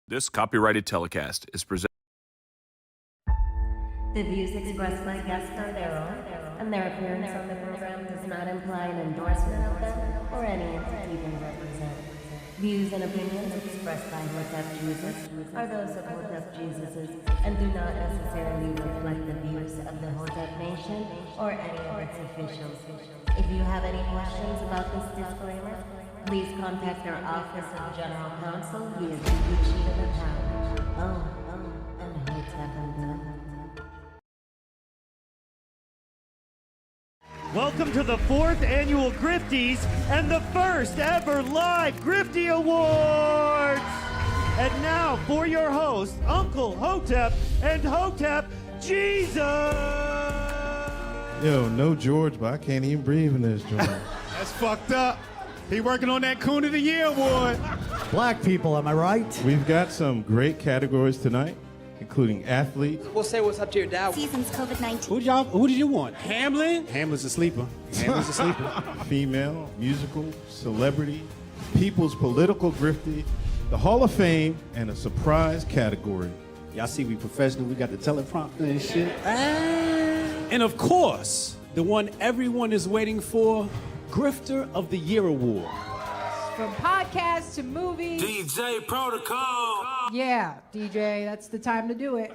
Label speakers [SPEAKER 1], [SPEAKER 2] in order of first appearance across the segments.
[SPEAKER 1] This copyrighted telecast is presented.
[SPEAKER 2] The views expressed by guests are their own, and their appearance on the program does not imply an endorsement of them or any entity they represent. Views and opinions expressed by Hotep Jesus are those of Hotep Jesuses and do not necessarily reflect the views of the Hotep Nation or any of its officials. If you have any questions about this disclaimer, please contact our Office of General Counsel via the cheat sheet of the pound. And Hotep and them.
[SPEAKER 3] Welcome to the 4th annual Grifties and the first ever live Grifty Awards! And now for your hosts, Uncle Hotep and Hotep Jesus!
[SPEAKER 4] Yo, no George, but I can't even breathe in this joint.
[SPEAKER 5] That's fucked up. He working on that Coon of the Year award.
[SPEAKER 6] Black people, am I right?
[SPEAKER 4] We've got some great categories tonight, including athlete.
[SPEAKER 7] We'll say what's up to your dad.
[SPEAKER 8] Season's COVID-19.
[SPEAKER 5] Who did you want? Hamlin? Hamlin's a sleeper. Hamlin's a sleeper.
[SPEAKER 4] Female, musical, celebrity, people's political grifty, the Hall of Fame, and a surprise category.
[SPEAKER 5] Y'all see we professional. We got the teleprompter and shit. And of course, the one everyone is waiting for, Grifter of the Year award.
[SPEAKER 9] From podcasts to movies.
[SPEAKER 10] DJ Protocol.
[SPEAKER 9] Yeah, DJ, that's the time to do it.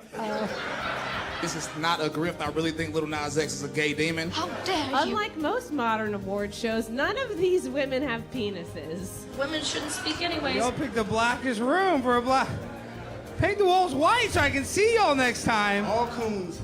[SPEAKER 11] This is not a grift. I really think Lil Nas X is a gay demon.
[SPEAKER 8] How dare you?
[SPEAKER 12] Unlike most modern award shows, none of these women have penises.
[SPEAKER 8] Women shouldn't speak anyways.
[SPEAKER 7] Y'all picked the blackest room for a black. Paint the walls white so I can see y'all next time.
[SPEAKER 11] All coons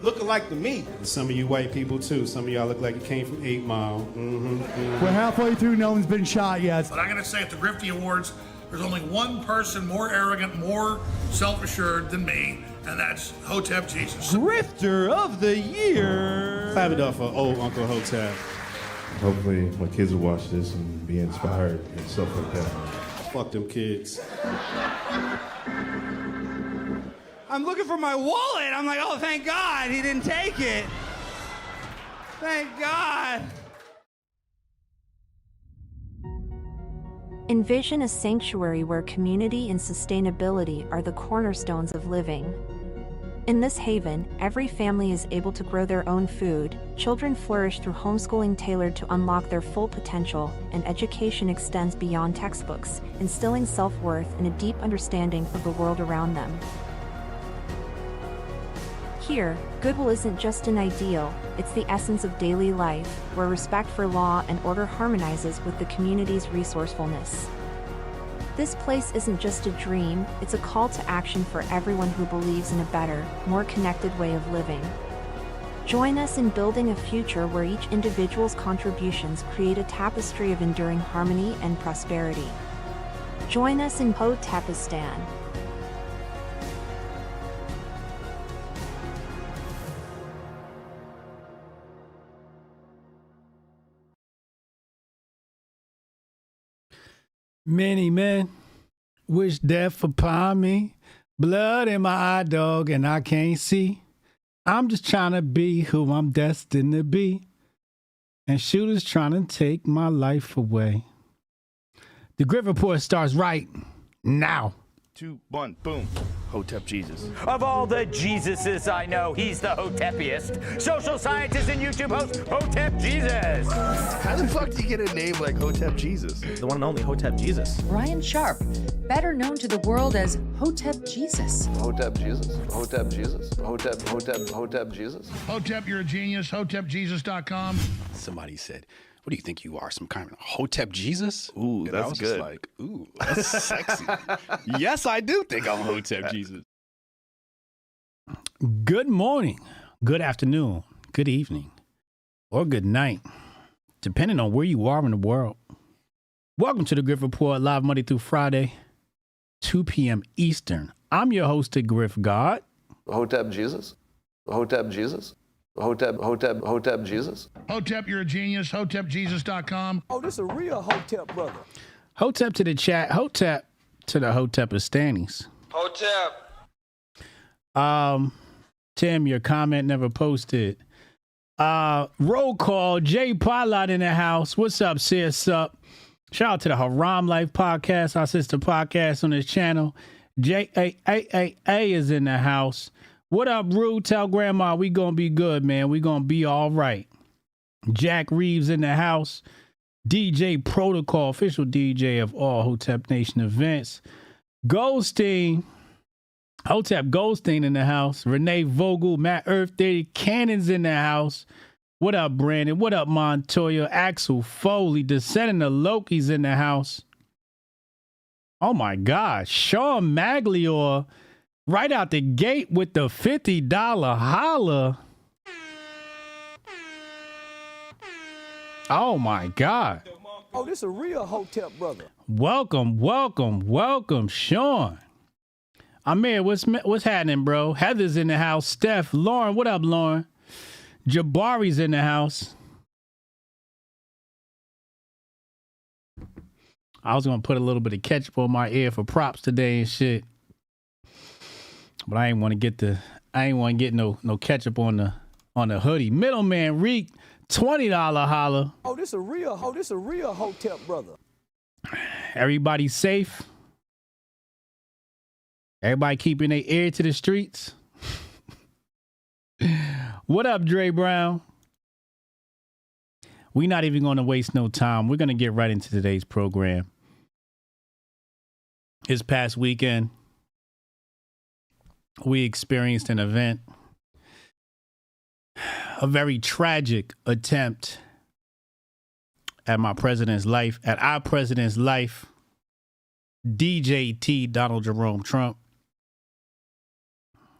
[SPEAKER 11] look alike to me.
[SPEAKER 5] Some of you white people too. Some of y'all look like you came from 8 Mile.
[SPEAKER 6] We're halfway through, no one's been shot yet.
[SPEAKER 10] But I'm going to say at the Grifty Awards, there's only one person more arrogant, more self-assured than me, and that's Hotep Jesus.
[SPEAKER 3] Grifter of the Year!
[SPEAKER 5] Clap it up for old Uncle Hotep.
[SPEAKER 4] Hopefully my kids will watch this and be inspired and stuff like that.
[SPEAKER 5] Fuck them kids.
[SPEAKER 7] I'm looking for my wallet. I'm like, oh, thank God he didn't take it. Thank God.
[SPEAKER 13] Envision a sanctuary where community and sustainability are the cornerstones of living. In this haven, every family is able to grow their own food, children flourish through homeschooling tailored to unlock their full potential, and education extends beyond textbooks, instilling self-worth and a deep understanding of the world around them. Here, goodwill isn't just an ideal, it's the essence of daily life, where respect for law and order harmonizes with the community's resourcefulness. This place isn't just a dream, it's a call to action for everyone who believes in a better, more connected way of living. Join us in building a future where each individual's contributions create a tapestry of enduring harmony and prosperity. Join us in Hotepistan.
[SPEAKER 14] Many men wish death upon me, blood in my eye, dog, and I can't see. I'm just trying to be who I'm destined to be, and shooters trying to take my life away. The Grift Report starts right now.
[SPEAKER 15] 2, 1, boom. Hotep Jesus.
[SPEAKER 16] Of all the Jesuses I know, he's the Hotepiest. Social scientist and YouTube host, Hotep Jesus.
[SPEAKER 15] How the fuck do you get a name like Hotep Jesus?
[SPEAKER 16] The one and only Hotep Jesus.
[SPEAKER 17] Ryan Sharp, better known to the world as Hotep Jesus.
[SPEAKER 18] Hotep Jesus. Hotep Jesus. Hotep Jesus.
[SPEAKER 10] Hotep, you're a genius. HotepJesus.com.
[SPEAKER 5] Somebody said, what do you think you are, some kind of Hotep Jesus?
[SPEAKER 15] Ooh,
[SPEAKER 5] and
[SPEAKER 15] that's
[SPEAKER 5] I was
[SPEAKER 15] good.
[SPEAKER 5] Just like, ooh, that's sexy. Yes, I do think I'm Hotep Jesus.
[SPEAKER 14] Good morning, good afternoon, good evening, or good night, depending on where you are in the world. Welcome to the Grift Report, live Monday through Friday, 2 p.m. Eastern. I'm your host, the Grift God.
[SPEAKER 18] Hotep Jesus. Hotep Jesus. Hotep Jesus.
[SPEAKER 10] Hotep, you're a genius. HotepJesus.com.
[SPEAKER 7] Oh, this is a real Hotep brother.
[SPEAKER 14] Hotep to the chat. Hotep to the Hotepistanis.
[SPEAKER 18] Hotep.
[SPEAKER 14] Tim, your comment never posted. Roll call. Jay Pilot in the house. What's up, sis? Up. Shout out to the Haram Life podcast, our sister podcast on this channel. J-A-A-A-A is in the house. What up, Rue? Tell Grandma we gonna be good, man. We gonna be all right. Jack Reeves in the house. DJ Protocol, official DJ of all Hotep Nation events. Goldstein, Hotep Goldstein in the house. Renee Vogel, Matt Earth Day, Cannon's in the house. What up, Brandon? What up, Montoya? Axel Foley, Descendant of Loki's in the house. Oh my gosh, Sean Magliore right out the gate with the $50 holla. Oh my God.
[SPEAKER 19] Oh, this a real Hotep brother.
[SPEAKER 14] Welcome, welcome, welcome, Sean. Amir, what's happening, bro? Heather's in the house. Steph, Lauren, what up, Lauren? Jabari's in the house. I was gonna put a little bit of ketchup on my ear for props today and shit, but I ain't want to get no ketchup on the hoodie. Middleman Reek, $20 holla.
[SPEAKER 19] Oh, this a real Hotep brother.
[SPEAKER 14] Everybody safe. Everybody keeping their ear to the streets. What up, Dre Brown? We're not even going to waste no time. We're going to get right into today's program. This past weekend, we experienced an event, a very tragic attempt at our president's life, DJT, Donald Jerome Trump.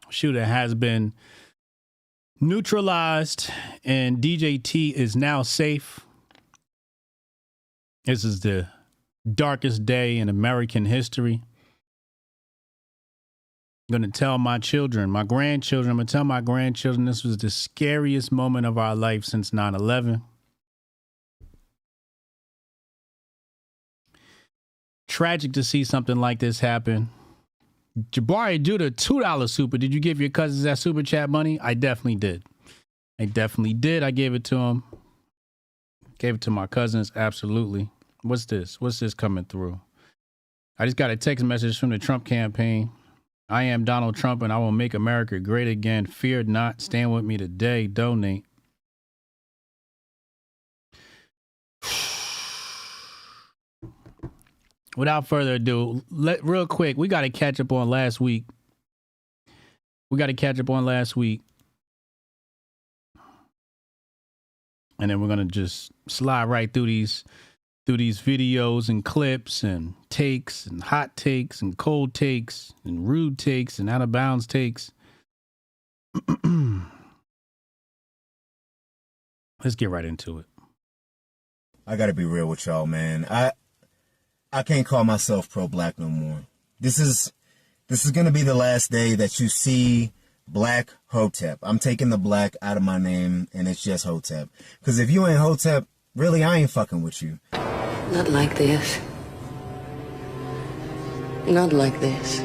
[SPEAKER 14] Shooter has been neutralized and DJT is now safe. This is the darkest day in American history. I'm going to tell my children, my grandchildren, I'm going to tell my grandchildren this was the scariest moment of our life since 9/11. Tragic to see something like this happen. Jabari, do the $2 super. Did you give your cousins that super chat money? I definitely did. I gave it to them. Gave it to my cousins. Absolutely. What's this? What's this coming through? I just got a text message from the Trump campaign. I am Donald Trump and I will make America great again. Fear not. Stand with me today. Donate. Without further ado, real quick, we got to catch up on last week. And then we're going to just slide right through these videos and clips and takes and hot takes and cold takes and rude takes and out of bounds takes. Let's get right into it.
[SPEAKER 20] I got to be real with y'all, man. I can't call myself pro-black no more. This is going to be the last day that you see Black Hotep. I'm taking the black out of my name, and it's just Hotep. Because if you ain't Hotep, really, I ain't fucking with you.
[SPEAKER 21] Not like this. Not like this.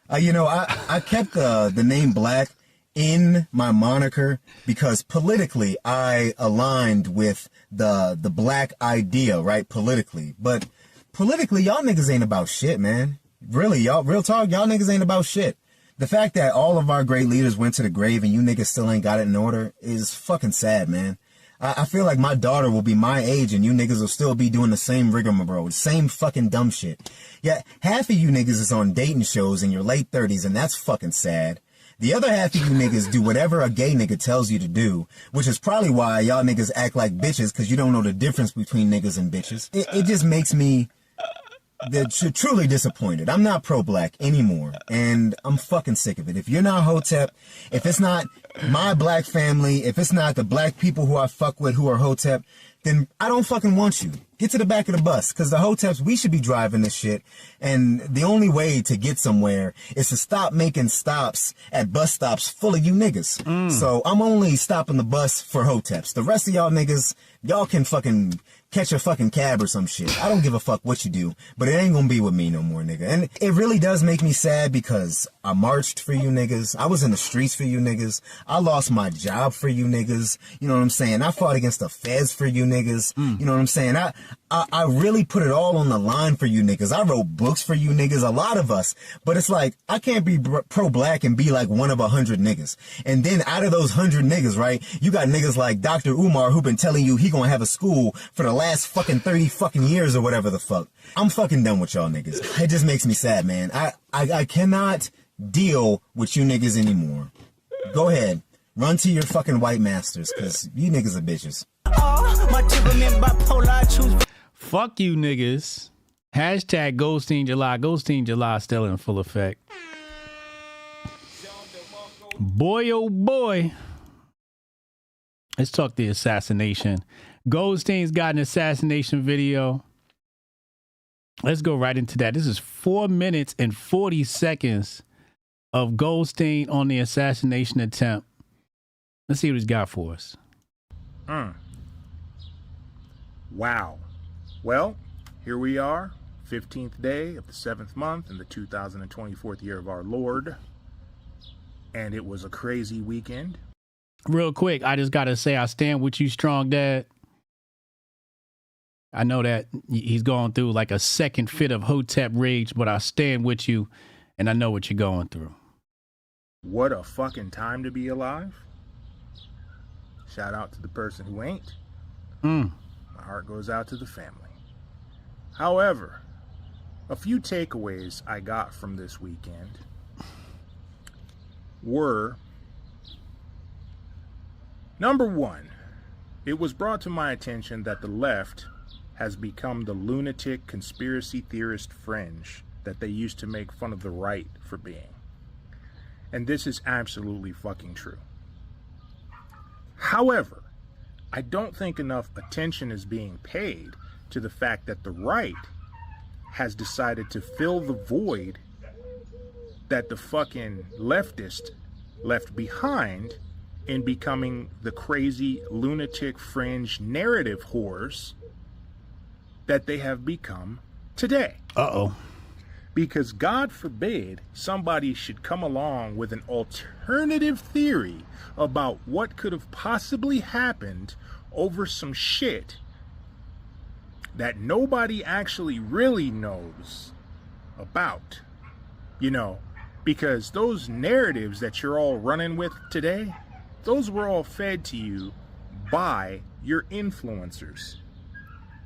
[SPEAKER 20] I kept the name Black in my moniker because politically I aligned with the black idea, right? Politically. But politically, y'all niggas ain't about shit, man. Really, y'all, real talk, y'all niggas ain't about shit. The fact that all of our great leaders went to the grave and you niggas still ain't got it in order is fucking sad, man. I feel like my daughter will be my age and you niggas will still be doing the same rigmarole, the same fucking dumb shit. Yeah, half of you niggas is on dating shows in your late 30s and that's fucking sad. The other half of you niggas do whatever a gay nigga tells you to do, which is probably why y'all niggas act like bitches because you don't know the difference between niggas and bitches. It just makes me truly disappointed. I'm not pro-black anymore, and I'm fucking sick of it. If you're not Hotep, if it's not my black family, if it's not the black people who I fuck with who are Hotep, then I don't fucking want you. Get to the back of the bus, because the Hoteps, we should be driving this shit, and the only way to get somewhere is to stop making stops at bus stops full of you niggas. So I'm only stopping the bus for Hoteps. The rest of y'all niggas, y'all can fucking catch a fucking cab or some shit. I don't give a fuck what you do, but it ain't gonna be with me no more, nigga. And it really does make me sad because I marched for you niggas. I was in the streets for you niggas. I lost my job for you niggas. You know what I'm saying? I fought against the feds for you niggas. You know what I'm saying? I really put it all on the line for you niggas. I wrote books for you niggas, a lot of us. But it's like, I can't be pro-black and be like one of 100 niggas. And then out of those 100 niggas, right, you got niggas like Dr. Umar who been telling you he gonna have a school for the last fucking 30 fucking years or whatever the fuck. I'm fucking done with y'all niggas. It just makes me sad, man. I cannot deal with you niggas anymore. Go ahead. Run to your fucking white masters, cause you niggas are bitches.
[SPEAKER 14] Fuck you niggas. Hashtag Goldstein July. Goldstein July still in full effect. Boy, oh boy. Let's talk the assassination. Goldstein's got an assassination video. Let's go right into that. This is 4 minutes and 40 seconds of Goldstein on the assassination attempt. Let's see what he's got for us.
[SPEAKER 1] Wow. Well, here we are, 15th day of the 7th month in the 2024th year of our Lord. And it was a crazy weekend.
[SPEAKER 14] Real quick, I just got to say I stand with you, strong dad. I know that he's going through like a second fit of Hotep rage, but I stand with you and I know what you're going through.
[SPEAKER 1] What a fucking time to be alive. Shout out to the person who ain't. My heart goes out to the family. However, a few takeaways I got from this weekend were, number one, it was brought to my attention that the left has become the lunatic conspiracy theorist fringe that they used to make fun of the right for being. And this is absolutely fucking true. However, I don't think enough attention is being paid to the fact that the right has decided to fill the void that the fucking leftist left behind in becoming the crazy lunatic fringe narrative whores that they have become today.
[SPEAKER 14] Uh-oh.
[SPEAKER 1] Because God forbid somebody should come along with an alternative theory about what could have possibly happened over some shit that nobody actually really knows about. You know, because those narratives that you're all running with today, those were all fed to you by your influencers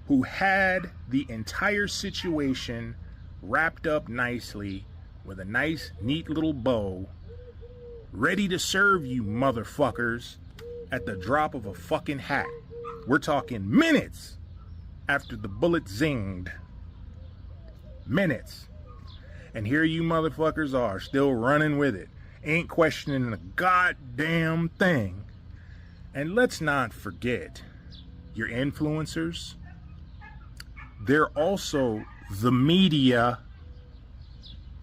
[SPEAKER 1] who had the entire situation wrapped up nicely with a nice, neat little bow, ready to serve you motherfuckers at the drop of a fucking hat. We're talking minutes after the bullet zinged. Minutes. And here you motherfuckers are, still running with it. Ain't questioning a goddamn thing. And let's not forget, your influencers, they're also the media,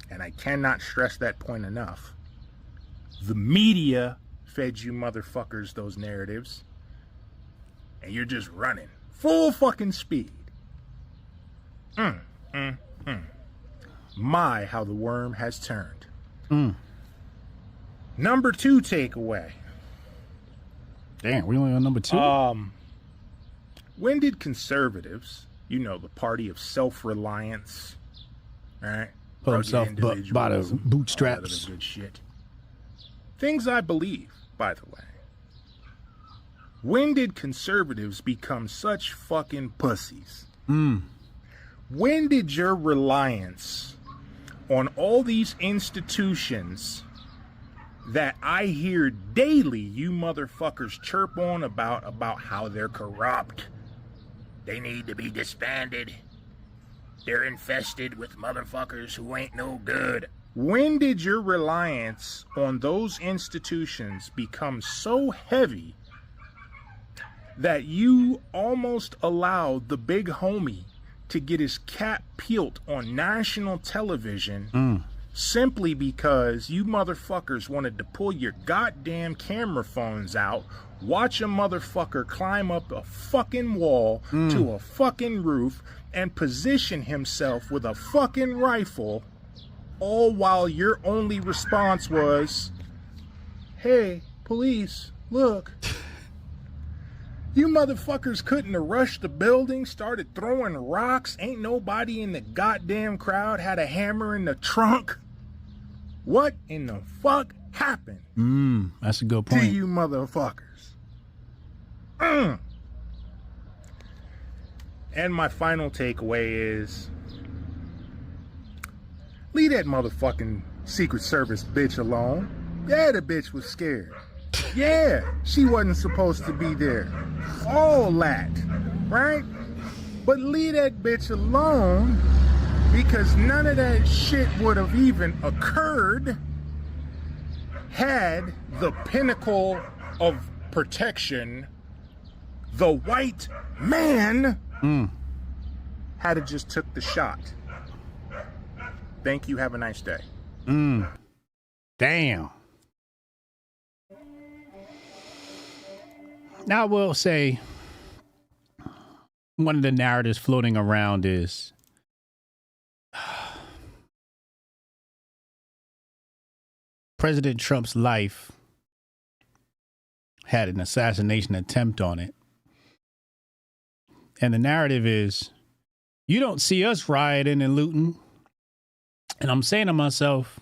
[SPEAKER 1] and I cannot stress that point enough. The media fed you motherfuckers those narratives, and you're just running full fucking speed. My, how the worm has turned. Number two takeaway.
[SPEAKER 14] Damn, we only on number two?
[SPEAKER 1] When did conservatives, you know, the party of self-reliance, right?
[SPEAKER 14] Pull himself by the bootstraps.
[SPEAKER 1] All that other good shit. Things I believe, by the way. When did conservatives become such fucking pussies? When did your reliance on all these institutions that I hear daily you motherfuckers chirp on about how they're corrupt, they need to be disbanded, they're infested with motherfuckers who ain't no good. When did your reliance on those institutions become so heavy that you almost allowed the big homie to get his cap peeled on national television simply because you motherfuckers wanted to pull your goddamn camera phones out, watch a motherfucker climb up a fucking wall to a fucking roof and position himself with a fucking rifle, all while your only response was, "Hey, police, look." You motherfuckers couldn't have rushed the building, started throwing rocks. Ain't nobody in the goddamn crowd had a hammer in the trunk. What in the fuck happened?
[SPEAKER 14] That's a good point.
[SPEAKER 1] To you motherfuckers. And my final takeaway is, leave that motherfucking Secret Service bitch alone. Yeah, the bitch was scared. Yeah, she wasn't supposed to be there. All that, right? But leave that bitch alone, because none of that shit would have even occurred had the pinnacle of protection, the white man, had it just took the shot. Thank you. Have a nice day.
[SPEAKER 14] Damn. Now I will say, one of the narratives floating around is President Trump's life had an assassination attempt on it. And the narrative is, you don't see us rioting and looting. And I'm saying to myself,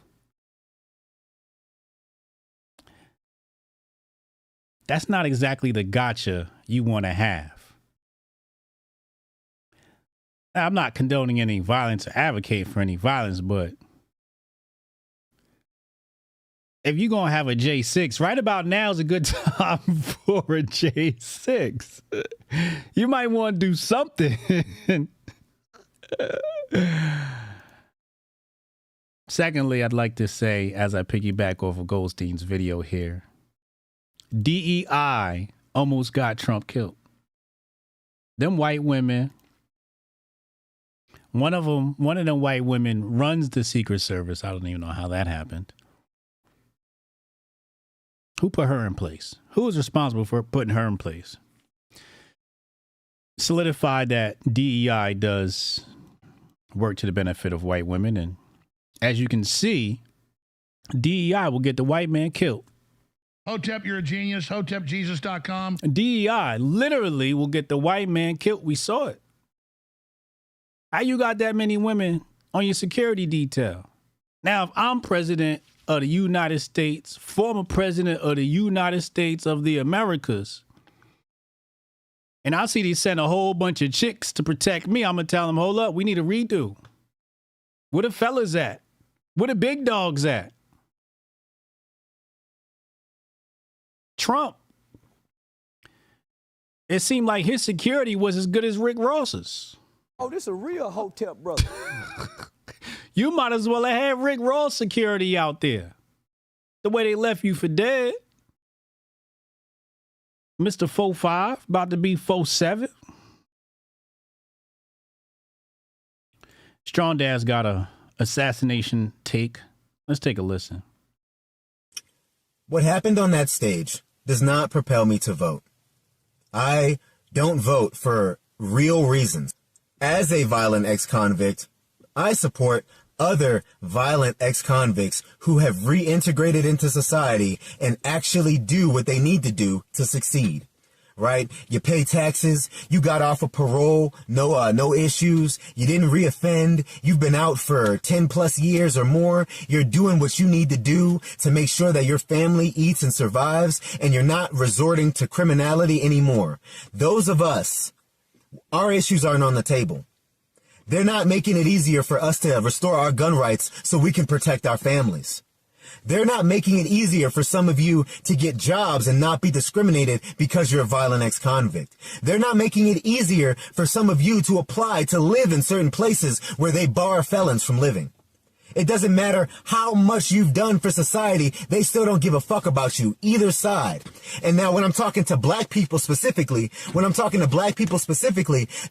[SPEAKER 14] that's not exactly the gotcha you want to have. Now, I'm not condoning any violence or advocating for any violence, but if you're going to have a J6, right about now is a good time for a J6. You might want to do something. Secondly, I'd like to say, as I piggyback off of Goldstein's video here, DEI almost got Trump killed. Them white women, one of them white women runs the Secret Service. I don't even know how that happened. Who put her in place? Who was responsible for putting her in place? Solidified that DEI does work to the benefit of white women. And as you can see, DEI will get the white man killed.
[SPEAKER 10] Hotep, you're a genius. HotepJesus.com.
[SPEAKER 14] DEI literally will get the white man killed. We saw it. How you got that many women on your security detail? Now, if I'm president of the United States, former president of the United States of the Americas, and I see they send a whole bunch of chicks to protect me, I'm going to tell them, hold up, we need a redo. Where the fellas at? Where the big dogs at? Trump, it seemed like his security was as good as Rick Ross's.
[SPEAKER 19] Oh, this a real Hotep brother.
[SPEAKER 14] You might as well have had Rick Ross security out there. The way they left you for dead. Mr. 4'5", about to be 4'7". Strong Dad's got a assassination take. Let's take a listen.
[SPEAKER 20] What happened on that stage does not propel me to vote. I don't vote for real reasons. As a violent ex-convict, I support other violent ex-convicts who have reintegrated into society and actually do what they need to do to succeed. Right? You pay taxes, you got off of parole, no issues, you didn't reoffend, you've been out for 10 plus years or more, you're doing what you need to do to make sure that your family eats and survives, and you're not resorting to criminality anymore. Those of us, our issues aren't on the table. They're not making it easier for us to restore our gun rights so we can protect our families. They're not making it easier for some of you to get jobs and not be discriminated because you're a violent ex-convict. They're not making it easier for some of you to apply to live in certain places where they bar felons from living. It doesn't matter how much you've done for society, they still don't give a fuck about you, either side. And now when I'm talking to black people specifically,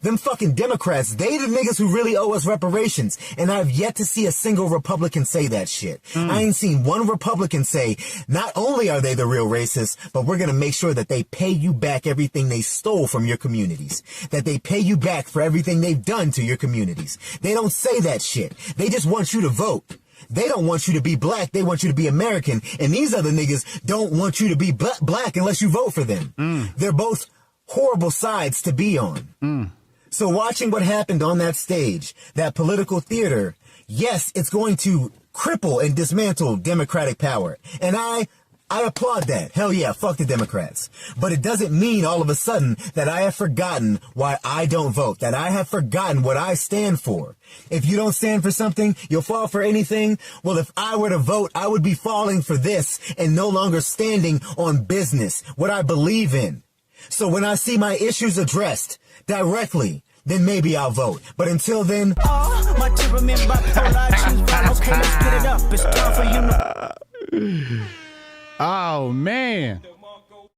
[SPEAKER 20] them fucking Democrats, they the niggas who really owe us reparations. And I've yet to see a single Republican say that shit. I ain't seen one Republican say, not only are they the real racists, but we're gonna make sure that they pay you back everything they stole from your communities. That they pay you back for everything they've done to your communities. They don't say that shit. They just want you to vote. They don't want you to be black. They want you to be American. And these other niggas don't want you to be black unless you vote for them. They're both horrible sides to be on. So watching what happened on that stage, that political theater, yes, it's going to cripple and dismantle Democratic power. And I applaud that. Hell yeah, fuck the Democrats. But it doesn't mean all of a sudden that I have forgotten why I don't vote, that I have forgotten what I stand for. If you don't stand for something, you'll fall for anything. Well, if I were to vote, I would be falling for this and no longer standing on business, what I believe in. So when I see my issues addressed directly, then maybe I'll vote. But until then...
[SPEAKER 2] my temperament bipolar, choose right. Okay, let's get it up. It's time for you.
[SPEAKER 14] Oh, man.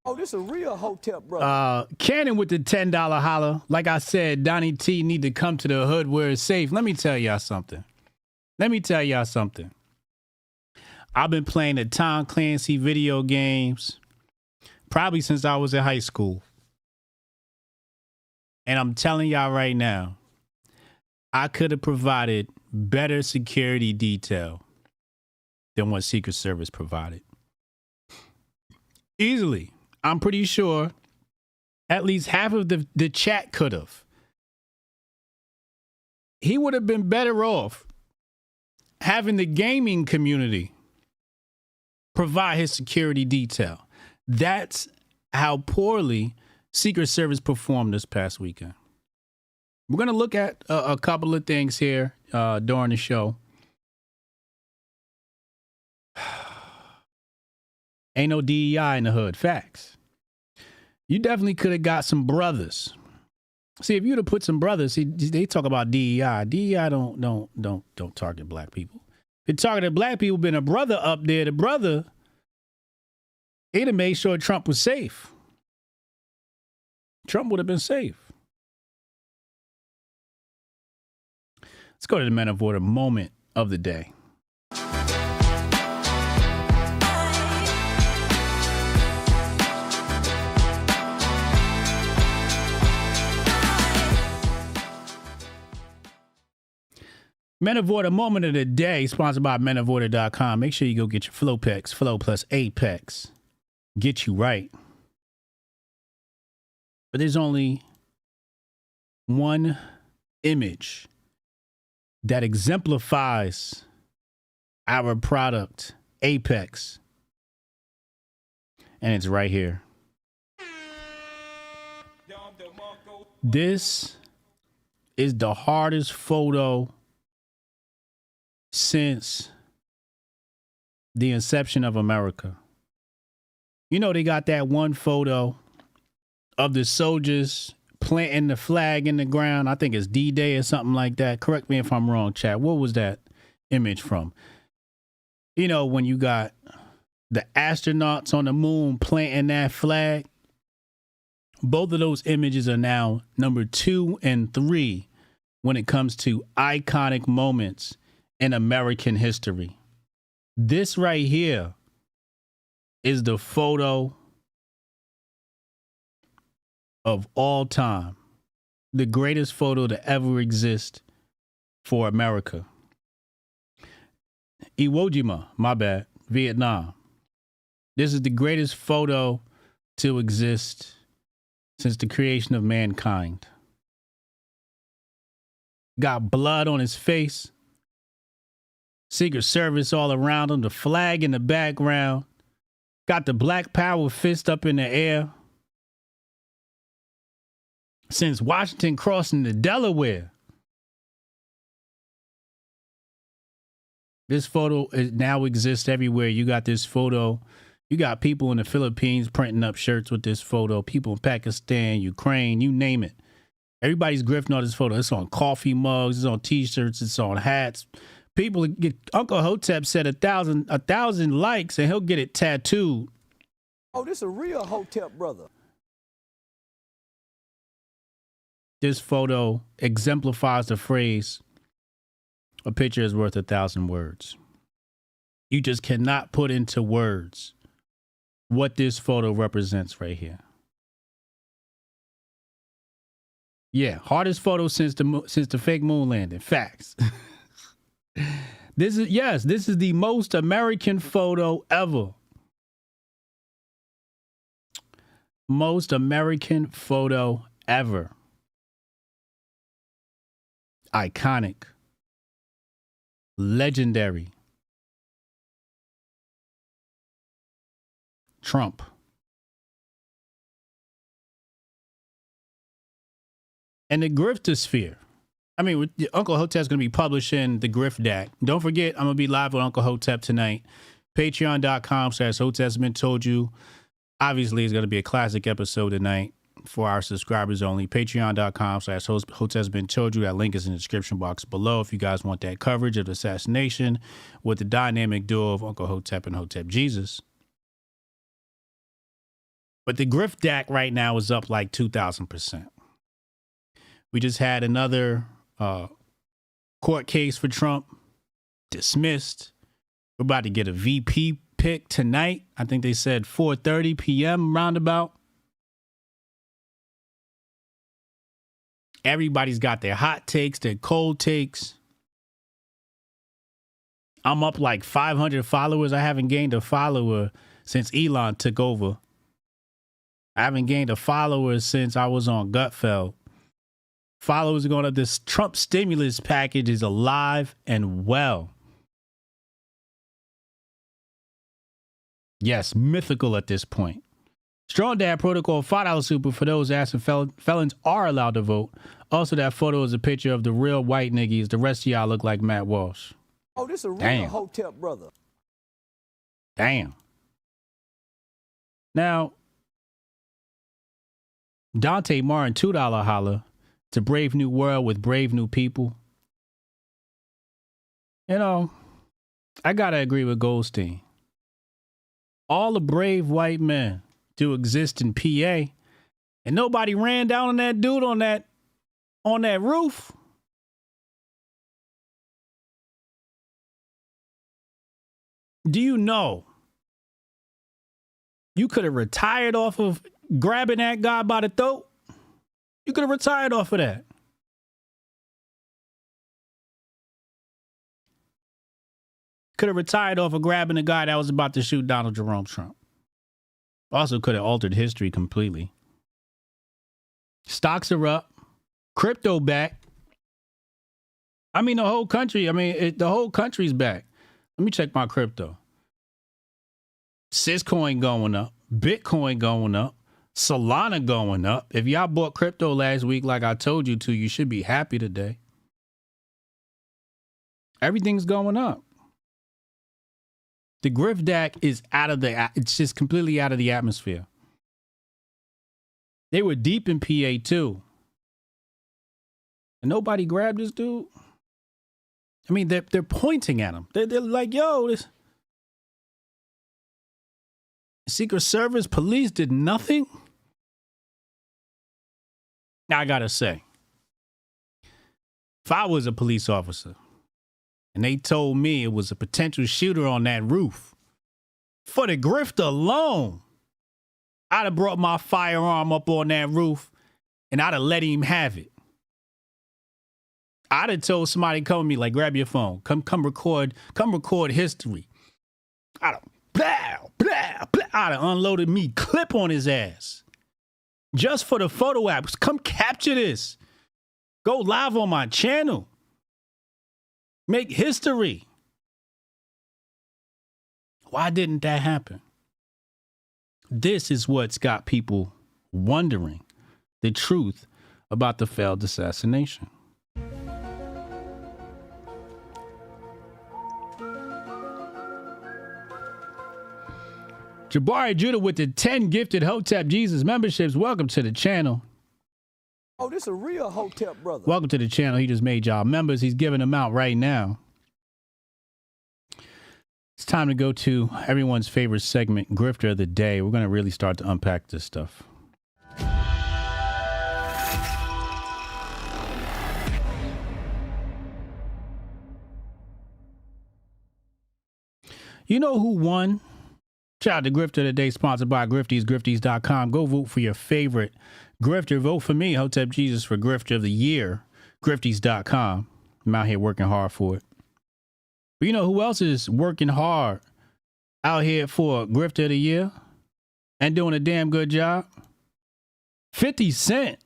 [SPEAKER 19] Oh, this a real Hotep, brother.
[SPEAKER 14] Cannon with the $10 holler. Like I said, Donnie T need to come to the hood where it's safe. Let me tell y'all something. I've been playing the Tom Clancy video games probably since I was in high school. And I'm telling y'all right now, I could have provided better security detail than what Secret Service provided. Easily. I'm pretty sure at least half of the chat could have. He would have been better off having the gaming community provide his security detail. That's how poorly Secret Service performed this past weekend. We're going to look at a couple of things here during the show. Ain't no DEI in the hood. Facts. You definitely could have got some brothers. See, if you'd have put some brothers, they talk about DEI. DEI don't target black people. If it targeted black people, been a brother up there, the brother, he'd have made sure Trump was safe. Trump would have been safe. Let's go to the Men of Order moment of the day. Men of Order moment of the day, sponsored by menoforder.com. Make sure you go get your Flow Packs, Flow plus Apex. Get you right. But there's only one image that exemplifies our product, Apex. And it's right here. This is the hardest photo since the inception of America. You know, they got that one photo of the soldiers planting the flag in the ground. I think it's D-Day or something like that. Correct me if I'm wrong, chat. What was that image from? You know, when you got the astronauts on the moon planting that flag. Both of those images are now number 2 and 3 when it comes to iconic moments in American history. This right here is the photo of all time. The greatest photo to ever exist for America. Iwo Jima, my bad, Vietnam. This is the greatest photo to exist since the creation of mankind. Got blood on his face. Secret Service all around him. The flag in the background. Got the Black Power fist up in the air. Since Washington crossing the Delaware. This photo now exists everywhere. You got this photo. You got people in the Philippines printing up shirts with this photo. People in Pakistan, Ukraine, you name it. Everybody's grifting on this photo. It's on coffee mugs. It's on T-shirts. It's on hats. People get. Uncle Hotep said 1,000 likes and he'll get it tattooed.
[SPEAKER 19] Oh, this a real Hotep brother.
[SPEAKER 14] This photo exemplifies the phrase, a picture is worth 1,000 words. You just cannot put into words what this photo represents right here. Yeah, hardest photo since the fake moon landing. Facts. This is the most American photo ever. most American photo ever. Iconic. Legendary. Trump. And the Grifter sphere. I mean, Uncle Hotep's going to be publishing the Grift DAC. Don't forget, I'm going to be live with Uncle Hotep tonight. Patreon.com/Hotep's Been Told You. Obviously, it's going to be a classic episode tonight for our subscribers only. Patreon.com/Hotep's Been Told You. That link is in the description box below if you guys want that coverage of the assassination with the dynamic duo of Uncle Hotep and Hotep Jesus. But the Grift DAC right now is up like 2,000%. We just had another court case for Trump dismissed. We're about to get a VP pick tonight. I think they said 4:30 p.m. roundabout. Everybody's got their hot takes, their cold takes. I'm up like 500 followers. I haven't gained a follower since Elon took over. I haven't gained a follower since I was on Gutfeld. Followers are going up. This Trump stimulus package is alive and well. Yes, mythical at this point. Strong Dad Protocol, $5 super for those asking felons are allowed to vote. Also, that photo is a picture of the real white niggas. The rest of y'all look like Matt Walsh.
[SPEAKER 19] Oh, this a real Hotep brother.
[SPEAKER 14] Damn. Now, Dante Martin, $2 holla to Brave New World with Brave New People. You know, I got to agree with Goldstein. All the brave white men do exist in PA, and nobody ran down on that dude on that roof. Do you know you could have retired off of grabbing that guy by the throat? You could have retired off of that. Could have retired off of grabbing the guy that was about to shoot Donald Jerome Trump. Also could have altered history completely. Stocks are up. Crypto back. I mean, the whole country. The whole country's back. Let me check my crypto. Syscoin going up. Bitcoin going up. Solana going up. If y'all bought crypto last week like I told you to, you should be happy today. Everything's going up. The Grift DAC is it's just completely out of the atmosphere. They were deep in PA too. And nobody grabbed this dude. I mean, they're pointing at him. They're like, yo, this Secret Service, police did nothing. Now, I gotta say, if I was a police officer and they told me it was a potential shooter on that roof, for the Grift alone, I'd have brought my firearm up on that roof and I'd have let him have it. I'd have told somebody come with me, like, grab your phone, come record history. I'd have blah, blah, blah. I'd have unloaded me clip on his ass. Just for the photo apps. Come capture this. Go live on my channel. Make history. Why didn't that happen? This is what's got people wondering the truth about the failed assassination. Jabari Judah with the 10 gifted Hotep Jesus memberships. Welcome to the channel.
[SPEAKER 19] Oh, this a real Hotep brother.
[SPEAKER 14] Welcome to the channel. He just made y'all members. He's giving them out right now. It's time to go to everyone's favorite segment, Grifter of the Day. We're going to really start to unpack this stuff. You know who won? Shout out to Grifter of the Day, sponsored by Grifties, grifties.com. Go vote for your favorite Grifter. Vote for me, Hotep Jesus, for Grifter of the Year, grifties.com. I'm out here working hard for it. But you know who else is working hard out here for Grifter of the Year and doing a damn good job? 50 Cent.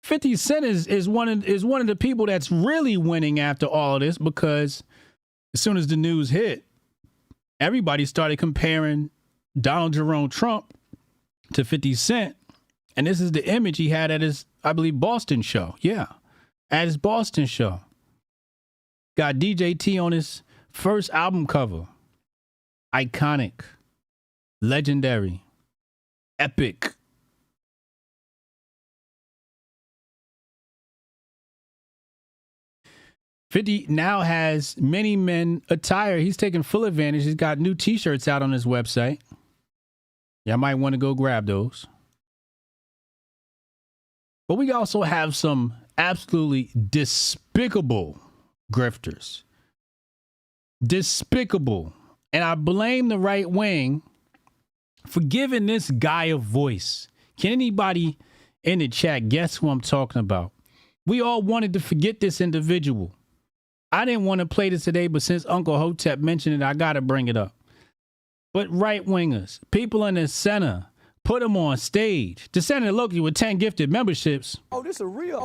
[SPEAKER 14] 50 Cent is one of the people that's really winning after all of this, because as soon as the news hit, everybody started comparing Donald Jerome Trump to 50 Cent. And this is the image he had at his, I believe, Boston show. Yeah, at his Boston show. Got DJT on his first album cover. Iconic. Legendary. Epic. $50 now has many men attire. He's taking full advantage. He's got new t-shirts out on his website. Y'all might want to go grab those. But we also have some absolutely despicable grifters. Despicable. And I blame the right wing for giving this guy a voice. Can anybody in the chat guess who I'm talking about? We all wanted to forget this individual. I didn't want to play this today, but since Uncle Hotep mentioned it, I got to bring it up. But right wingers, people in the center, put them on stage. The Senator Loki with 10 gifted memberships.
[SPEAKER 19] Oh, this a real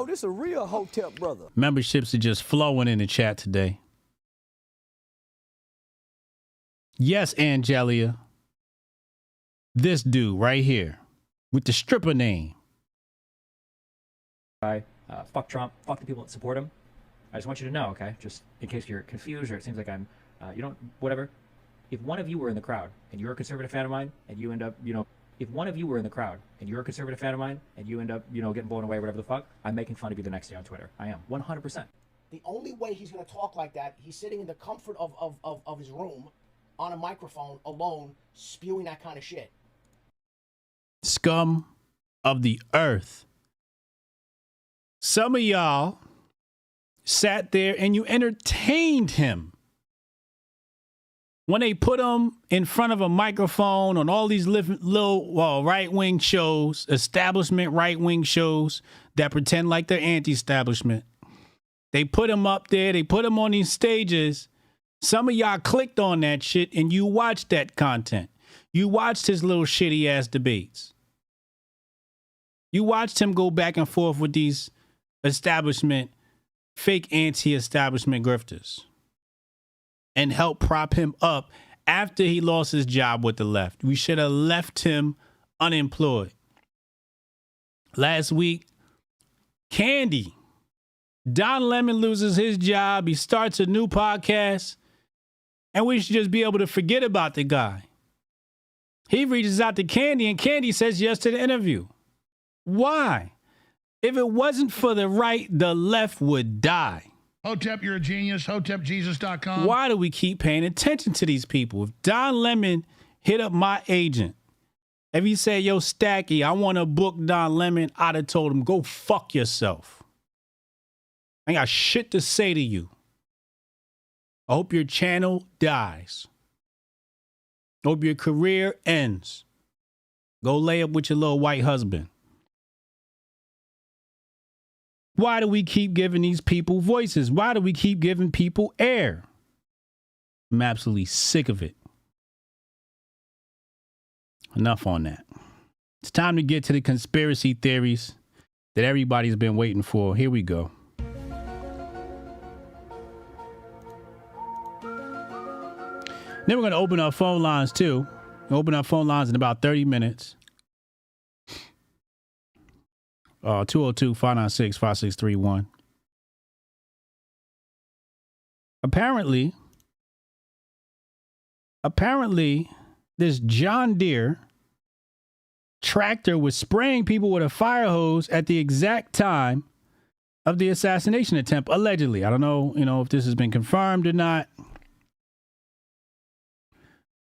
[SPEAKER 19] Hotep brother.
[SPEAKER 14] Memberships are just flowing in the chat today. Yes, Angelia. This dude right here with the stripper name.
[SPEAKER 9] Fuck Trump. Fuck the people that support him. I just want you to know, okay? Just in case you're confused or it seems like I'm, whatever. If one of you were in the crowd and you're a conservative fan of mine and you end up, if one of you were in the crowd and you're a conservative fan of mine and you end up, getting blown away, whatever the fuck, I'm making fun of you the next day on Twitter. I am. 100%.
[SPEAKER 22] The only way he's going to talk like that, he's sitting in the comfort of his room on a microphone alone, spewing that kind of shit.
[SPEAKER 14] Scum of the earth. Some of y'all sat there and you entertained him. When they put him in front of a microphone on all these little right-wing shows, establishment right-wing shows that pretend like they're anti-establishment. They put him up there. They put him on these stages. Some of y'all clicked on that shit and you watched that content. You watched his little shitty-ass debates. You watched him go back and forth with these establishment, fake anti-establishment grifters and help prop him up after he lost his job with the left. We should have left him unemployed. Last week, Candy. Don Lemon loses his job. He starts a new podcast. And we should just be able to forget about the guy. He reaches out to Candy and Candy says yes to the interview. Why? If it wasn't for the right, the left would die.
[SPEAKER 10] Hotep, you're a genius. HotepJesus.com.
[SPEAKER 14] Why do we keep paying attention to these people? If Don Lemon hit up my agent, if he said, yo, Stacky, I want to book Don Lemon, I'd have told him, go fuck yourself. I got shit to say to you. I hope your channel dies. I hope your career ends. Go lay up with your little white husband. Why do we keep giving these people voices? Why do we keep giving people air? I'm absolutely sick of it. Enough on that. It's time to get to the conspiracy theories that everybody's been waiting for. Here we go. Then we're going to open up phone lines too. We'll open up phone lines in about 30 minutes. 202-596-5631. Apparently, this John Deere tractor was spraying people with a fire hose at the exact time of the assassination attempt, allegedly. I don't know, if this has been confirmed or not.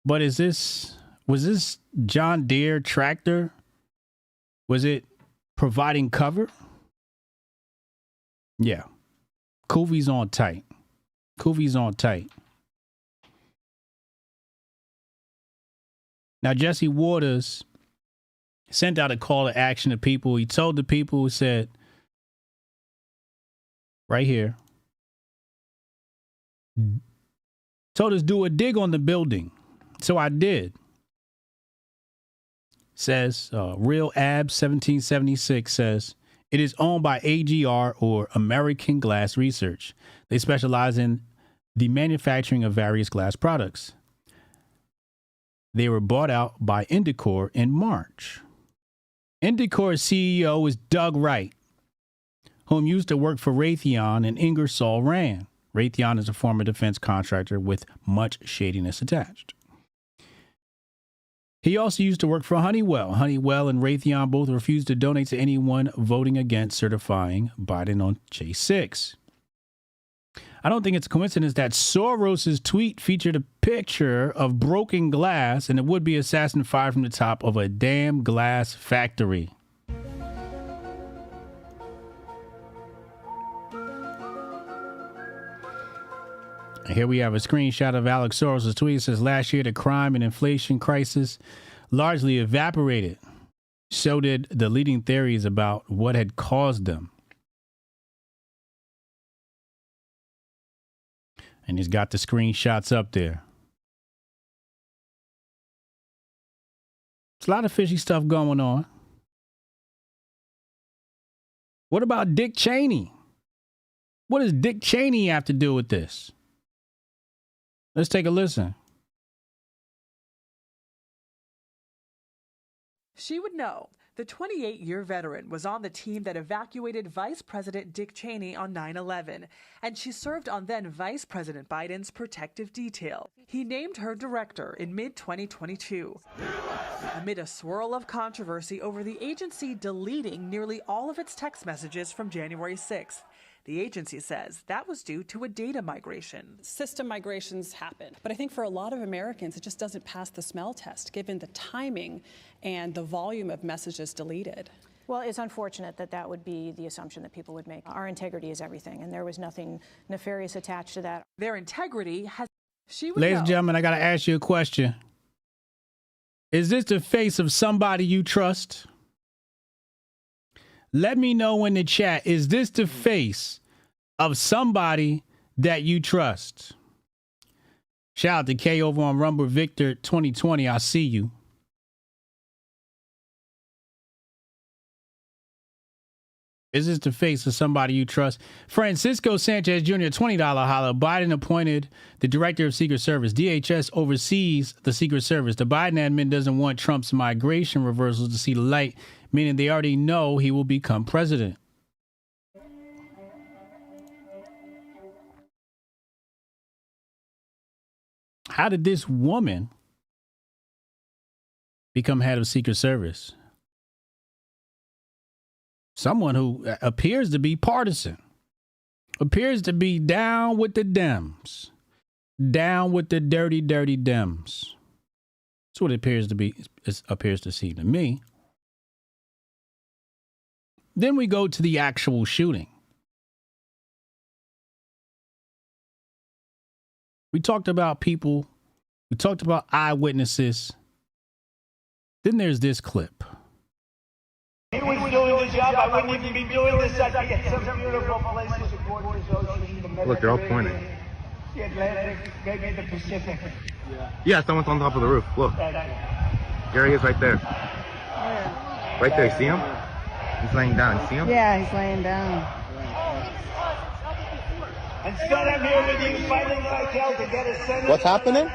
[SPEAKER 14] But was this John Deere tractor? Was it providing cover? Yeah. Koofy's on tight. Now, Jesse Waters sent out a call to action to people. He told the people, who said, right here, told us do a dig on the building. So I did. says, Real Abs 1776 says, it is owned by AGR or American Glass Research. They specialize in the manufacturing of various glass products. They were bought out by Indicor in March. Indicor's CEO is Doug Wright, whom used to work for Raytheon and Ingersoll Rand. Raytheon is a former defense contractor with much shadiness attached. He also used to work for Honeywell. Honeywell and Raytheon both refused to donate to anyone voting against certifying Biden on J6. I don't think it's a coincidence that Soros's tweet featured a picture of broken glass and a would-be assassin fired from the top of a damn glass factory. And here we have a screenshot of Alex Soros's tweet. It says, last year, the crime and inflation crisis largely evaporated. So did the leading theories about what had caused them. And he's got the screenshots up there. There's a lot of fishy stuff going on. What about Dick Cheney? What does Dick Cheney have to do with this? Let's take a listen.
[SPEAKER 8] She would know. The 28-year veteran was on the team that evacuated Vice President Dick Cheney on 9/11, and she served on then Vice President Biden's protective detail. He named her director in mid-2022. Amid a swirl of controversy over the agency deleting nearly all of its text messages from January 6th. The agency says that was due to a data migration.
[SPEAKER 12] System migrations happen, but I think for a lot of Americans, it just doesn't pass the smell test, given the timing and the volume of messages deleted.
[SPEAKER 23] Well, it's unfortunate that that would be the assumption that people would make. Our integrity is everything, and there was nothing nefarious attached to that.
[SPEAKER 8] Their integrity has... She would
[SPEAKER 14] Ladies
[SPEAKER 8] know.
[SPEAKER 14] and gentlemen, I got to ask you a question. Is this the face of somebody you trust? Let me know in the chat. Is this the face of somebody that you trust? Shout out to K over on Rumble Victor 2020. I see you. Is this the face of somebody you trust? Francisco Sanchez Jr., $20 holla. Biden appointed the director of Secret Service. DHS oversees the Secret Service. The Biden admin doesn't want Trump's migration reversals to see the light, meaning they already know he will become president. How did this woman become head of Secret Service? Someone who appears to be partisan, appears to be down with the Dems, down with the dirty, dirty Dems. That's what it appears to be. It appears to seem to me. Then we go to the actual shooting. We talked about people. We talked about eyewitnesses. Then there's this clip.
[SPEAKER 24] He was doing the job. I wouldn't even be doing this. I'd be at some beautiful place with the Gorgeous Ocean, the Mediterranean.
[SPEAKER 25] Look, they're all pointing.
[SPEAKER 24] The Atlantic, maybe the Pacific.
[SPEAKER 25] Yeah, someone's on top of the roof. Look. There he is right there. Right there, see him? He's laying down. See him?
[SPEAKER 26] Yeah, he's laying down.
[SPEAKER 24] Instead, I'm here with you fighting like hell to get a Senate.
[SPEAKER 25] What's happening?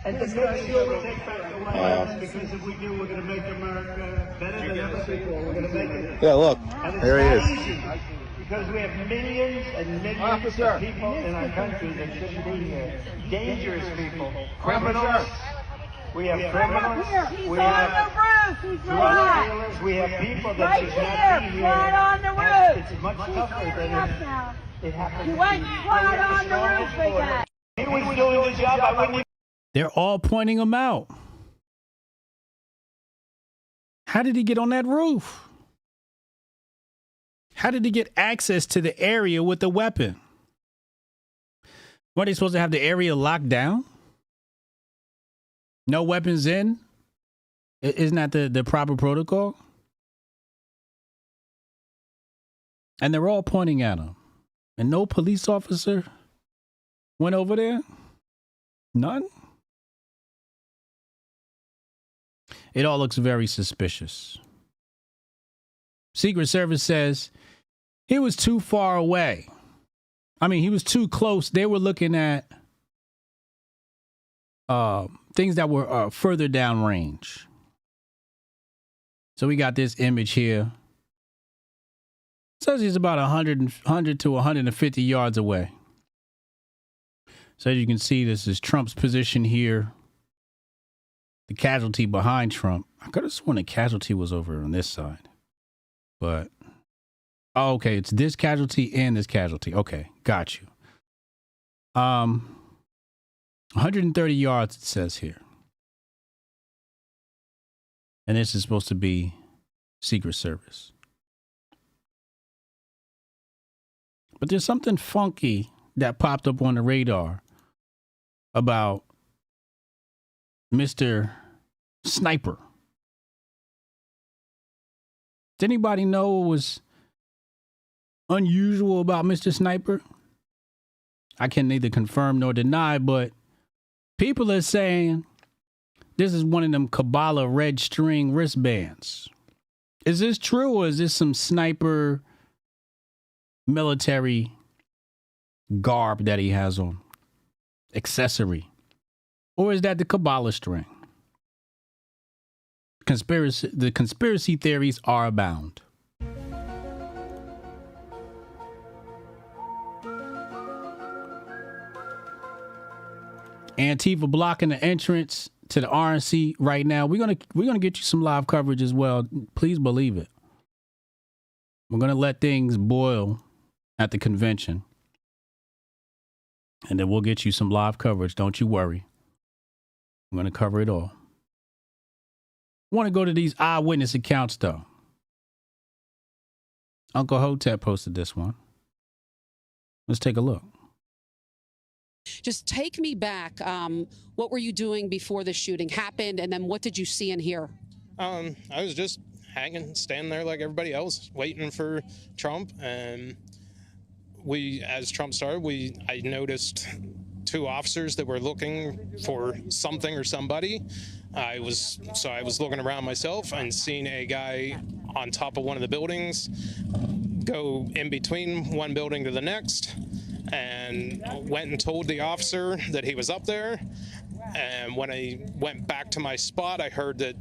[SPEAKER 24] And to make sure we take back the White House, because if we do, we're going to make America better than ever before. We're going to make it.
[SPEAKER 25] Yeah, look. There he is.
[SPEAKER 24] Easy, because we have millions and millions of people in our country that shouldn't be here. Dangerous people. Criminals. We have criminals. We have drug dealers. We have people that should not be here.
[SPEAKER 26] Right on the roof.
[SPEAKER 24] It's much tougher than it happens.
[SPEAKER 26] You went right on the roof with that.
[SPEAKER 24] He was doing the job. I wouldn't.
[SPEAKER 14] They're all pointing him out. How did he get on that roof? How did he get access to the area with the weapon? What, are they supposed to have the area locked down? No weapons in? Isn't that the proper protocol? And they're all pointing at him. And no police officer went over there? None? It all looks very suspicious. Secret Service says he was too far away. I mean, he was too close. They were looking at things that were further down range. So we got this image here. It says he's about 100 to 150 yards away. So as you can see, this is Trump's position here. The casualty behind Trump. I could have sworn the casualty was over on this side. But, oh, okay, it's this casualty and this casualty. Okay, got you. 130 yards, it says here. And this is supposed to be Secret Service. But there's something funky that popped up on the radar about Mr. Sniper. Does anybody know what was unusual about Mr. Sniper? I can neither confirm nor deny, but people are saying this is one of them Kabbalah red string wristbands. Is this true, or is this some sniper military garb that he has on? Accessory? Or is that the Kabbalah string? The conspiracy theories are abound. Antifa blocking the entrance to the RNC right now. We're gonna get you some live coverage as well. Please believe it. We're gonna let things boil at the convention, and then we'll get you some live coverage. Don't you worry. I'm gonna cover it all. I want to go to these eyewitness accounts though. Uncle Hotep posted this one. Let's take a look.
[SPEAKER 3] Just take me back. What were you doing before the shooting happened, and then what did you see and hear?
[SPEAKER 4] I was just standing there like everybody else, waiting for Trump. And as Trump started, I noticed two officers that were looking for something or somebody. I was looking around myself and seeing a guy on top of one of the buildings go in between one building to the next, and went and told the officer that he was up there. And when I went back to my spot, I heard that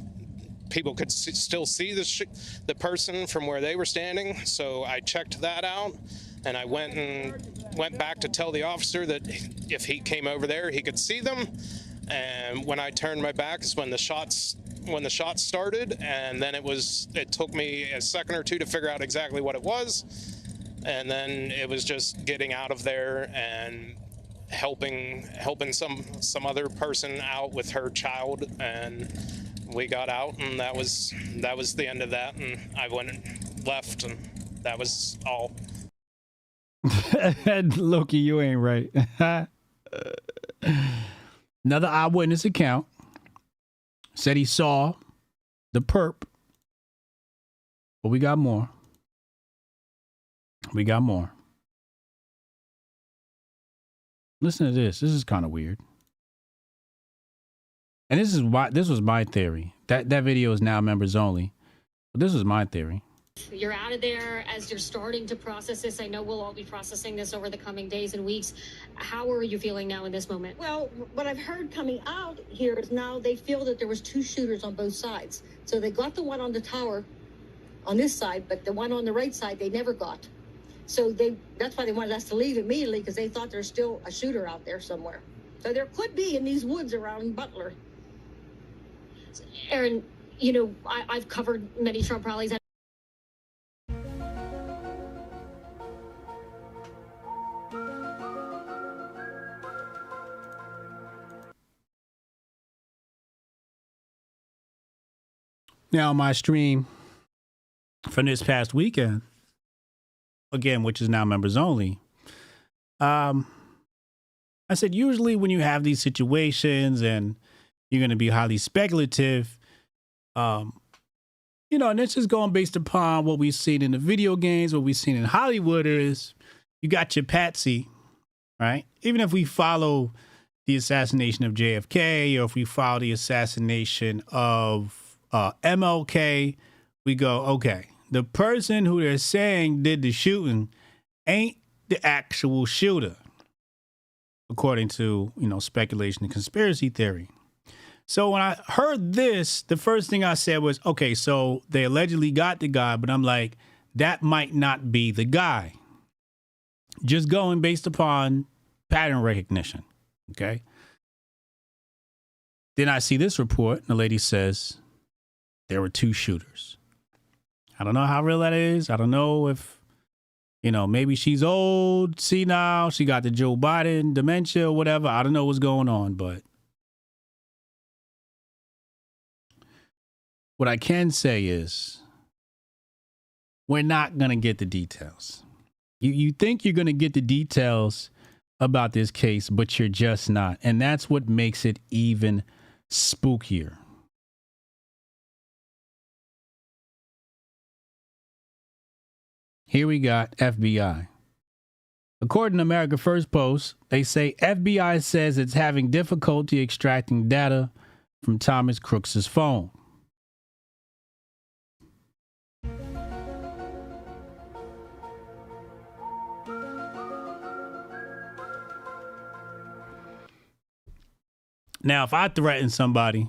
[SPEAKER 4] people could still see the person from where they were standing. So I checked that out, and I went back to tell the officer that if he came over there, he could see them. And when I turned my back is when the shots started, and then it took me a second or two to figure out exactly what it was. And then it was just getting out of there and helping some other person out with her child, and we got out, and that was the end of that. And I went and left, and that was all.
[SPEAKER 14] Loki, you ain't right. Another eyewitness account said he saw the perp, but we got more. We got more. Listen to this. This is kind of weird. And this was my theory. That video is now members only. But this was my theory.
[SPEAKER 6] You're out of there as you're starting to process this. I know we'll all be processing this over the coming days and weeks. How are you feeling now in this moment?
[SPEAKER 11] Well, what I've heard coming out here is now they feel that there was two shooters on both sides. So they got the one on the tower on this side, but the one on the right side they never got. So that's why they wanted us to leave immediately, because they thought there's still a shooter out there somewhere. So there could be in these woods around Butler.
[SPEAKER 6] Aaron, I've covered many Trump rallies.
[SPEAKER 14] Now, my stream from this past weekend, again, which is now members only, I said, usually when you have these situations and you're going to be highly speculative, and this is going based upon what we've seen in the video games, what we've seen in Hollywood is you got your patsy, right? Even if we follow the assassination of JFK, or if we follow the assassination of MLK, we go, okay, the person who they're saying did the shooting ain't the actual shooter, according to, speculation and conspiracy theory. So when I heard this, the first thing I said was, okay, so they allegedly got the guy, but I'm like, that might not be the guy. Just going based upon pattern recognition, okay? Then I see this report, and the lady says there were 2 shooters. I don't know how real that is. I don't know if, maybe she's old, senile, she got the Joe Biden dementia or whatever. I don't know what's going on, but what I can say is we're not going to get the details. You think you're going to get the details about this case, but you're just not. And that's what makes it even spookier. Here we got FBI. According to America First Post, they say FBI says it's having difficulty extracting data from Thomas Crooks' phone. Now, if I threaten somebody,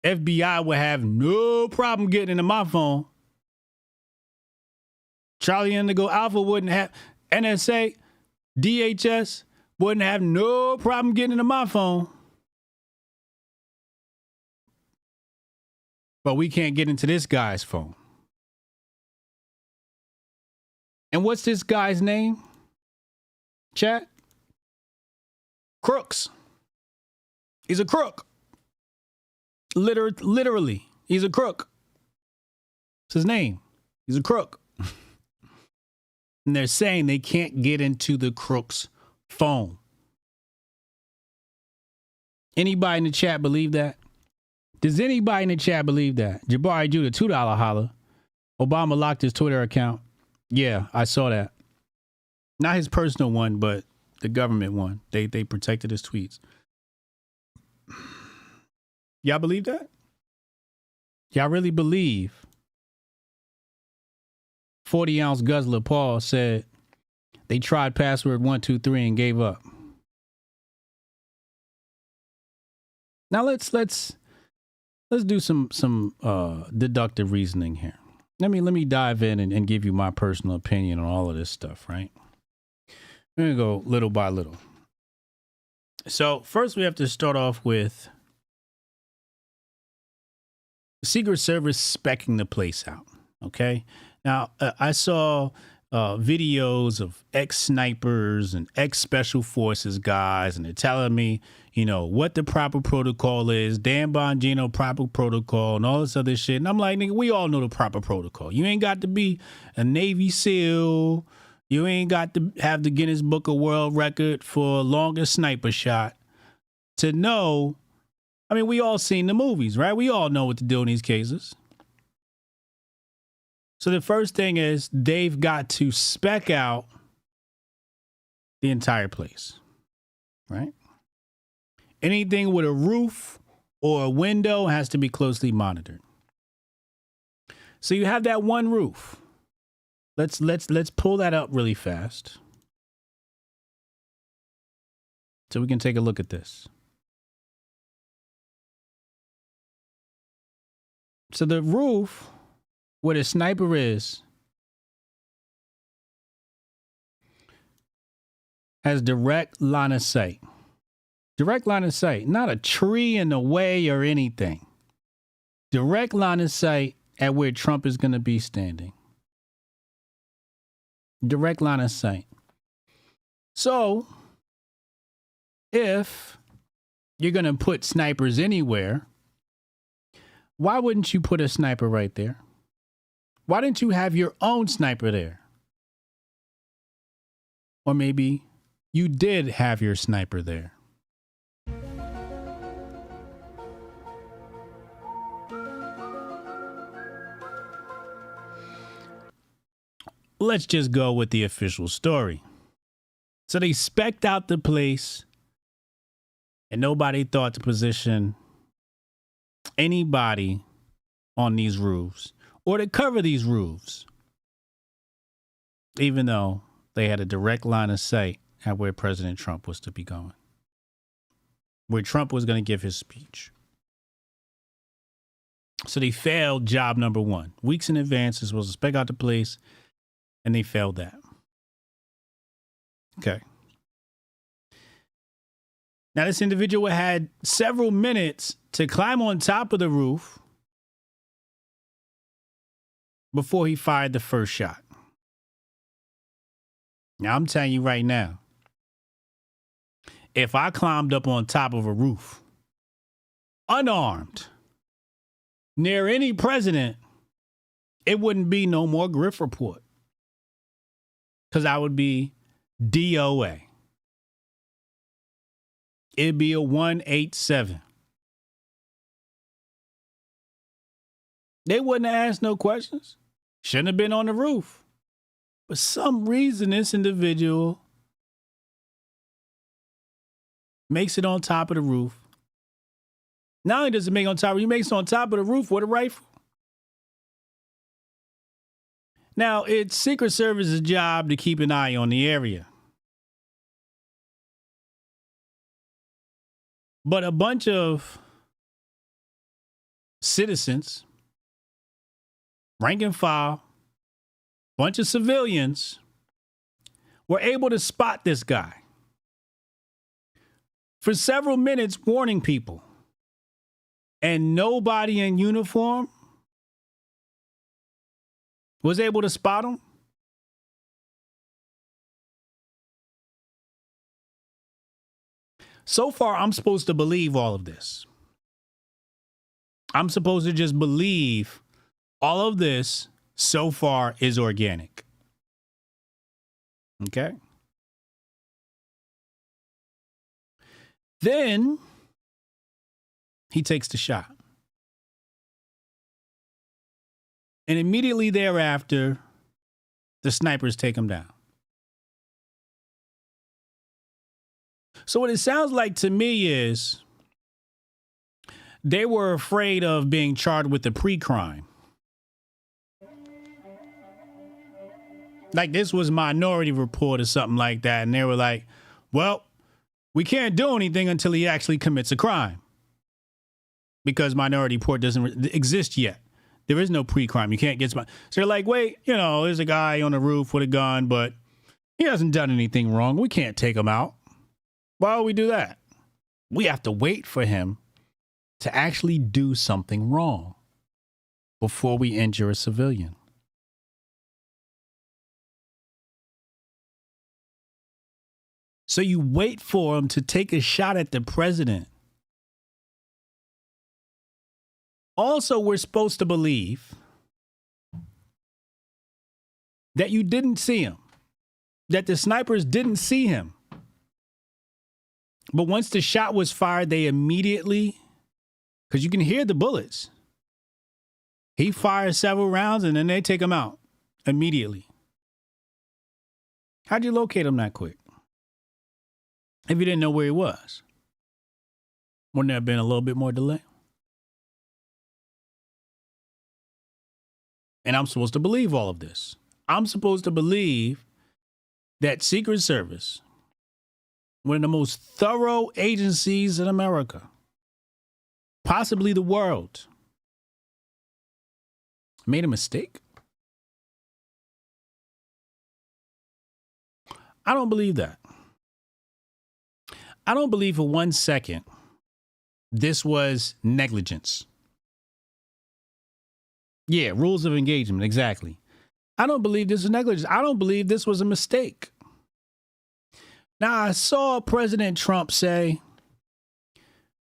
[SPEAKER 14] FBI would have no problem getting into my phone. Charlie Indigo Alpha wouldn't have, NSA, DHS wouldn't have no problem getting into my phone. But we can't get into this guy's phone. And what's this guy's name? Chat? Crooks. He's a crook. Literally, he's a crook. It's his name. He's a crook. And they're saying they can't get into the crook's phone. Anybody in the chat believe that? Does anybody in the chat believe that? Jabari Judah, $2 holler. Obama locked his Twitter account. Yeah, I saw that. Not his personal one, but the government one. They protected his tweets. Y'all believe that? Y'all really believe 40-ounce guzzler Paul said they tried password 123 and gave up? Now let's do some deductive reasoning here. Let me dive in and give you my personal opinion on all of this stuff, right? We're gonna go little by little. So first we have to start off with the Secret Service speccing the place out, okay? Now, I saw videos of ex-snipers and ex-special forces guys, and they're telling me, what the proper protocol is, Dan Bongino proper protocol, and all this other shit. And I'm like, nigga, we all know the proper protocol. You ain't got to be a Navy SEAL. You ain't got to have the Guinness Book of World Record for longest sniper shot to know. I mean, we all seen the movies, right? We all know what to do in these cases. So the first thing is they've got to spec out the entire place, right? Anything with a roof or a window has to be closely monitored. So you have that one roof. Let's pull that up really fast so we can take a look at this. So the roof where the sniper is has direct line of sight. Direct line of sight, not a tree in the way or anything. Direct line of sight at where Trump is going to be standing. Direct line of sight. So, if you're going to put snipers anywhere, why wouldn't you put a sniper right there? Why didn't you have your own sniper there? Or maybe you did have your sniper there. Let's just go with the official story. So they spec'd out the place and nobody thought to position anybody on these roofs or to cover these roofs, even though they had a direct line of sight at where President Trump was to be going, where Trump was going to give his speech. So they failed job number one. Weeks in advance, this was to spec out the place, and they failed that. Okay. Now, this individual had several minutes to climb on top of the roof before he fired the first shot. Now, I'm telling you right now, if I climbed up on top of a roof, unarmed, near any president, it wouldn't be no more Grift report. Because I would be DOA. It'd be a 187. They wouldn't have asked no questions. Shouldn't have been on the roof. For some reason, this individual makes it on top of the roof. Not only does it make it on top, he makes it on top of the roof with a rifle. Now, it's Secret Service's job to keep an eye on the area. But a bunch of citizens, rank and file, bunch of civilians were able to spot this guy for several minutes, warning people. And nobody in uniform was able to spot him. So far, I'm supposed to believe all of this. I'm supposed to just believe all of this so far is organic. Okay? Then he takes the shot. And immediately thereafter, the snipers take him down. So what it sounds like to me is they were afraid of being charged with the pre-crime. Like this was Minority Report or something like that. And they were like, well, we can't do anything until he actually commits a crime. Because Minority Report doesn't exist yet. There is no pre-crime. You can't get... So they're like, wait, there's a guy on the roof with a gun, but he hasn't done anything wrong. We can't take him out. Why would we do that? We have to wait for him to actually do something wrong before we injure a civilian. So you wait for him to take a shot at the president. Also, we're supposed to believe that you didn't see him, that the snipers didn't see him. But once the shot was fired, they immediately, because you can hear the bullets, he fires several rounds and then they take him out immediately. How'd you locate him that quick? If you didn't know where he was, wouldn't there have been a little bit more delay? And I'm supposed to believe all of this. I'm supposed to believe that Secret Service, one of the most thorough agencies in America, possibly the world, made a mistake. I don't believe that. I don't believe for 1 second this was negligence. Yeah, rules of engagement, exactly. I don't believe this was negligence. I don't believe this was a mistake. Now, I saw President Trump say,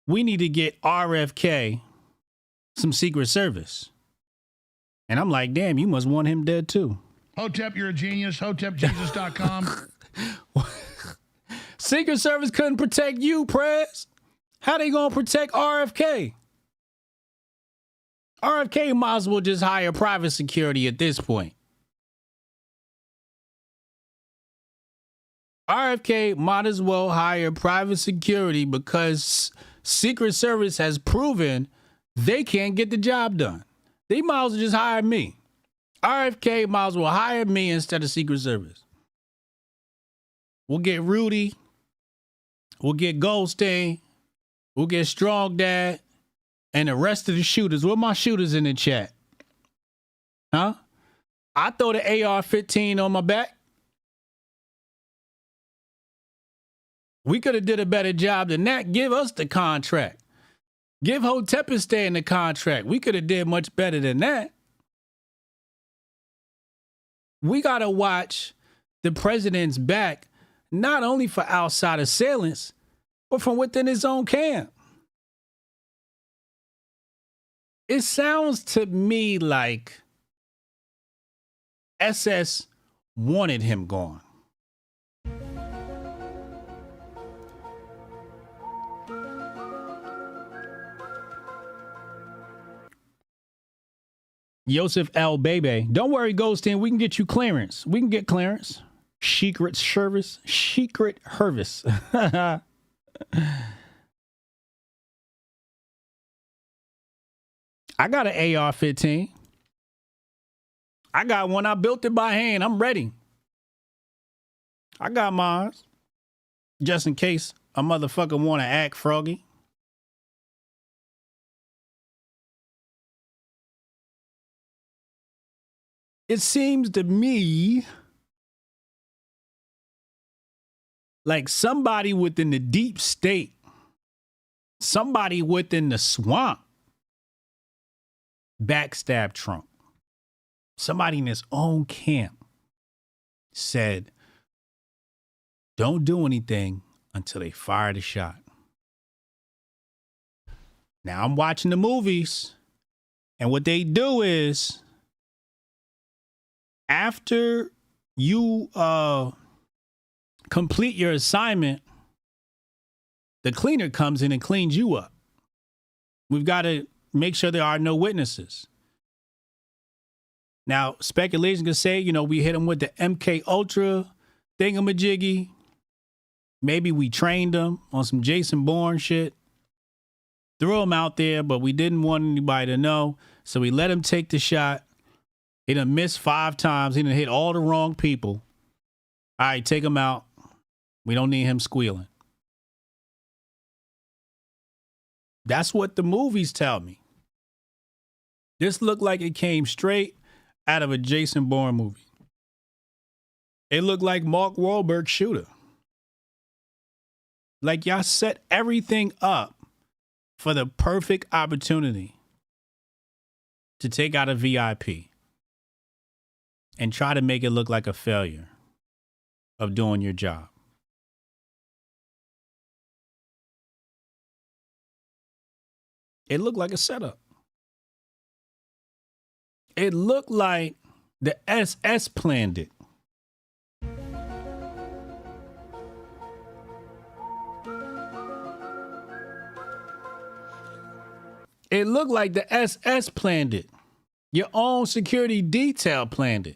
[SPEAKER 14] we need to get RFK some Secret Service. And I'm like, damn, you must want him dead too.
[SPEAKER 10] Hotep, you're a genius. HotepJesus.com.
[SPEAKER 14] Secret Service couldn't protect you, Prez. How they gonna protect RFK? RFK might as well just hire private security at this point. RFK might as well hire private security because Secret Service has proven they can't get the job done. They might as well just hire me. RFK might as well hire me instead of Secret Service. We'll get Rudy. We'll get Goldstein. We'll get Strong Dad. And the rest of the shooters. Where my shooters in the chat? Huh? I throw the AR-15 on my back. We could have did a better job than that. Give us the contract. Give Hotep and stay in the contract. We could have did much better than that. We got to watch the president's back, not only for outside assailants, but from within his own camp. It sounds to me like SS wanted him gone. Yosef L. Bebe. Don't worry, Goldstein. We can get you clearance. We can get clearance. Secret Service. Secret Service. I got an AR-15. I got one. I built it by hand. I'm ready. I got mine. Just in case a motherfucker want to act froggy. It seems to me like somebody within the deep state, somebody within the swamp, backstabbed Trump. Somebody in his own camp said, don't do anything until they fire the shot. Now I'm watching the movies, and what they do is, after you complete your assignment, the cleaner comes in and cleans you up. We've got to make sure there are no witnesses. Now, speculation can say, we hit them with the MK Ultra thingamajiggy. Maybe we trained them on some Jason Bourne shit. Threw them out there, but we didn't want anybody to know. So we let him take the shot. He done missed 5 times. He done hit all the wrong people. All right, take him out. We don't need him squealing. That's what the movies tell me. This looked like it came straight out of a Jason Bourne movie. It looked like Mark Wahlberg's Shooter. Like y'all set everything up for the perfect opportunity to take out a VIP and try to make it look like a failure of doing your job. It looked like a setup. It looked like the SS planned it. It looked like the SS planned it. Your own security detail planned it.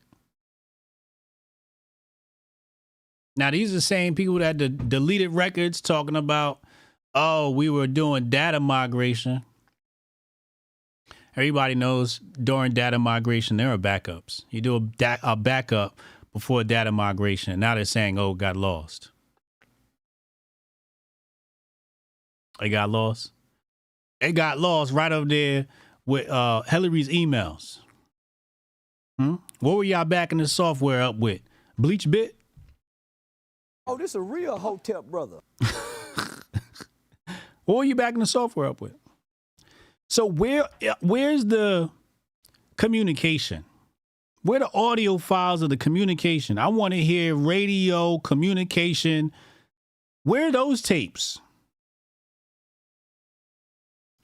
[SPEAKER 14] Now, these are the same people that deleted records talking about, oh, we were doing data migration. Everybody knows during data migration, there are backups. You do a backup before data migration. And now they're saying, oh, it got lost. It got lost. It got lost right over there with Hillary's emails. What were y'all backing the software up with? BleachBit?
[SPEAKER 19] Oh, this a real Hotep brother.
[SPEAKER 14] What were you backing the software up with? So where's the communication? Where are the audio files of the communication? I want to hear radio communication. Where are those tapes?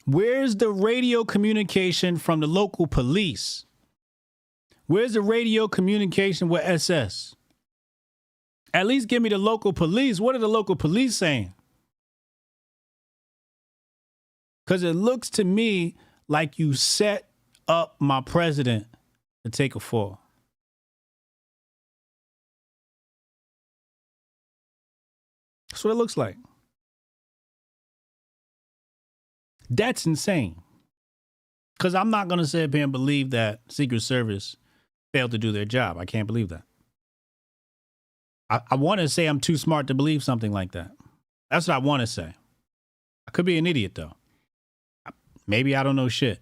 [SPEAKER 14] Where's the radio communication from the local police? Where's the radio communication with SS? At least give me the local police. What are the local police saying? Because it looks to me like you set up my president to take a fall. That's what it looks like. That's insane. Because I'm not going to sit up here and believe that Secret Service failed to do their job. I can't believe that. I want to say I'm too smart to believe something like that. That's what I want to say. I could be an idiot, though. Maybe I don't know shit.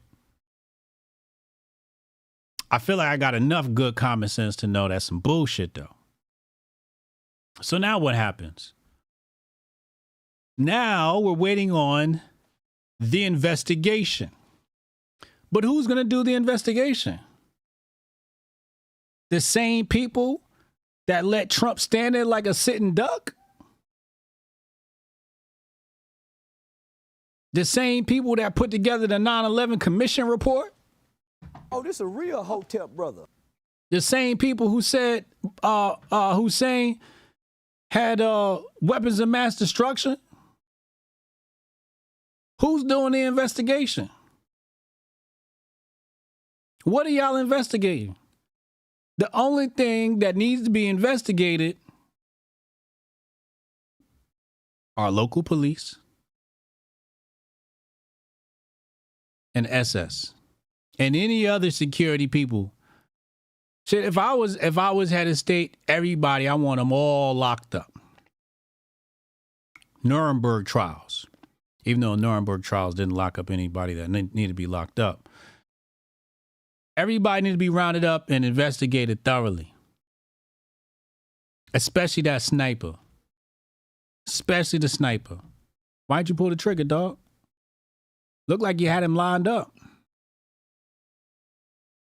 [SPEAKER 14] I feel like I got enough good common sense to know that's some bullshit, though. So now what happens? Now we're waiting on the investigation. But who's going to do the investigation? The same people that let Trump stand there like a sitting duck? The same people that put together the 9/11 Commission report?
[SPEAKER 19] Oh, this a real Hotep brother.
[SPEAKER 14] The same people who said Hussein had weapons of mass destruction? Who's doing the investigation? What are y'all investigating? The only thing that needs to be investigated are local police and SS and any other security people. Shit, if I was head of state, everybody, I want them all locked up. Nuremberg trials. Even though Nuremberg trials didn't lock up anybody that needed to be locked up. Everybody needs to be rounded up and investigated thoroughly. Especially that sniper. Especially the sniper. Why'd you pull the trigger, dog? Looked like you had him lined up.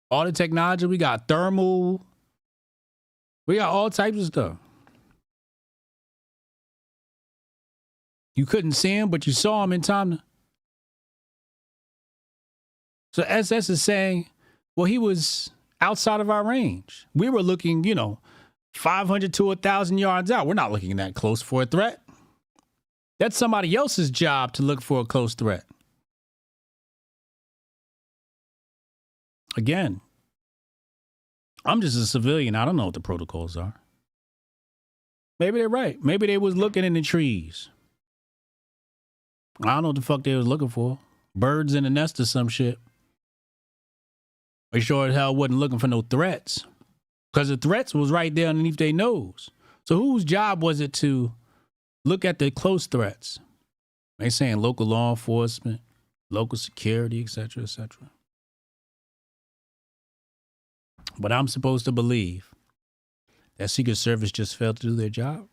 [SPEAKER 14] All the technology, we got thermal. We got all types of stuff. You couldn't see him, but you saw him in time to... So SS is saying, well, he was outside of our range. We were looking, 500 to 1,000 yards out. We're not looking that close for a threat. That's somebody else's job to look for a close threat. Again, I'm just a civilian. I don't know what the protocols are. Maybe they're right. Maybe they was looking in the trees. I don't know what the fuck they was looking for. Birds in a nest or some shit. They sure as hell wasn't looking for no threats. Because the threats was right there underneath their nose. So whose job was it to look at the close threats? They saying local law enforcement, local security, etc., etc. But I'm supposed to believe that Secret Service just failed to do their job.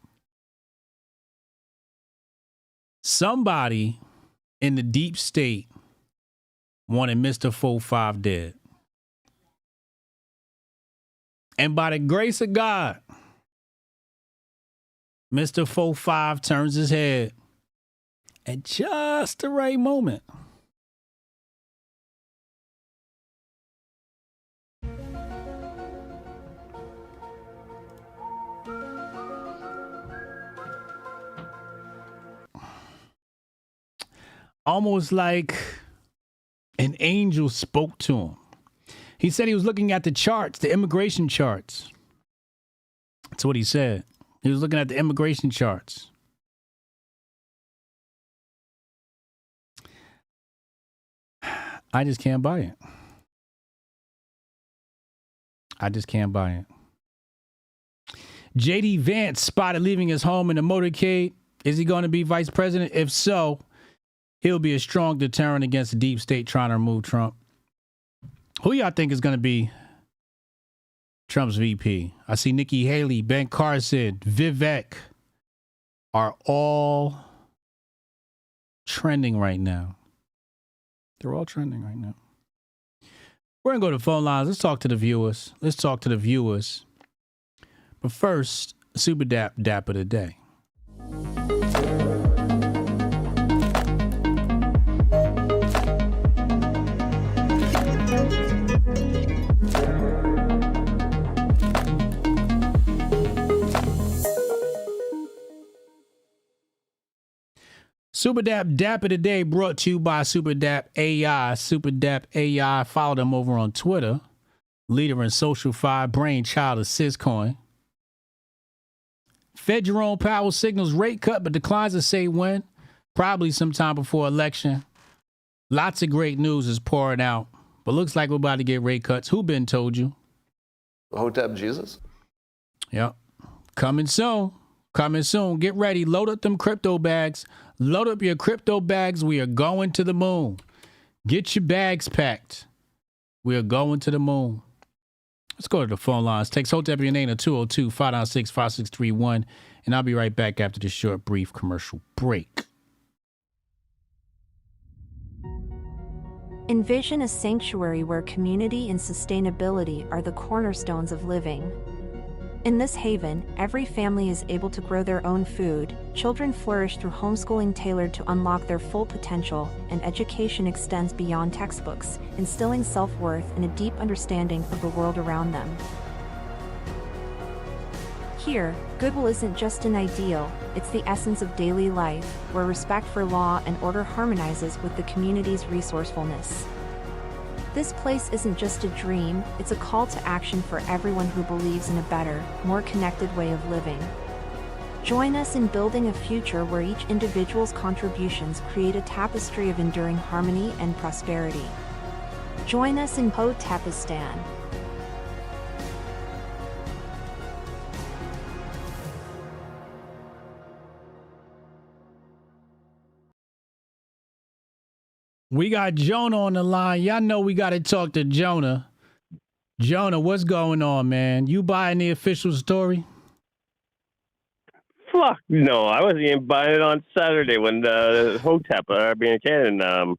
[SPEAKER 14] Somebody in the deep state wanted Mr. 45 dead. And by the grace of God, Mr. 45 turns his head at just the right moment. Almost like an angel spoke to him. He said he was looking at the charts, the immigration charts. That's what he said. He was looking at the immigration charts. I just can't buy it. I just can't buy it. J.D. Vance spotted leaving his home in a motorcade. Is he going to be vice president? If so, he'll be a strong deterrent against the deep state trying to remove Trump. Who y'all think is going to be Trump's VP? I see Nikki Haley, Ben Carson, Vivek are all trending right now. They're all trending right now. We're going to go to the phone lines. Let's talk to the viewers. But first, Super Dap of the day. Super Dap of the day brought to you by Super Dap AI. Super Dap AI, follow them over on Twitter. Leader in social fi, brainchild of Syscoin. Fed Jerome Powell signals rate cut but declines to say when. Probably sometime before election. Lots of great news is pouring out But looks like we're about to get rate cuts. Who been told you?
[SPEAKER 18] Hotep Jesus?
[SPEAKER 14] Yep. Coming soon. Coming soon. Get ready. Load up them crypto bags. Load up your crypto bags. We are going to the moon. Get your bags packed. We are going to the moon. Let's go to the phone lines. Text Hotep your name at 202-596-5631. And I'll be right back after this short, brief commercial break.
[SPEAKER 5] Envision a sanctuary where community and sustainability are the cornerstones of living. In this haven, every family is able to grow their own food, children flourish through homeschooling tailored to unlock their full potential, and education extends beyond textbooks, instilling self-worth and a deep understanding of the world around them. Here, goodwill isn't just an ideal, it's the essence of daily life, where respect for law and order harmonizes with the community's resourcefulness. This place isn't just a dream, it's a call to action for everyone who believes in a better, more connected way of living. Join us in building a future where each individual's contributions create a tapestry of enduring harmony and prosperity. Join us in Hotepistan.
[SPEAKER 14] We got Jonah on the line. Y'all know we got to talk to Jonah. Jonah, what's going on, man? You buying the official story?
[SPEAKER 7] Fuck no, I wasn't even buying it on Saturday when Hotep, being a canon,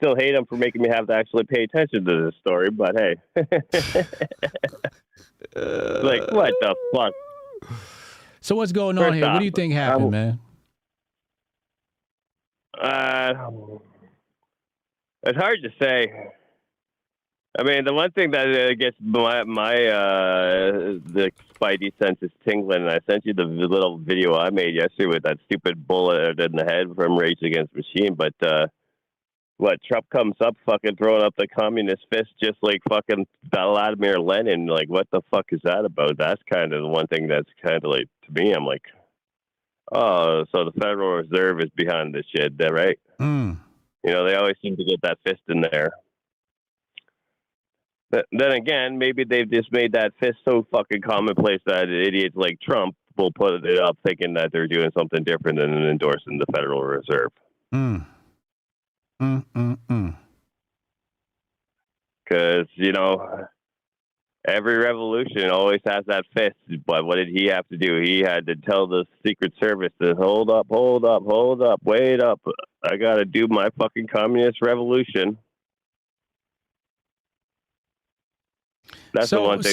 [SPEAKER 7] still hate him for making me have to actually pay attention to this story, but hey. Like, what the fuck?
[SPEAKER 14] So what's going on here? What do you think happened, man?
[SPEAKER 7] It's hard to say. I mean, the one thing that gets my the spidey senses tingling, and I sent you the little video I made yesterday with that stupid bullet in the head from Rage Against the Machine. But what, Trump comes up fucking throwing up the communist fist just like fucking Vladimir Lenin. Like, what the fuck is that about? That's kind of the one thing that's kind of like, to me, I'm like, oh, so the Federal Reserve is behind this shit, right? You know, they always seem to get that fist in there. But then again, maybe they've just made that fist so fucking commonplace that idiots like Trump will put it up thinking that they're doing something different than endorsing the Federal Reserve. Because, you know, every revolution always has that fist, but what did he have to do? He had to tell the Secret Service to hold up, wait up. I got to do my fucking communist revolution. That's the one thing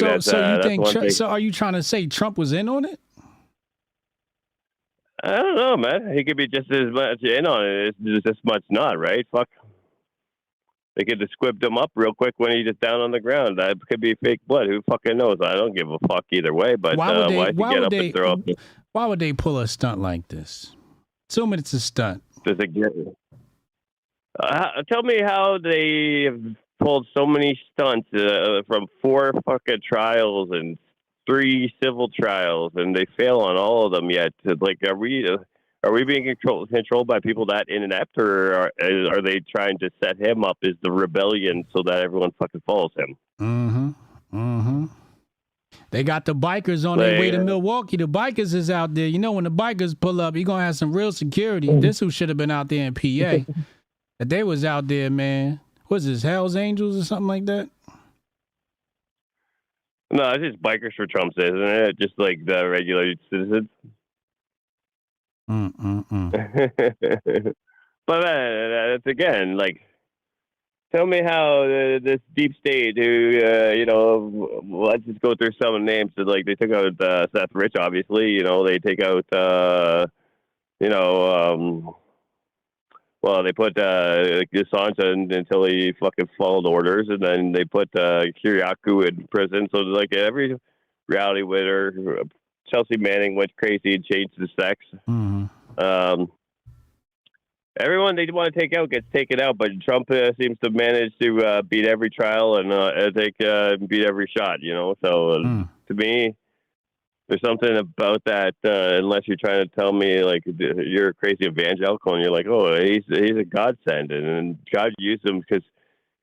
[SPEAKER 14] so are you trying to say Trump was in on it?
[SPEAKER 7] I don't know, man. He could be just as much in on it as just much not, right? Fuck. They could have squibbed him up real quick when he's just down on the ground. That could be fake blood. Who fucking knows? I don't give a fuck either way. But why
[SPEAKER 14] would they pull a stunt like this? Assume it's a stunt.
[SPEAKER 7] Tell me how they have pulled so many stunts from 4 fucking trials and 3 civil trials, and they fail on all of them yet. Like, are we being controlled by people that inept, or are they trying to set him up as the rebellion so that everyone fucking follows him?
[SPEAKER 14] They got the bikers on their way to Milwaukee. The bikers is out there. You know, when the bikers pull up, you're going to have some real security. This who should have been out there in PA. That they was out there, man. What's this, Hell's Angels or something like that?
[SPEAKER 7] No, it's just bikers for Trump, isn't it? Just like the regular citizens. But it's again, like, tell me how this deep state, who you know, let's just go through some of the names. So, like, they took out Seth Rich, obviously. You know, they take out well, they put Assange until he fucking followed orders, and then they put Kiriakou in prison. So, like, every reality winner, Chelsea Manning went crazy and changed the sex. Everyone they want to take out gets taken out, but Trump seems to manage to beat every trial and beat every shot, you know? So, to me, there's something about that, unless you're trying to tell me, like, you're a crazy evangelical and you're like, oh, he's a godsend, and God used him because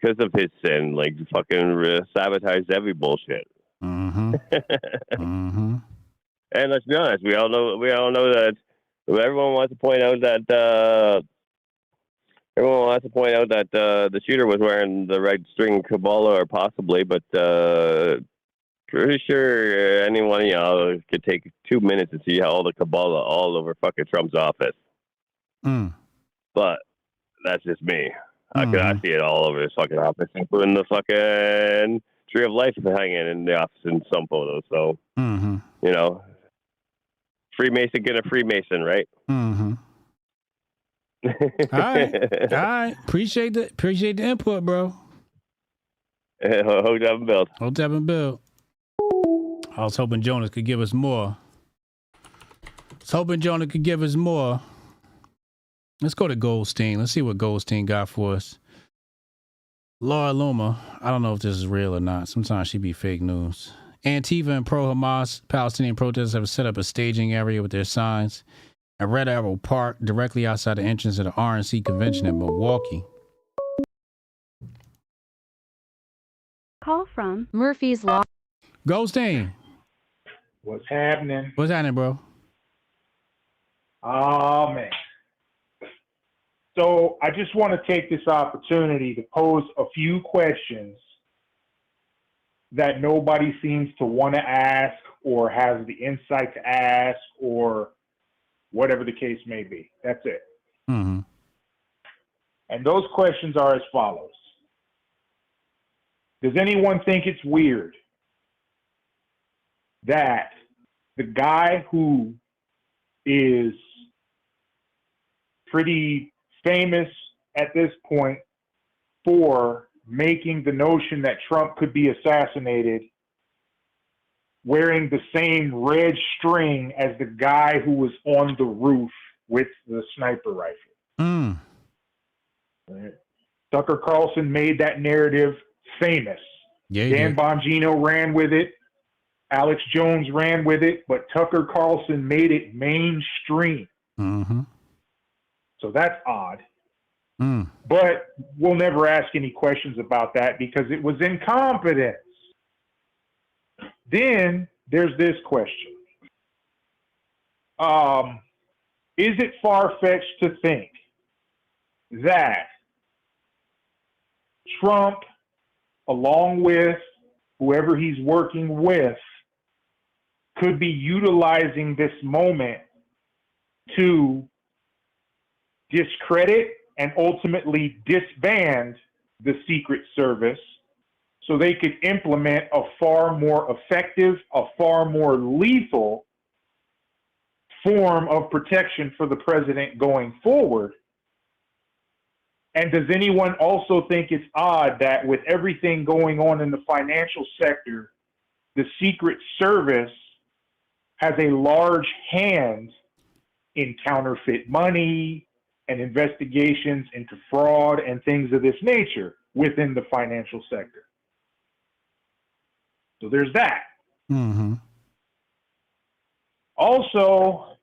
[SPEAKER 7] because of his sin, like fucking sabotaged every bullshit.
[SPEAKER 14] Mm-hmm. Mm-hmm.
[SPEAKER 7] And let's be honest, we all know that everyone wants to point out that the shooter was wearing the red string Kabbalah, or possibly, but pretty sure any one of y'all could take 2 minutes to see all the Kabbalah all over fucking Trump's office.
[SPEAKER 14] Mm.
[SPEAKER 7] But that's just me. I see it all over his fucking office, including the fucking Tree of Life hanging in the office in some photos. So, you know, Freemason get a Freemason, right?
[SPEAKER 14] Mm-hmm. All right. Appreciate the input, bro.
[SPEAKER 7] Hotep and build.
[SPEAKER 14] Hotep and build. I was hoping Jonas could give us more. Let's go to Goldstein. Let's see what Goldstein got for us. Laura Luma. I don't know if this is real or not. Sometimes she be fake news. Antifa and pro-Hamas Palestinian protesters have set up a staging area with their signs at Red Arrow Park, directly outside the entrance of the RNC convention in Milwaukee.
[SPEAKER 1] Call from Murphy's Law.
[SPEAKER 14] Goldstein.
[SPEAKER 13] What's happening?
[SPEAKER 14] What's happening, bro?
[SPEAKER 13] Oh, man. So I just want to take this opportunity to pose a few questions that nobody seems to want to ask or has the insight to ask or whatever the case may be. That's it.
[SPEAKER 14] Mm-hmm.
[SPEAKER 13] And those questions are as follows. Does anyone think it's weird that the guy who is pretty famous at this point for making the notion that Trump could be assassinated wearing the same red string as the guy who was on the roof with the sniper rifle? Right. Tucker Carlson made that narrative famous. Dan Bongino ran with it. Alex Jones ran with it, but Tucker Carlson made it mainstream.
[SPEAKER 14] Mm-hmm.
[SPEAKER 13] So that's odd. But we'll never ask any questions about that because it was incompetence. Then there's this question. Is it far-fetched to think that Trump, along with whoever he's working with, could be utilizing this moment to discredit and ultimately disband the Secret Service so they could implement a far more effective, a far more lethal form of protection for the president going forward? And does anyone also think it's odd that with everything going on in the financial sector, the Secret Service has a large hand in counterfeit money and investigations into fraud and things of this nature within the financial sector? So there's that.
[SPEAKER 14] Mm-hmm.
[SPEAKER 13] Also,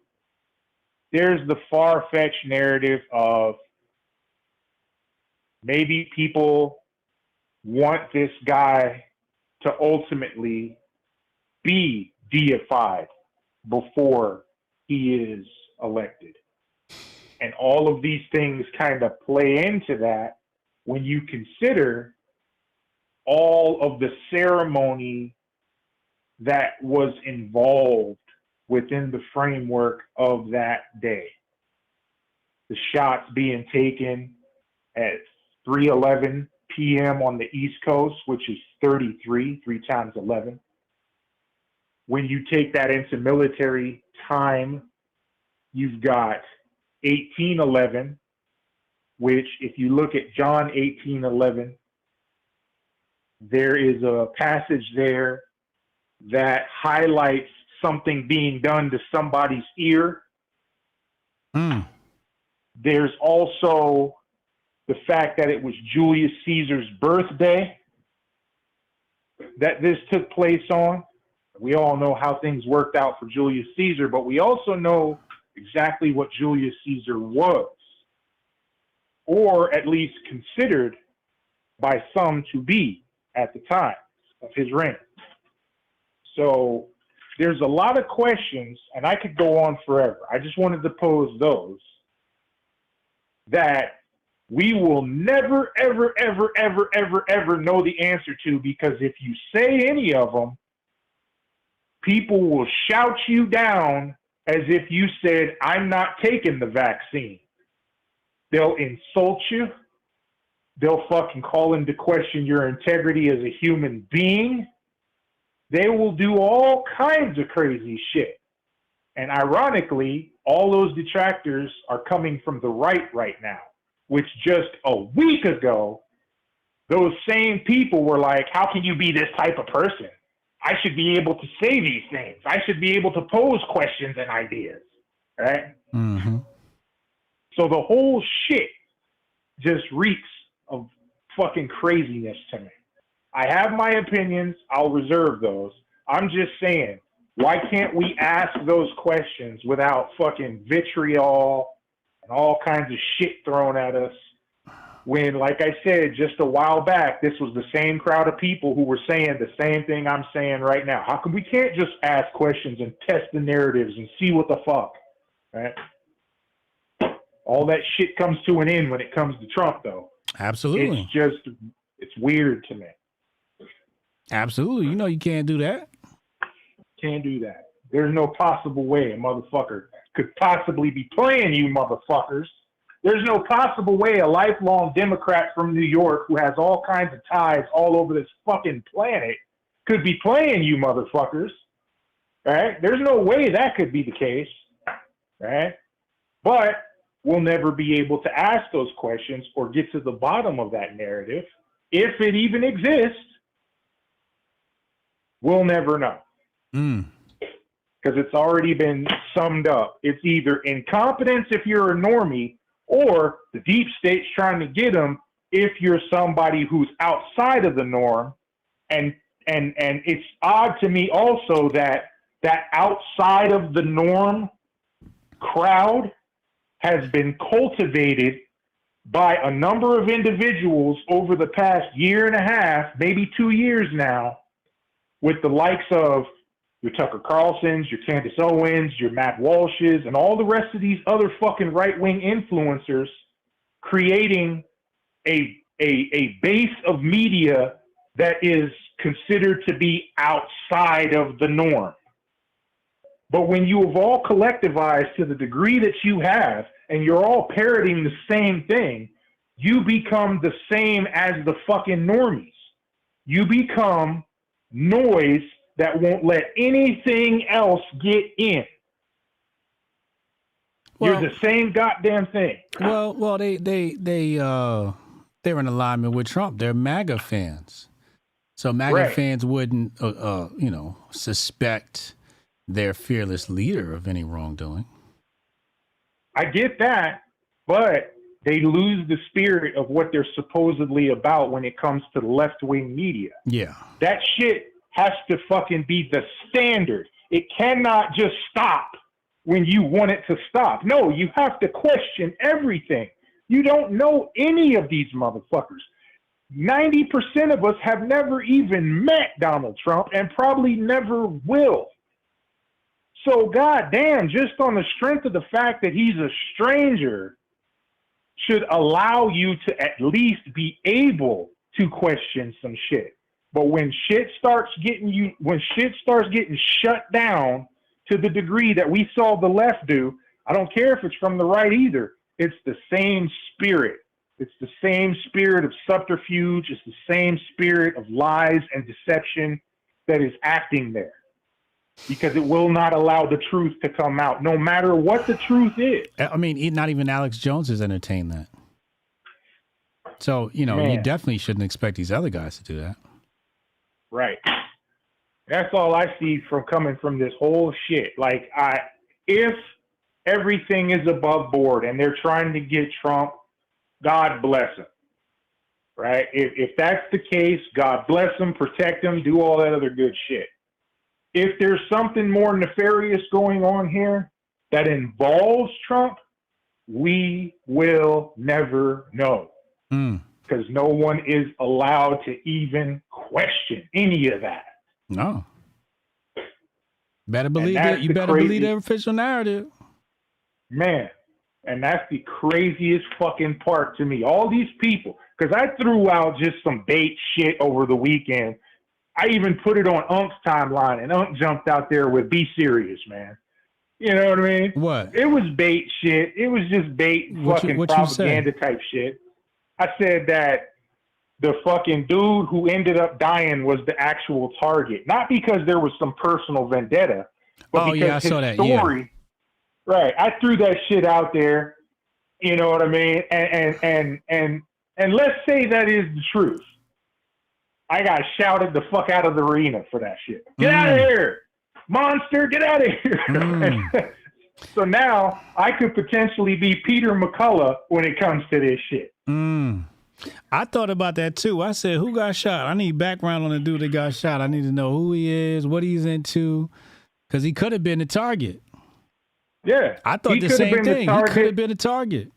[SPEAKER 13] there's the far-fetched narrative of maybe people want this guy to ultimately be deified before he is elected. And all of these things kind of play into that when you consider all of the ceremony that was involved within the framework of that day. The shots being taken at 3:11 p.m. on the East Coast, which is 33, 3 times 11. When you take that into military time, you've got 1811, which if you look at John 18:11, there is a passage there that highlights something being done to somebody's ear. There's also the fact that it was Julius Caesar's birthday that this took place on. We all know how things worked out for Julius Caesar, but we also know exactly what Julius Caesar was, or at least considered by some to be at the time of his reign. So there's a lot of questions, and I could go on forever. I just wanted to pose those that we will never, ever, ever, ever, ever, ever know the answer to, because if you say any of them, people will shout you down as if you said, I'm not taking the vaccine. They'll insult you. They'll fucking call into question your integrity as a human being. They will do all kinds of crazy shit. And ironically, all those detractors are coming from the right now, which just a week ago, those same people were like, how can you be this type of person? I should be able to say these things. I should be able to pose questions and ideas, right?
[SPEAKER 14] Mm-hmm.
[SPEAKER 13] So the whole shit just reeks of fucking craziness to me. I have my opinions. I'll reserve those. I'm just saying, why can't we ask those questions without fucking vitriol and all kinds of shit thrown at us? When, like I said, just a while back, this was the same crowd of people who were saying the same thing I'm saying right now. How come we can't just ask questions and test the narratives and see what the fuck, right? All that shit comes to an end when it comes to Trump, though.
[SPEAKER 14] Absolutely.
[SPEAKER 13] It's weird to me.
[SPEAKER 14] Absolutely. You know you can't do that.
[SPEAKER 13] Can't do that. There's no possible way a motherfucker could possibly be playing you motherfuckers. There's no possible way a lifelong Democrat from New York who has all kinds of ties all over this fucking planet could be playing you motherfuckers. Right? There's no way that could be the case. Right? But we'll never be able to ask those questions or get to the bottom of that narrative. If it even exists, we'll never know. Because it's already been summed up. It's either incompetence if you're a normie, or the deep state's trying to get them if you're somebody who's outside of the norm. And it's odd to me also that outside of the norm crowd has been cultivated by a number of individuals over the past year and a half, maybe 2 years now, with the likes of your Tucker Carlsons, your Candace Owens, your Matt Walshes, and all the rest of these other fucking right-wing influencers creating a base of media that is considered to be outside of the norm. But when you have all collectivized to the degree that you have, and you're all parroting the same thing, you become the same as the fucking normies. You become noise that won't let anything else get in. You're the same goddamn thing.
[SPEAKER 14] Well, they're in alignment with Trump. They're MAGA fans, so MAGA fans wouldn't, suspect their fearless leader of any wrongdoing.
[SPEAKER 13] I get that, but they lose the spirit of what they're supposedly about when it comes to the left-wing media.
[SPEAKER 14] Yeah,
[SPEAKER 13] that shit has to fucking be the standard. It cannot just stop when you want it to stop. No, you have to question everything. You don't know any of these motherfuckers. 90% of us have never even met Donald Trump and probably never will. So goddamn, just on the strength of the fact that he's a stranger should allow you to at least be able to question some shit. But when shit starts getting shut down to the degree that we saw the left do, I don't care if it's from the right either. It's the same spirit. It's the same spirit of subterfuge. It's the same spirit of lies and deception that is acting there. Because it will not allow the truth to come out, no matter what the truth is.
[SPEAKER 14] I mean, not even Alex Jones has entertained that. So, you definitely shouldn't expect these other guys to do that.
[SPEAKER 13] Right. That's all I see from coming from this whole shit. Like, if everything is above board and they're trying to get Trump, God bless him. Right? If that's the case, God bless him, protect him, do all that other good shit. If there's something more nefarious going on here that involves Trump, we will never know. because no one is allowed to even question any of that.
[SPEAKER 14] No. Better believe it. You better believe the official narrative.
[SPEAKER 13] Man, and that's the craziest fucking part to me. All these people, because I threw out just some bait shit over the weekend. I even put it on Unk's timeline, and Unk jumped out there with "Be serious, man." You know what I mean?
[SPEAKER 14] What?
[SPEAKER 13] It was bait shit. It was just bait fucking propaganda type shit. I said that the fucking dude who ended up dying was the actual target. Not because there was some personal vendetta, but because his story. Right. I threw that shit out there. You know what I mean? And let's say that is the truth. I got shouted the fuck out of the arena for that shit. Get out of here! Monster, get out of here! So now I could potentially be Peter McCullough when it comes to this shit.
[SPEAKER 14] I thought about that too. I said, who got shot? I need background on the dude that got shot. I need to know who he is, what he's into, because he could have been the target.
[SPEAKER 13] Yeah.
[SPEAKER 14] I thought the same thing. He could have been a target.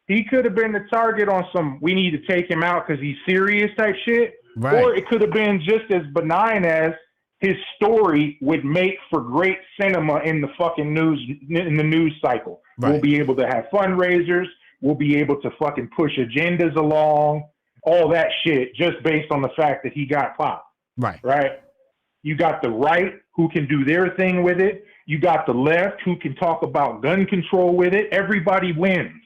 [SPEAKER 13] He could have been the target on some, we need to take him out because he's serious type shit.
[SPEAKER 14] Right.
[SPEAKER 13] Or it could have been just as benign as his story would make for great cinema in the fucking news, in the news cycle. Right. We'll be able to have fundraisers. We'll be able to fucking push agendas along, all that shit, just based on the fact that he got popped.
[SPEAKER 14] Right.
[SPEAKER 13] Right. You got the right who can do their thing with it. You got the left who can talk about gun control with it. Everybody wins.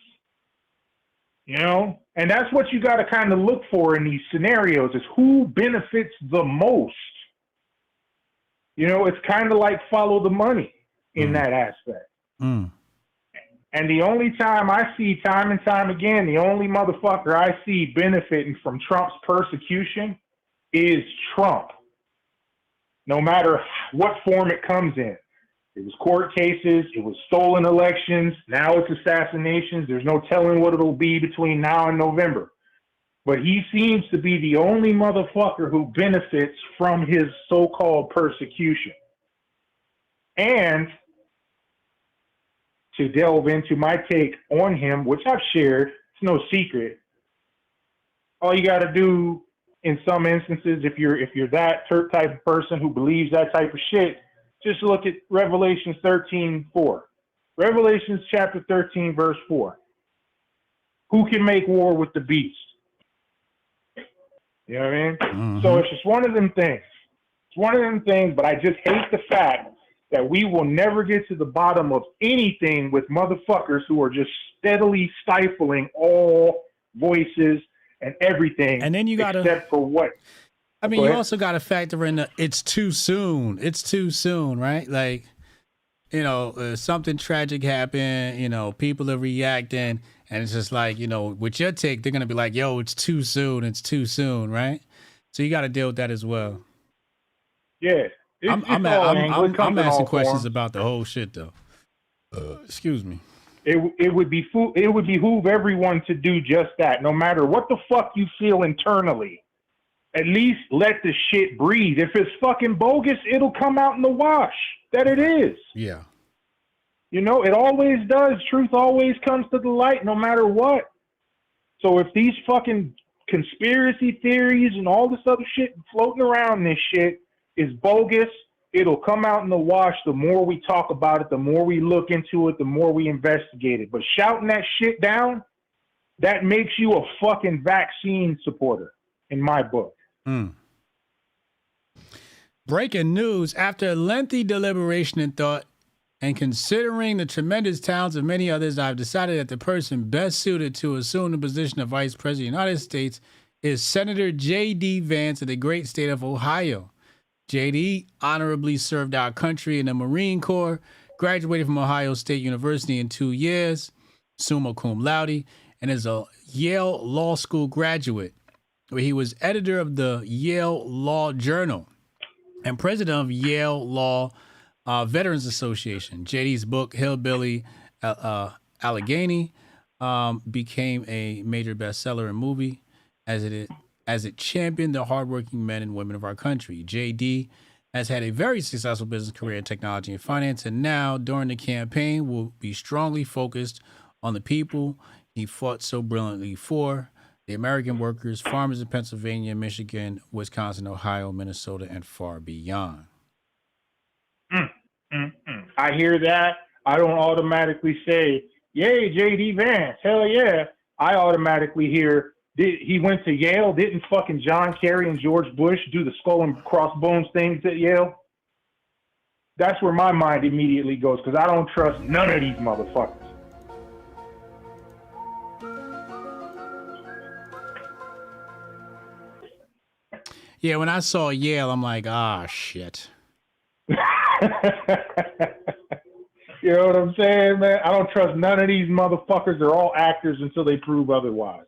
[SPEAKER 13] You know? And that's what you got to kind of look for in these scenarios is who benefits the most. You know, it's kind of like follow the money in that aspect. And the only time I see time and time again, the only motherfucker I see benefiting from Trump's persecution is Trump. No matter what form it comes in. It was court cases. It was stolen elections. Now it's assassinations. There's no telling what it'll be between now and November. But he seems to be the only motherfucker who benefits from his so-called persecution. And to delve into my take on him, which I've shared, it's no secret. All you got to do in some instances, if you're that type of person who believes that type of shit, just look at Revelations 13:4. Revelations chapter 13, verse 4. Who can make war with the beast? You know what I mean? Mm-hmm. So it's just one of them things. It's one of them things, but I just hate the fact that we will never get to the bottom of anything with motherfuckers who are just steadily stifling all voices and everything.
[SPEAKER 14] And then you got
[SPEAKER 13] except for what?
[SPEAKER 14] I mean, you also got to factor in the it's too soon. It's too soon, right? Like, you know, something tragic happened, you know, people are reacting, and it's just like, you know, with your take, they're going to be like, yo, it's too soon, right? So you got to deal with that as well.
[SPEAKER 13] Yeah.
[SPEAKER 14] I'm asking questions about the whole shit, though. Excuse me.
[SPEAKER 13] It would behoove everyone to do just that, no matter what the fuck you feel internally. At least let the shit breathe. If it's fucking bogus, it'll come out in the wash that it is.
[SPEAKER 14] Yeah.
[SPEAKER 13] You know, it always does. Truth always comes to the light no matter what. So if these fucking conspiracy theories and all this other shit floating around this shit is bogus, it'll come out in the wash. The more we talk about it, the more we look into it, the more we investigate it. But shouting that shit down, that makes you a fucking vaccine supporter in my book.
[SPEAKER 14] Breaking news. After a lengthy deliberation and thought, and considering the tremendous talents of many others, I've decided that the person best suited to assume the position of Vice President of the United States is Senator J.D. Vance of the great state of Ohio. J.D. honorably served our country in the Marine Corps, graduated from Ohio State University in 2 years, summa cum laude, and is a Yale Law School graduate, where he was editor of the Yale Law Journal and president of Yale Law Veterans Association. JD's book, Hillbilly Allegheny, became a major bestseller and movie as it championed the hardworking men and women of our country. JD has had a very successful business career in technology and finance, and now, during the campaign, will be strongly focused on the people he fought so brilliantly for, The American workers, farmers in Pennsylvania, Michigan, Wisconsin, Ohio, Minnesota, and far beyond.
[SPEAKER 13] I hear that. I don't automatically say, yay, J.D. Vance, hell yeah. I automatically hear, he went to Yale. Didn't fucking John Kerry and George Bush do the skull and crossbones things at Yale? That's where my mind immediately goes, because I don't trust none of these motherfuckers.
[SPEAKER 14] Yeah, when I saw Yale, I'm like, ah, shit.
[SPEAKER 13] You know what I'm saying, man? I don't trust none of these motherfuckers. They're all actors until they prove otherwise.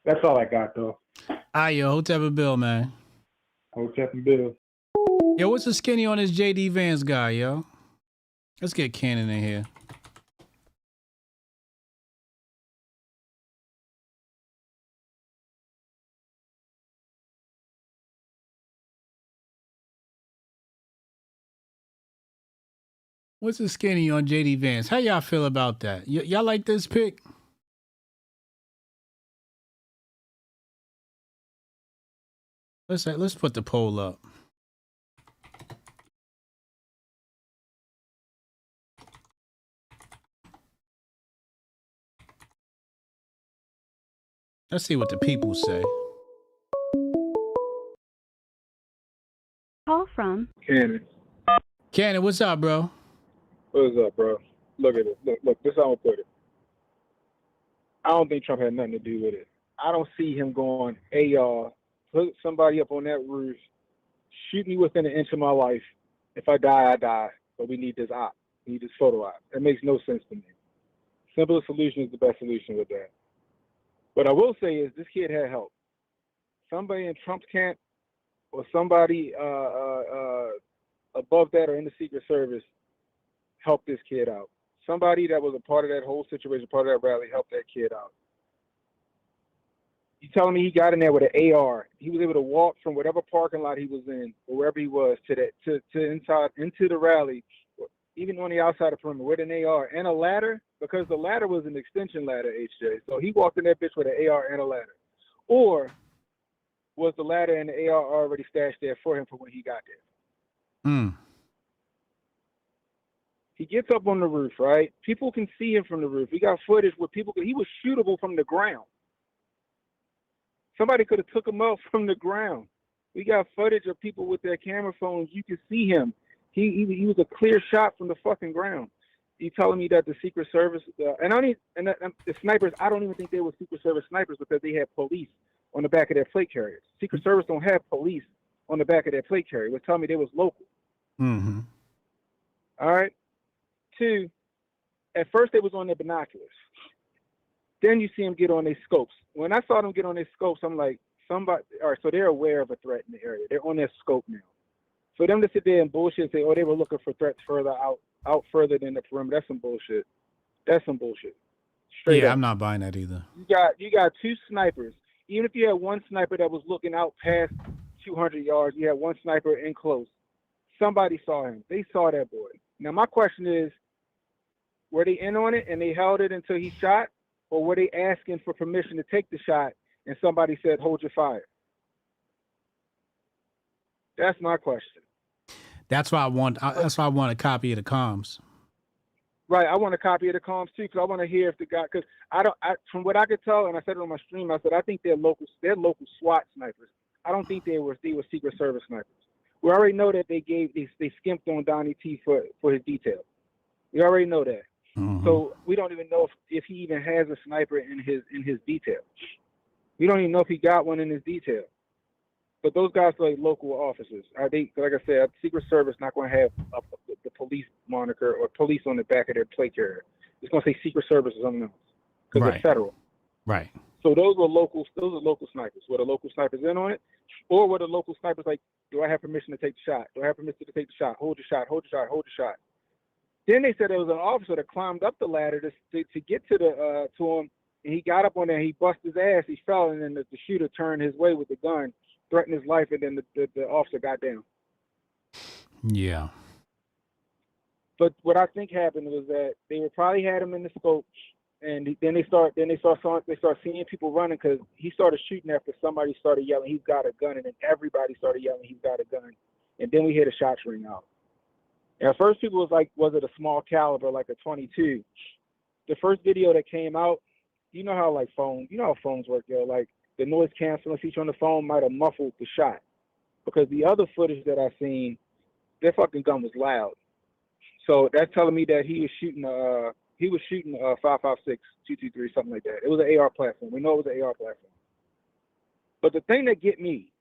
[SPEAKER 13] That's all I got, though.
[SPEAKER 14] Yo, Hotep and Bill, man.
[SPEAKER 13] Hotep and Bill.
[SPEAKER 14] Yo, what's the skinny on this JD Vance guy, yo? Let's get Cannon in here. What's the skinny on JD Vance? How y'all feel about that? Y'all like this pick? Let's put the poll up. Let's see what the people say.
[SPEAKER 1] Call from
[SPEAKER 2] Cannon.
[SPEAKER 14] Cannon, what's up, bro?
[SPEAKER 2] What's up, bro? Look at it. Look, this is how I'm gonna put it. I don't think Trump had nothing to do with it. I don't see him going, hey, y'all, put somebody up on that roof, shoot me within an inch of my life. If I die, I die. But we need this op. We need this photo op. That makes no sense to me. Simplest solution is the best solution with that. What I will say is this kid had help. Somebody in Trump's camp or somebody above that or in the Secret Service helped this kid out. Somebody that was a part of that whole situation, part of that rally, helped that kid out. You telling me he got in there with an AR? He was able to walk from whatever parking lot he was in, or wherever he was, to inside into the rally, even on the outside of the perimeter, with an AR and a ladder, because the ladder was an extension ladder, HJ. So he walked in that bitch with an AR and a ladder. Or was the ladder and the AR already stashed there for him for when he got there? He gets up on the roof, right? People can see him from the roof. We got footage where he was shootable from the ground. Somebody could have took him out from the ground. We got footage of people with their camera phones. You can see him. He was a clear shot from the fucking ground. You telling me that the Secret Service the snipers? I don't even think they were Secret Service snipers because they had police on the back of their plate carriers. Secret Service don't have police on the back of their plate carrier. Would tell me they was local.
[SPEAKER 14] Mm-hmm.
[SPEAKER 2] All right. 2, at first they was on their binoculars. Then you see them get on their scopes. When I saw them get on their scopes, I'm like, somebody, all right, so they're aware of a threat in the area. They're on their scope now. For them to sit there and bullshit and say, oh, they were looking for threats further out further than the perimeter, that's some bullshit. That's some bullshit. Straight up.
[SPEAKER 14] I'm not buying that either.
[SPEAKER 2] You got 2 snipers. Even if you had one sniper that was looking out past 200 yards, you had one sniper in close. Somebody saw him. They saw that boy. Now, my question is, were they in on it and they held it until he shot? Or were they asking for permission to take the shot and somebody said, hold your fire? That's my question.
[SPEAKER 14] That's why I want a copy of the comms.
[SPEAKER 2] Right, I want a copy of the comms too, because I want to hear if the guy, because from what I could tell, and I said it on my stream, I said I think they're local SWAT snipers. I don't think they were Secret Service snipers. We already know that they skimped on Donnie T for his detail. We already know that. Mm-hmm. So we don't even know if he even has a sniper in his detail. We don't even know if he got one in his detail. But those guys are like local officers. Are they? Like I said, Secret Service not going to have the police moniker or police on the back of their plate carrier. It's going to say Secret Service or something else because they're federal.
[SPEAKER 14] Right.
[SPEAKER 2] So those are local snipers. Were the local snipers in on it, or were the local snipers like, do I have permission to take the shot? Do I have permission to take the shot? Hold your shot. Hold your shot. Hold your shot. Then they said there was an officer that climbed up the ladder to get to him, and he got up on there. He busted his ass. He fell, and then the shooter turned his way with the gun, threatened his life, and then the officer got down.
[SPEAKER 14] Yeah.
[SPEAKER 2] But what I think happened was that they probably had him in the scope, And then they start seeing people running because he started shooting after somebody started yelling, "He's got a gun," and then everybody started yelling, "He's got a gun." And then we hear the shots ring out. And at first, people was like, "Was it a small caliber, like a 22?" The first video that came out, you know how phones work, yo. Like the noise canceling feature on the phone might have muffled the shot, because the other footage that I seen, their fucking gun was loud. So that's telling me that he was shooting 5.56, 223, something like that. It was an AR platform. We know it was an AR platform. But the thing that get me,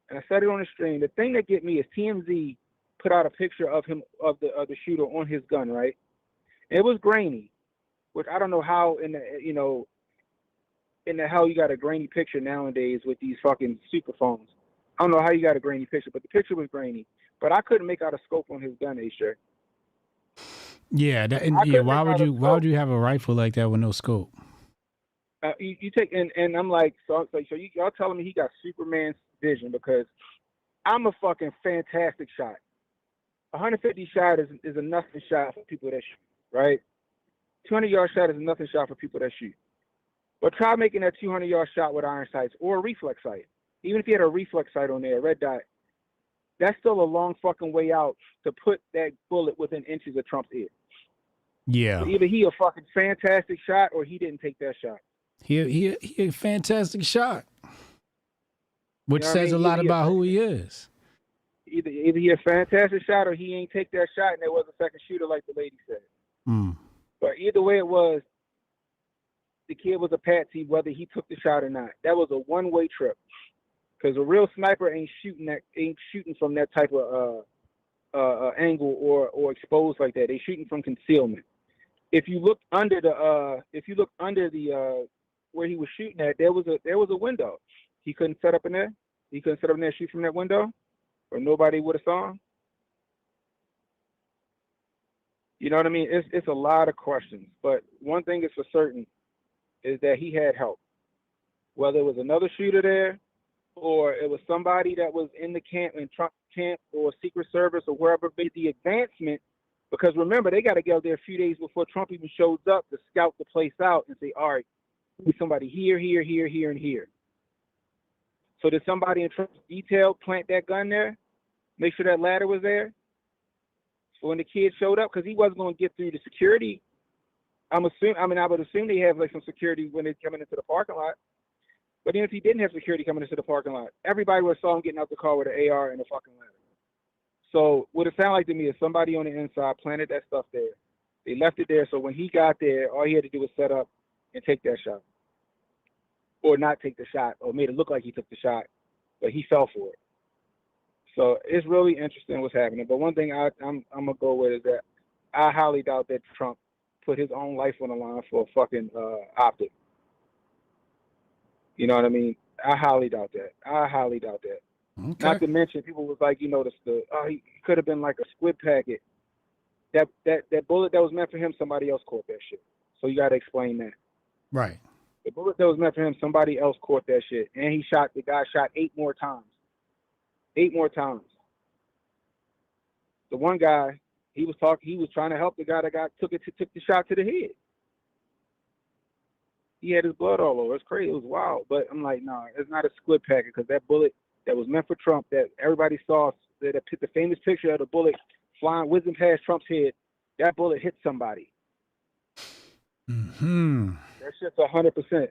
[SPEAKER 2] and I said it on the stream, the thing that get me is TMZ put out a picture of him, of the shooter on his gun, right? And it was grainy, which I don't know how in the hell you got a grainy picture nowadays with these fucking super phones. I don't know how you got a grainy picture, but the picture was grainy. But I couldn't make out a scope on his gun, Asher.
[SPEAKER 14] Yeah, why would you have a rifle like that with no scope?
[SPEAKER 2] You take and I'm like, so y'all telling me he got Superman's vision, because I'm a fucking fantastic shot. 150 shot is a nothing shot for people that shoot, right? 200-yard shot is a nothing shot for people that shoot. But try making that 200-yard shot with iron sights or a reflex sight. Even if you had a reflex sight on there, a red dot, that's still a long fucking way out to put that bullet within inches of Trump's ear.
[SPEAKER 14] Yeah.
[SPEAKER 2] So either he a fucking fantastic shot or he didn't take that shot.
[SPEAKER 14] He a fantastic shot, which says a lot about who he is.
[SPEAKER 2] Either he a fantastic shot or he ain't take that shot and there was a second shooter, like the lady said. But either way it was, the kid was a patsy whether he took the shot or not. That was a one-way trip, because a real sniper ain't shooting from that type of angle or exposed like that. They shooting from concealment. If you look under the where he was shooting at, there was a window. He couldn't set up in there. He couldn't set up in there and shoot from that window, or nobody would have saw him. You know what I mean? It's a lot of questions, but one thing is for certain is that he had help. Whether it was another shooter there, or it was somebody that was in the camp, in Trump camp, or Secret Service, or wherever made the advancement. Because remember, they got to get out there a few days before Trump even shows up to scout the place out and say, all right, we need somebody here, here, here, here, and here. So did somebody in Trump's detail plant that gun there? Make sure that ladder was there? So when the kid showed up, because he wasn't going to get through the security, I would assume they have like some security when they're coming into the parking lot. But even if he didn't have security coming into the parking lot, everybody would have saw him getting out the car with an AR and a fucking ladder. So what it sounded like to me is somebody on the inside planted that stuff there. They left it there, so when he got there, all he had to do was set up and take that shot. Or not take the shot, or made it look like he took the shot, but he fell for it. So it's really interesting what's happening. But one thing I'm going to go with is that I highly doubt that Trump put his own life on the line for a fucking optic. You know what I mean? I highly doubt that. Okay. Not to mention, people was like, he could have been like a squid packet. That bullet that was meant for him, somebody else caught that shit. So you got to explain that.
[SPEAKER 14] Right.
[SPEAKER 2] The bullet that was meant for him, somebody else caught that shit, and the guy shot 8 more times. 8 more times. The one guy, he was trying to help the guy that took the shot to the head. He had his blood all over. It's crazy. It was wild. But I'm like, no, it's not a split packet, because that bullet that was meant for Trump, that everybody saw, the famous picture of the bullet flying, whizzing past Trump's head, that bullet hit somebody.
[SPEAKER 14] Mm-hmm.
[SPEAKER 2] That shit's 100%.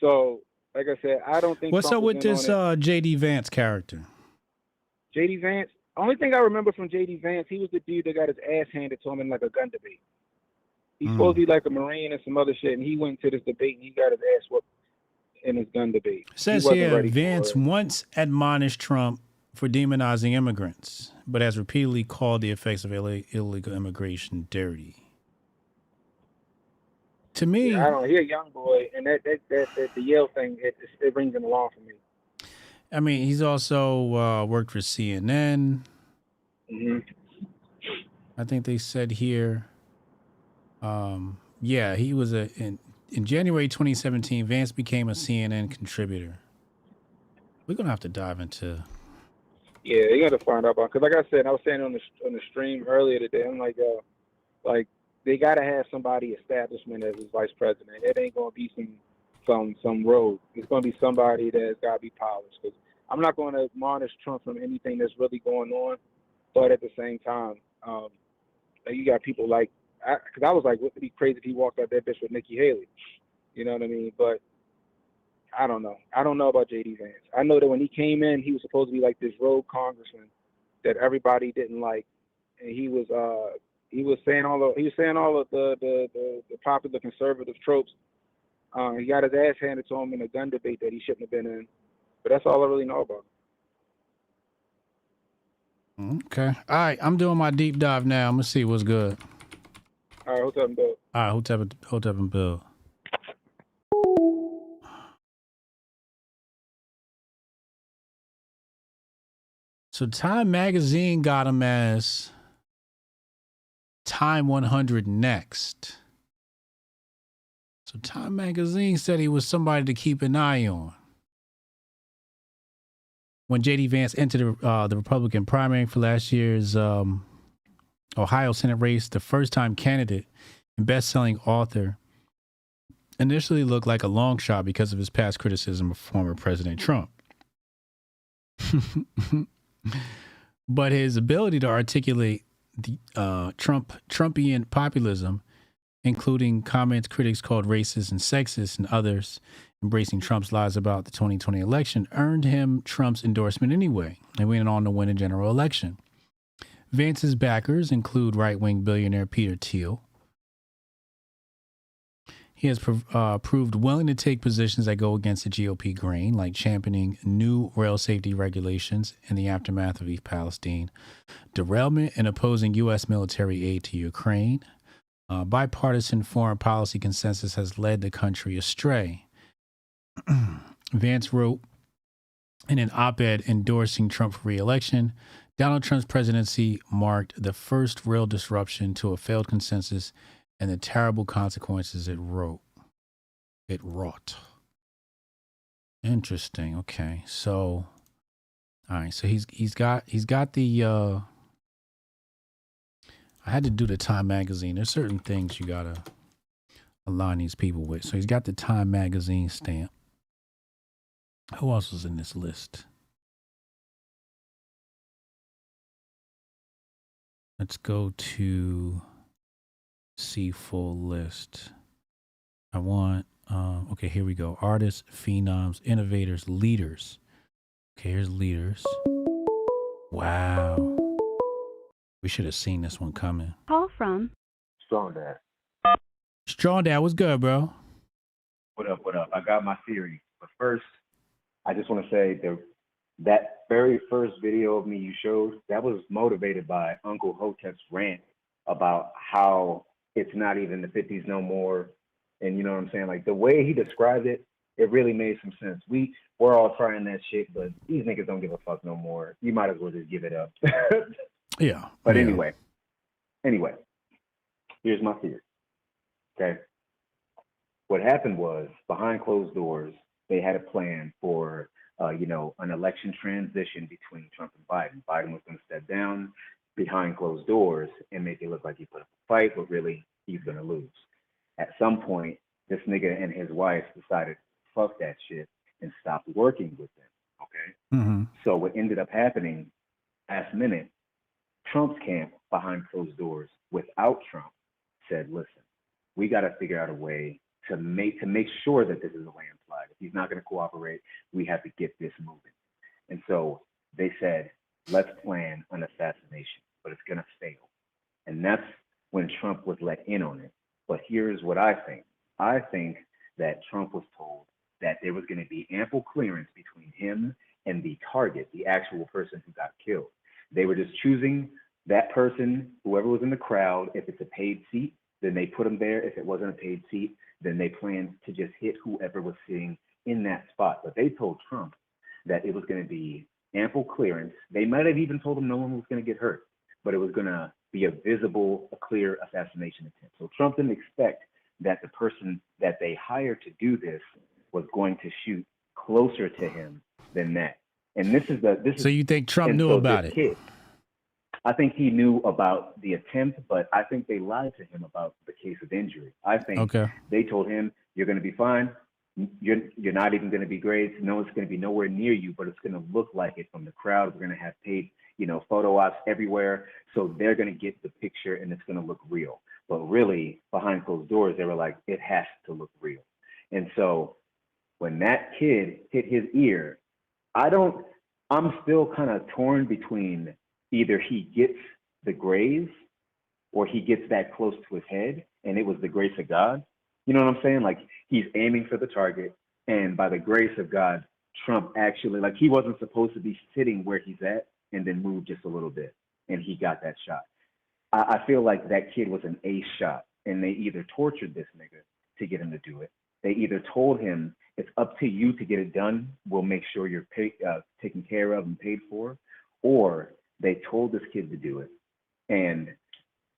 [SPEAKER 2] So, like I said, I don't think.
[SPEAKER 14] What's
[SPEAKER 2] Trump
[SPEAKER 14] up with this J.D. Vance character?
[SPEAKER 2] J.D. Vance? Only thing I remember from J.D. Vance, he was the dude that got his ass handed to him in like a gun debate. He's supposed to be like a Marine and some other shit, and he went to this debate and he got his ass whooped in his gun debate.
[SPEAKER 14] It says here, Vance once admonished Trump for demonizing immigrants, but has repeatedly called the effects of illegal immigration dirty. To me,
[SPEAKER 2] I don't hear young boy, and that the Yale thing, it rings an alarm for me.
[SPEAKER 14] I mean, he's also worked for CNN.
[SPEAKER 2] Mm-hmm.
[SPEAKER 14] I think they said here. Yeah, he was in January 2017, Vance became a CNN contributor. We're gonna have to dive into. Yeah,
[SPEAKER 2] you got to find out about, because like I said, I was saying on the stream earlier today, I'm like, they got to have somebody establishment as his vice president. It ain't going to be some rogue. It's going to be somebody that's got to be polished. Because I'm not going to admonish Trump from anything that's really going on, but at the same time, you got people like, because I was like, would it be crazy if he walked out that bitch with Nikki Haley? You know what I mean? But I don't know. I don't know about J.D. Vance. I know that when he came in, he was supposed to be like this rogue congressman that everybody didn't like, and he was saying all of the popular conservative tropes. He got his ass handed to him in a gun debate that he shouldn't have been in. But that's all I really know about him.
[SPEAKER 14] Okay. All right. I'm doing my deep dive now. I'm gonna see what's good.
[SPEAKER 2] All right. Hotep and Bill.
[SPEAKER 14] All right. Hotep and Bill. So Time Magazine got him as Time 100 next. So Time Magazine said he was somebody to keep an eye on. When J.D. Vance entered the Republican primary for last year's Ohio Senate race, the first-time candidate and best-selling author initially looked like a long shot because of his past criticism of former President Trump. But his ability to articulate the Trumpian populism, including comments critics called racist and sexist and others embracing Trump's lies about the 2020 election, earned him Trump's endorsement anyway, and went on to win a general election. Vance's backers include right-wing billionaire Peter Thiel. He has proved willing to take positions that go against the GOP grain, like championing new rail safety regulations in the aftermath of East Palestine, derailment and opposing U.S. military aid to Ukraine. Bipartisan foreign policy consensus has led the country astray. Vance wrote in an op-ed endorsing Trump for re-election, Donald Trump's presidency marked the first real disruption to a failed consensus and the terrible consequences it wrought. Interesting. Okay. So, all right. So he's got the, I had to do the Time Magazine. There's certain things you got to align these people with. So he's got the Time Magazine stamp. Who else was in this list? Let's go to see full list. I want, okay, here we go. Artists, phenoms, innovators, leaders. Okay, here's leaders. Wow. We should have seen this one coming.
[SPEAKER 1] Call from
[SPEAKER 9] Strong Dad.
[SPEAKER 14] Strong Dad, what's good, bro?
[SPEAKER 9] What up, what up? I got my theory. But first, I just want to say that very first video of me you showed, that was motivated by Uncle Hotep's rant about how it's not even the 50s no more. And you know what I'm saying? Like the way he described it, it really made some sense. We're all trying that shit, but these niggas don't give a fuck no more. You might as well just give it up.
[SPEAKER 14] Yeah.
[SPEAKER 9] But
[SPEAKER 14] yeah.
[SPEAKER 9] anyway, here's my theory. Okay. What happened was behind closed doors, they had a plan for, an election transition between Trump and Biden. Biden was going to step down behind closed doors and make it look like he put up a fight, but really he's going to lose. At some point, this nigga and his wife decided, fuck that shit, and stopped working with them. Okay.
[SPEAKER 14] Mm-hmm.
[SPEAKER 9] So what ended up happening last minute, Trump's camp behind closed doors without Trump said, listen, we got to figure out a way to make sure that this is a landslide. If he's not going to cooperate, we have to get this moving. And so they said, let's plan an assassination, but it's going to fail. And that's when Trump was let in on it. But here's what I think. I think that Trump was told that there was going to be ample clearance between him and the target, the actual person who got killed. They were just choosing that person, whoever was in the crowd. If it's a paid seat, then they put him there. If it wasn't a paid seat, then they planned to just hit whoever was sitting in that spot. But they told Trump that it was going to be ample clearance. They might have even told him no one was going to get hurt, but it was going to be a clear assassination attempt. So Trump didn't expect that the person that they hired to do this was going to shoot closer to him than that. And this is
[SPEAKER 14] So you think Trump knew about it?
[SPEAKER 9] Kid, I think he knew about the attempt, but I think they lied to him about the case of injury. I think they told him, you're going to be fine. You're not even going to be grades. No one's going to be nowhere near you, but it's going to look like it from the crowd. We're going to have paid, photo ops everywhere. So they're going to get the picture and it's going to look real. But really, behind closed doors, they were like, it has to look real. And so when that kid hit his ear, I'm still kind of torn between either he gets the graze or he gets that close to his head and it was the grace of God. You know what I'm saying? Like, he's aiming for the target, and by the grace of God, Trump actually, like, he wasn't supposed to be sitting where he's at and then move just a little bit, and he got that shot. I feel like that kid was an ace shot, and they either tortured this nigga to get him to do it. They either told him, it's up to you to get it done. We'll make sure you're taken care of and paid for. Or they told this kid to do it, and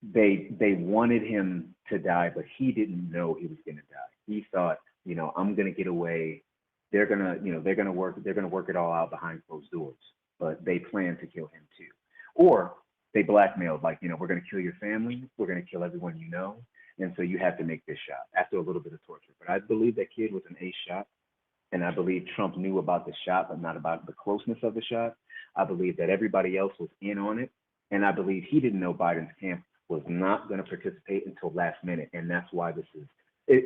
[SPEAKER 9] they wanted him to die, but he didn't know he was going to die. He thought, I'm going to get away. They're going to work it all out behind closed doors, but they plan to kill him too. Or they blackmailed, like, we're going to kill your family. We're going to kill everyone you know. And so you have to make this shot after a little bit of torture. But I believe that kid was an ace shot. And I believe Trump knew about the shot, but not about the closeness of the shot. I believe that everybody else was in on it. And I believe he didn't know Biden's camp was not going to participate until last minute. And that's why this is.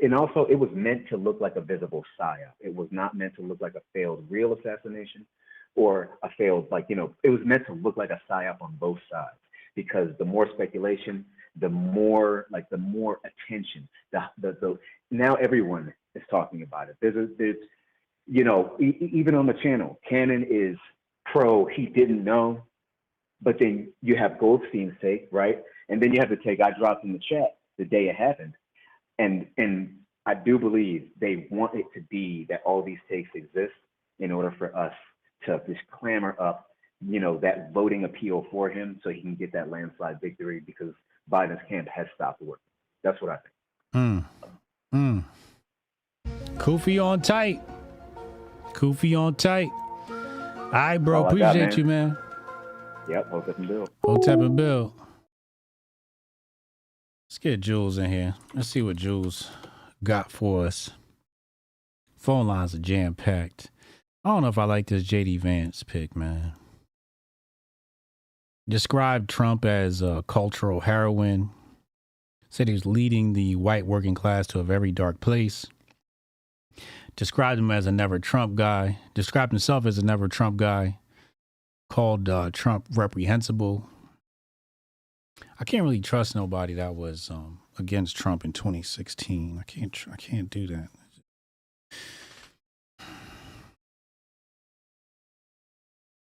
[SPEAKER 9] And also, it was meant to look like a visible psyop. It was not meant to look like a failed real assassination or a failed, it was meant to look like a psyop on both sides. Because the more speculation, the more attention, now everyone is talking about it. There's even on the channel, Cannon is pro, he didn't know, but then you have Goldstein's take, right? And then you have the take I dropped in the chat the day it happened. And I do believe they want it to be that all these takes exist in order for us to just clamor up, that voting appeal for him so he can get that landslide victory because Biden's camp has stopped working. That's what I think.
[SPEAKER 14] Kofi on tight. Kofi on tight. All right, bro. Appreciate you, man.
[SPEAKER 9] Yep. Hotep and Bill.
[SPEAKER 14] Hotep and Bill. Let's get Jules in here. Let's see what Jules got for us. Phone lines are jam-packed. I don't know if I like this JD Vance pick, man. Described Trump as a cultural heroine. Said he was leading the white working class to a very dark place. Described him as a never Trump guy. Described himself as a never Trump guy. Called Trump reprehensible. I can't really trust nobody that was against Trump in 2016. I can't do that.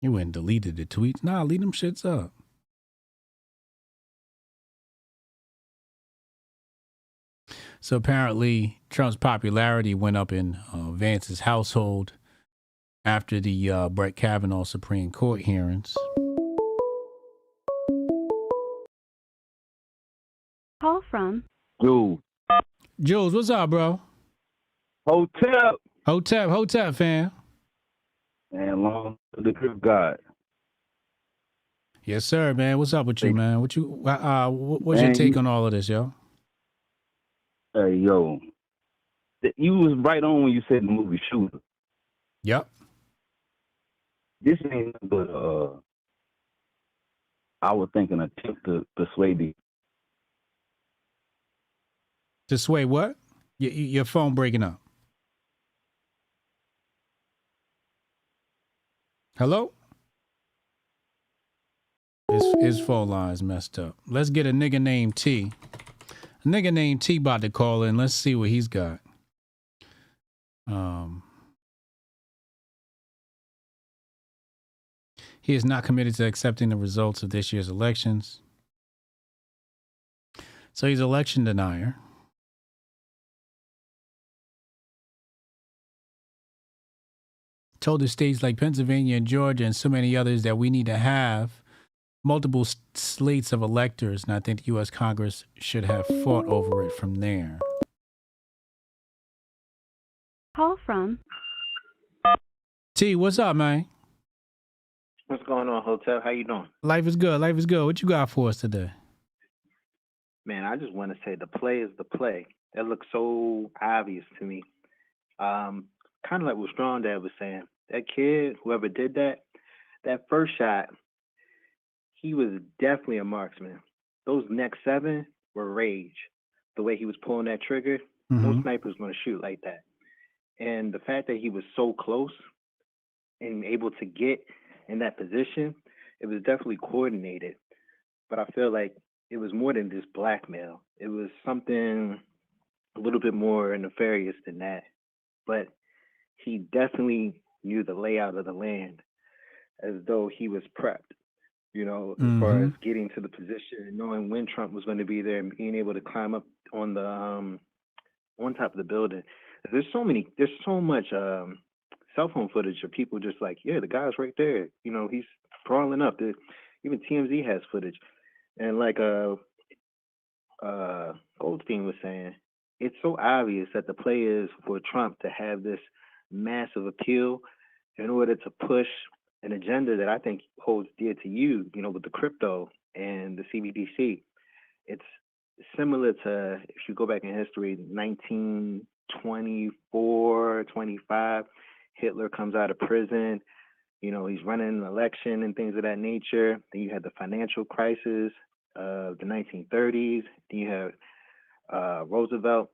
[SPEAKER 14] You went and deleted the tweets. Nah, leave them shits up. So apparently Trump's popularity went up in Vance's household after the Brett Kavanaugh Supreme Court hearings.
[SPEAKER 1] Call from
[SPEAKER 15] Jules.
[SPEAKER 14] Jules, what's up, bro? Hotep, fam.
[SPEAKER 15] And long to the Grift God.
[SPEAKER 14] Yes, sir, man. What's up with you, man? What's your take on all of this, yo?
[SPEAKER 15] Yo, you was right on when you said the movie Shooter.
[SPEAKER 14] Yep.
[SPEAKER 15] This ain't but I would think an attempt to persuade the.
[SPEAKER 14] To sway what? Your phone breaking up. Hello? His phone line's messed up. Let's get a nigga named T. A nigga named T about to call in. Let's see what he's got. He is not committed to accepting the results of this year's elections. So he's election denier. Told the states like Pennsylvania and Georgia and so many others that we need to have multiple slates of electors, and I think the U.S. Congress should have fought over it from there.
[SPEAKER 1] Call from
[SPEAKER 14] T, what's up, man?
[SPEAKER 12] What's going on, Hotel? How you doing?
[SPEAKER 14] Life is good. Life is good. What you got for us today?
[SPEAKER 12] Man, I just want to say the play is the play. That looks so obvious to me. Kind of like what Strong Dad was saying. That kid, whoever did that, that first shot, he was definitely a marksman. Those next 7 were rage. The way he was pulling that trigger, no sniper's going to shoot like that. And the fact that he was so close and able to get in that position, it was definitely coordinated. But I feel like it was more than just blackmail. It was something a little bit more nefarious than that. But he definitely knew the layout of the land as though he was prepped, you know, as far as getting to the position and knowing when Trump was going to be there and being able to climb up on the on top of the building. There's so much cell phone footage of people just like, yeah, the guy's right there. You know, he's crawling up. Even TMZ has footage. And like Goldstein was saying, it's so obvious that the play is for Trump to have this massive appeal in order to push an agenda that I think holds dear to you, you know, with the crypto and the CBDC. It's similar to, if you go back in history, 1924, 25, Hitler comes out of prison, you know, he's running an election and things of that nature. Then you had the financial crisis of the 1930s. Then you have Roosevelt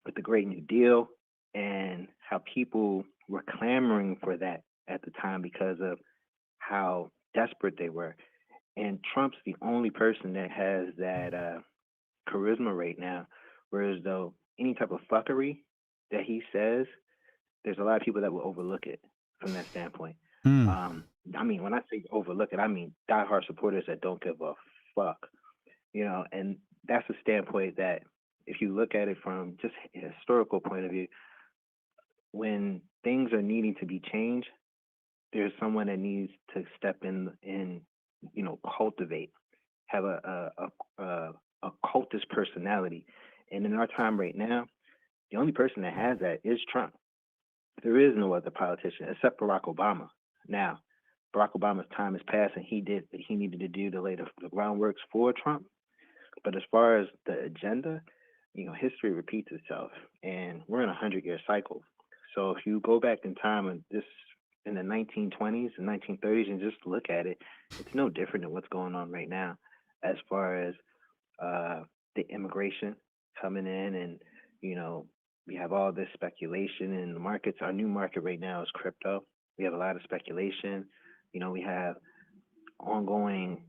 [SPEAKER 12] with the Great New Deal, and how people were clamoring for that at the time because of how desperate they were. And Trump's the only person that has that charisma right now, whereas though any type of fuckery that he says, there's a lot of people that will overlook it from that standpoint. I mean, when I say overlook it, I mean diehard supporters that don't give a fuck, you know, and that's a standpoint that if you look at it from just a historical point of view, when things are needing to be changed, there's someone that needs to step in and, you know, cultivate, have a cultist personality. And in our time right now, the only person that has that is Trump. There is no other politician except Barack Obama. Now, Barack Obama's time has passed and he did what he needed to do to lay the groundworks for Trump. But as far as the agenda, you know, history repeats itself, and we're in a 100-year cycle. So if you go back in time and this in the 1920s and 1930s and just look at it, it's no different than what's going on right now as far as the immigration coming in, and, you know, we have all this speculation in the markets. Our new market right now is crypto. We have a lot of speculation. You know, we have ongoing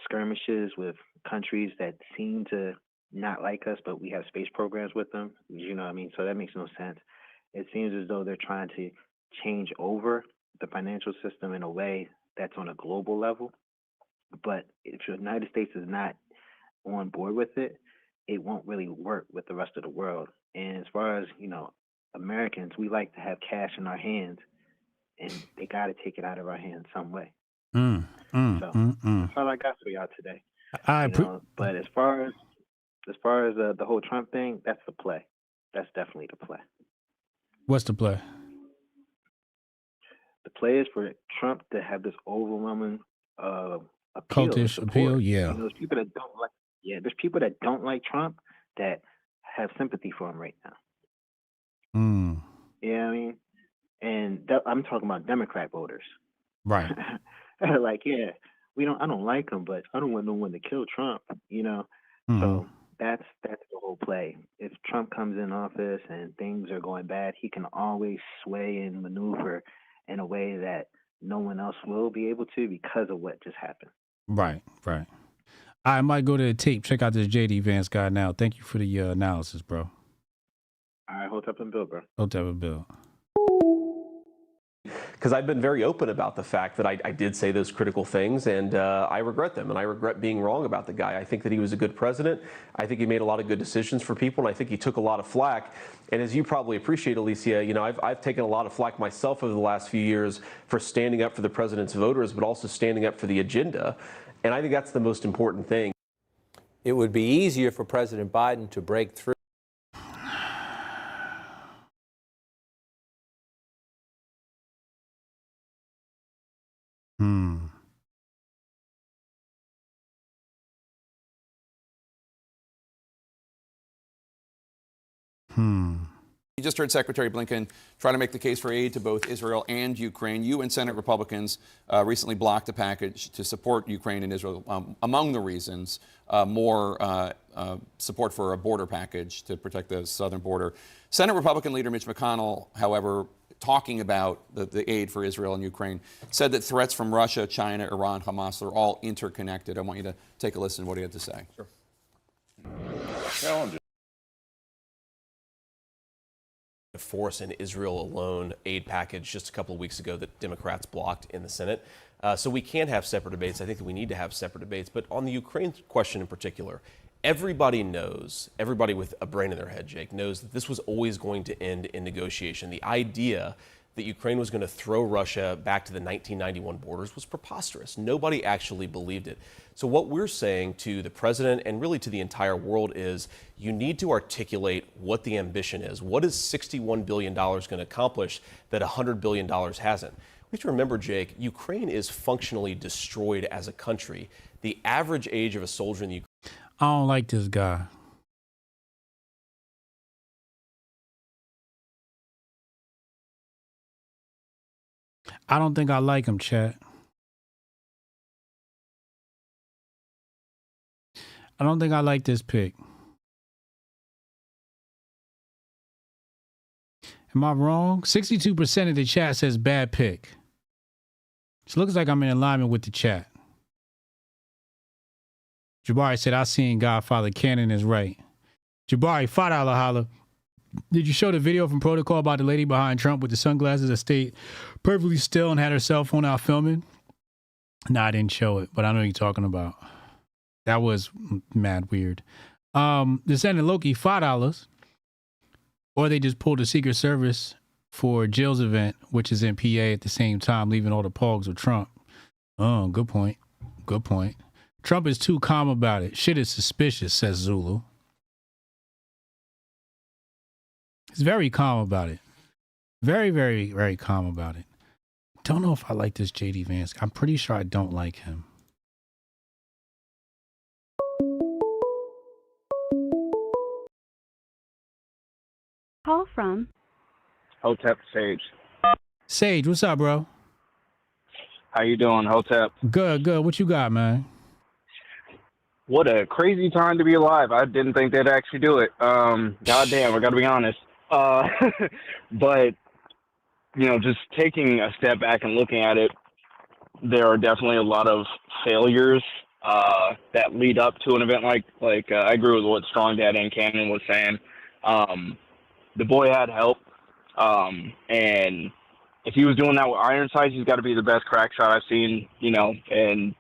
[SPEAKER 12] skirmishes with countries that seem to not like us, but we have space programs with them. You know what I mean? So that makes no sense. It seems as though they're trying to change over the financial system in a way that's on a global level. But if the United States is not on board with it, it won't really work with the rest of the world. And as far as, you know, Americans, we like to have cash in our hands, and they got to take it out of our hands some way. That's all I got for y'all today. But as far as the whole Trump thing, that's the play. That's definitely the play.
[SPEAKER 14] What's the play?
[SPEAKER 12] The play is for Trump to have this overwhelming appeal.
[SPEAKER 14] Cultish appeal, yeah.
[SPEAKER 12] You know, there's people that don't like. Yeah, there's people that don't like Trump that have sympathy for him right now. You know what I mean? And I'm talking about Democrat voters.
[SPEAKER 14] Right.
[SPEAKER 12] Like, yeah, I don't like him, but I don't want no one to kill Trump, you know? So that's the whole play. If Trump comes in office and things are going bad, he can always sway and maneuver in a way that no one else will be able to because of what just happened.
[SPEAKER 14] Right. I might go to the tape. Check out this JD Vance guy now. Thank you for the analysis, bro.
[SPEAKER 12] All right, Hotep and Bill, bro.
[SPEAKER 14] Hotep and Bill.
[SPEAKER 16] Because I've been very open about the fact that I did say those critical things, and I regret them, and I regret being wrong about the guy. I think that he was a good president. I think he made a lot of good decisions for people, and I think he took a lot of flack. And as you probably appreciate, Alicia, you know, I've taken a lot of flack myself over the last few years for standing up for the president's voters, but also standing up for the agenda. And I think that's the most important thing.
[SPEAKER 17] It would be easier for President Biden to break through.
[SPEAKER 8] You just heard Secretary Blinken try to make the case for aid to both Israel and Ukraine. You and Senate Republicans recently blocked a package to support Ukraine and Israel. Among the reasons, more support for a border package to protect the southern border. Senate Republican leader Mitch McConnell, however, talking about the aid for Israel and Ukraine, said that threats from Russia, China, Iran, Hamas are all interconnected. I want you to take a listen to what he had to say.
[SPEAKER 20] Sure. Challenges.
[SPEAKER 16] Force and Israel alone aid package just a couple of weeks ago that Democrats blocked in the Senate. So we can have separate debates. I think that we need to have separate debates. But on the Ukraine question in particular, everybody knows, everybody with a brain in their head, Jake, knows that this was always going to end in negotiation. The idea that Ukraine was going to throw Russia back to the 1991 borders was preposterous. Nobody actually believed it. So what we're saying to the president and really to the entire world is you need to articulate what the ambition is. What is $61 billion going to accomplish that $100 billion hasn't? We have to remember, Jake, Ukraine is functionally destroyed as a country. The average age of a soldier in the Ukraine.
[SPEAKER 14] I don't like this guy. I don't think I like him, chat. I don't think I like this pick. Am I wrong? 62% of the chat says bad pick. So it looks like I'm in alignment with the chat. Jabari said, I seen Godfather Cannon is right. Jabari, $5 holla. Did you show the video from Protocol about the lady behind Trump with the sunglasses that stayed perfectly still and had her cell phone out filming? No, I didn't show it, but I know what you're talking about. That was mad weird. They're sending Loki $5. Or they just pulled the Secret Service for Jill's event, which is in PA at the same time, leaving all the pogs with Trump. Oh, good point. Good point. Trump is too calm about it. Shit is suspicious, says Zulu. He's very calm about it. Very, very, very calm about it. Don't know if I like this JD Vance. I'm pretty sure I don't like him.
[SPEAKER 1] Call from
[SPEAKER 21] Hotep Sage.
[SPEAKER 14] Sage, what's up, bro?
[SPEAKER 21] How you doing, Hotep?
[SPEAKER 14] Good, good. What you got, man?
[SPEAKER 21] What a crazy time to be alive. I didn't think they'd actually do it. Goddamn, I gotta be honest. But, you know, just taking a step back and looking at it, there are definitely a lot of failures that lead up to an event like I agree with what Strong Dad and Cannon was saying. The boy had help, and if he was doing that with iron sights, he's got to be the best crack shot I've seen, you know, in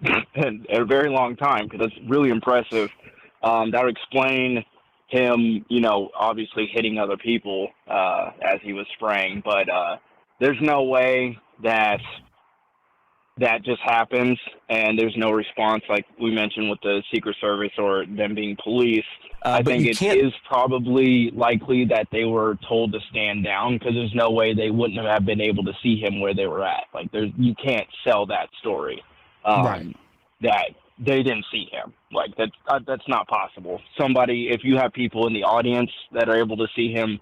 [SPEAKER 21] a very long time, because that's really impressive. That would explain him, you know, obviously hitting other people as he was spraying, but there's no way that just happens and there's no response, like we mentioned with the Secret Service or them being policed. I think it is probably likely that they were told to stand down, because there's no way they wouldn't have been able to see him where they were at. Like, you can't sell that story,
[SPEAKER 14] right,
[SPEAKER 21] that they didn't see him. Like, that's not possible. Somebody, if you have people in the audience that are able to see him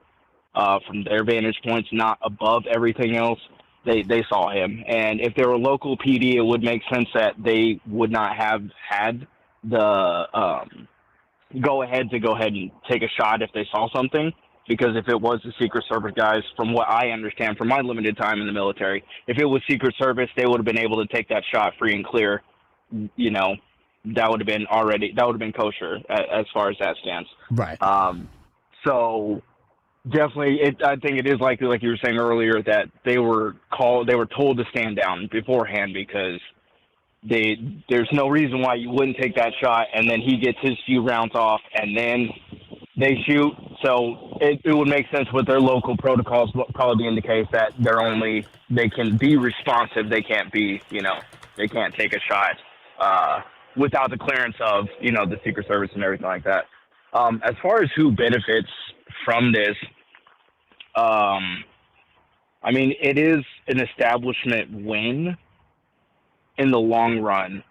[SPEAKER 21] from their vantage points, not above everything else, they saw him. And if they were local PD, it would make sense that they would not have had the go ahead and take a shot if they saw something, because if it was the Secret Service guys, from what I understand from my limited time in the military, if it was Secret Service, they would have been able to take that shot free and clear. You know, that would have been kosher as far as that stands.
[SPEAKER 14] Right.
[SPEAKER 21] So definitely, I think it is likely, like you were saying earlier, that they were told to stand down beforehand, because there's no reason why you wouldn't take that shot, and then he gets his few rounds off and then they shoot. So it would make sense with their local protocols probably being the case that they can be responsive. They can't be, you know, they can't take a shot without the clearance of, you know, the Secret Service and everything like that. As far as who benefits from this, I mean, it is an establishment win in the long run,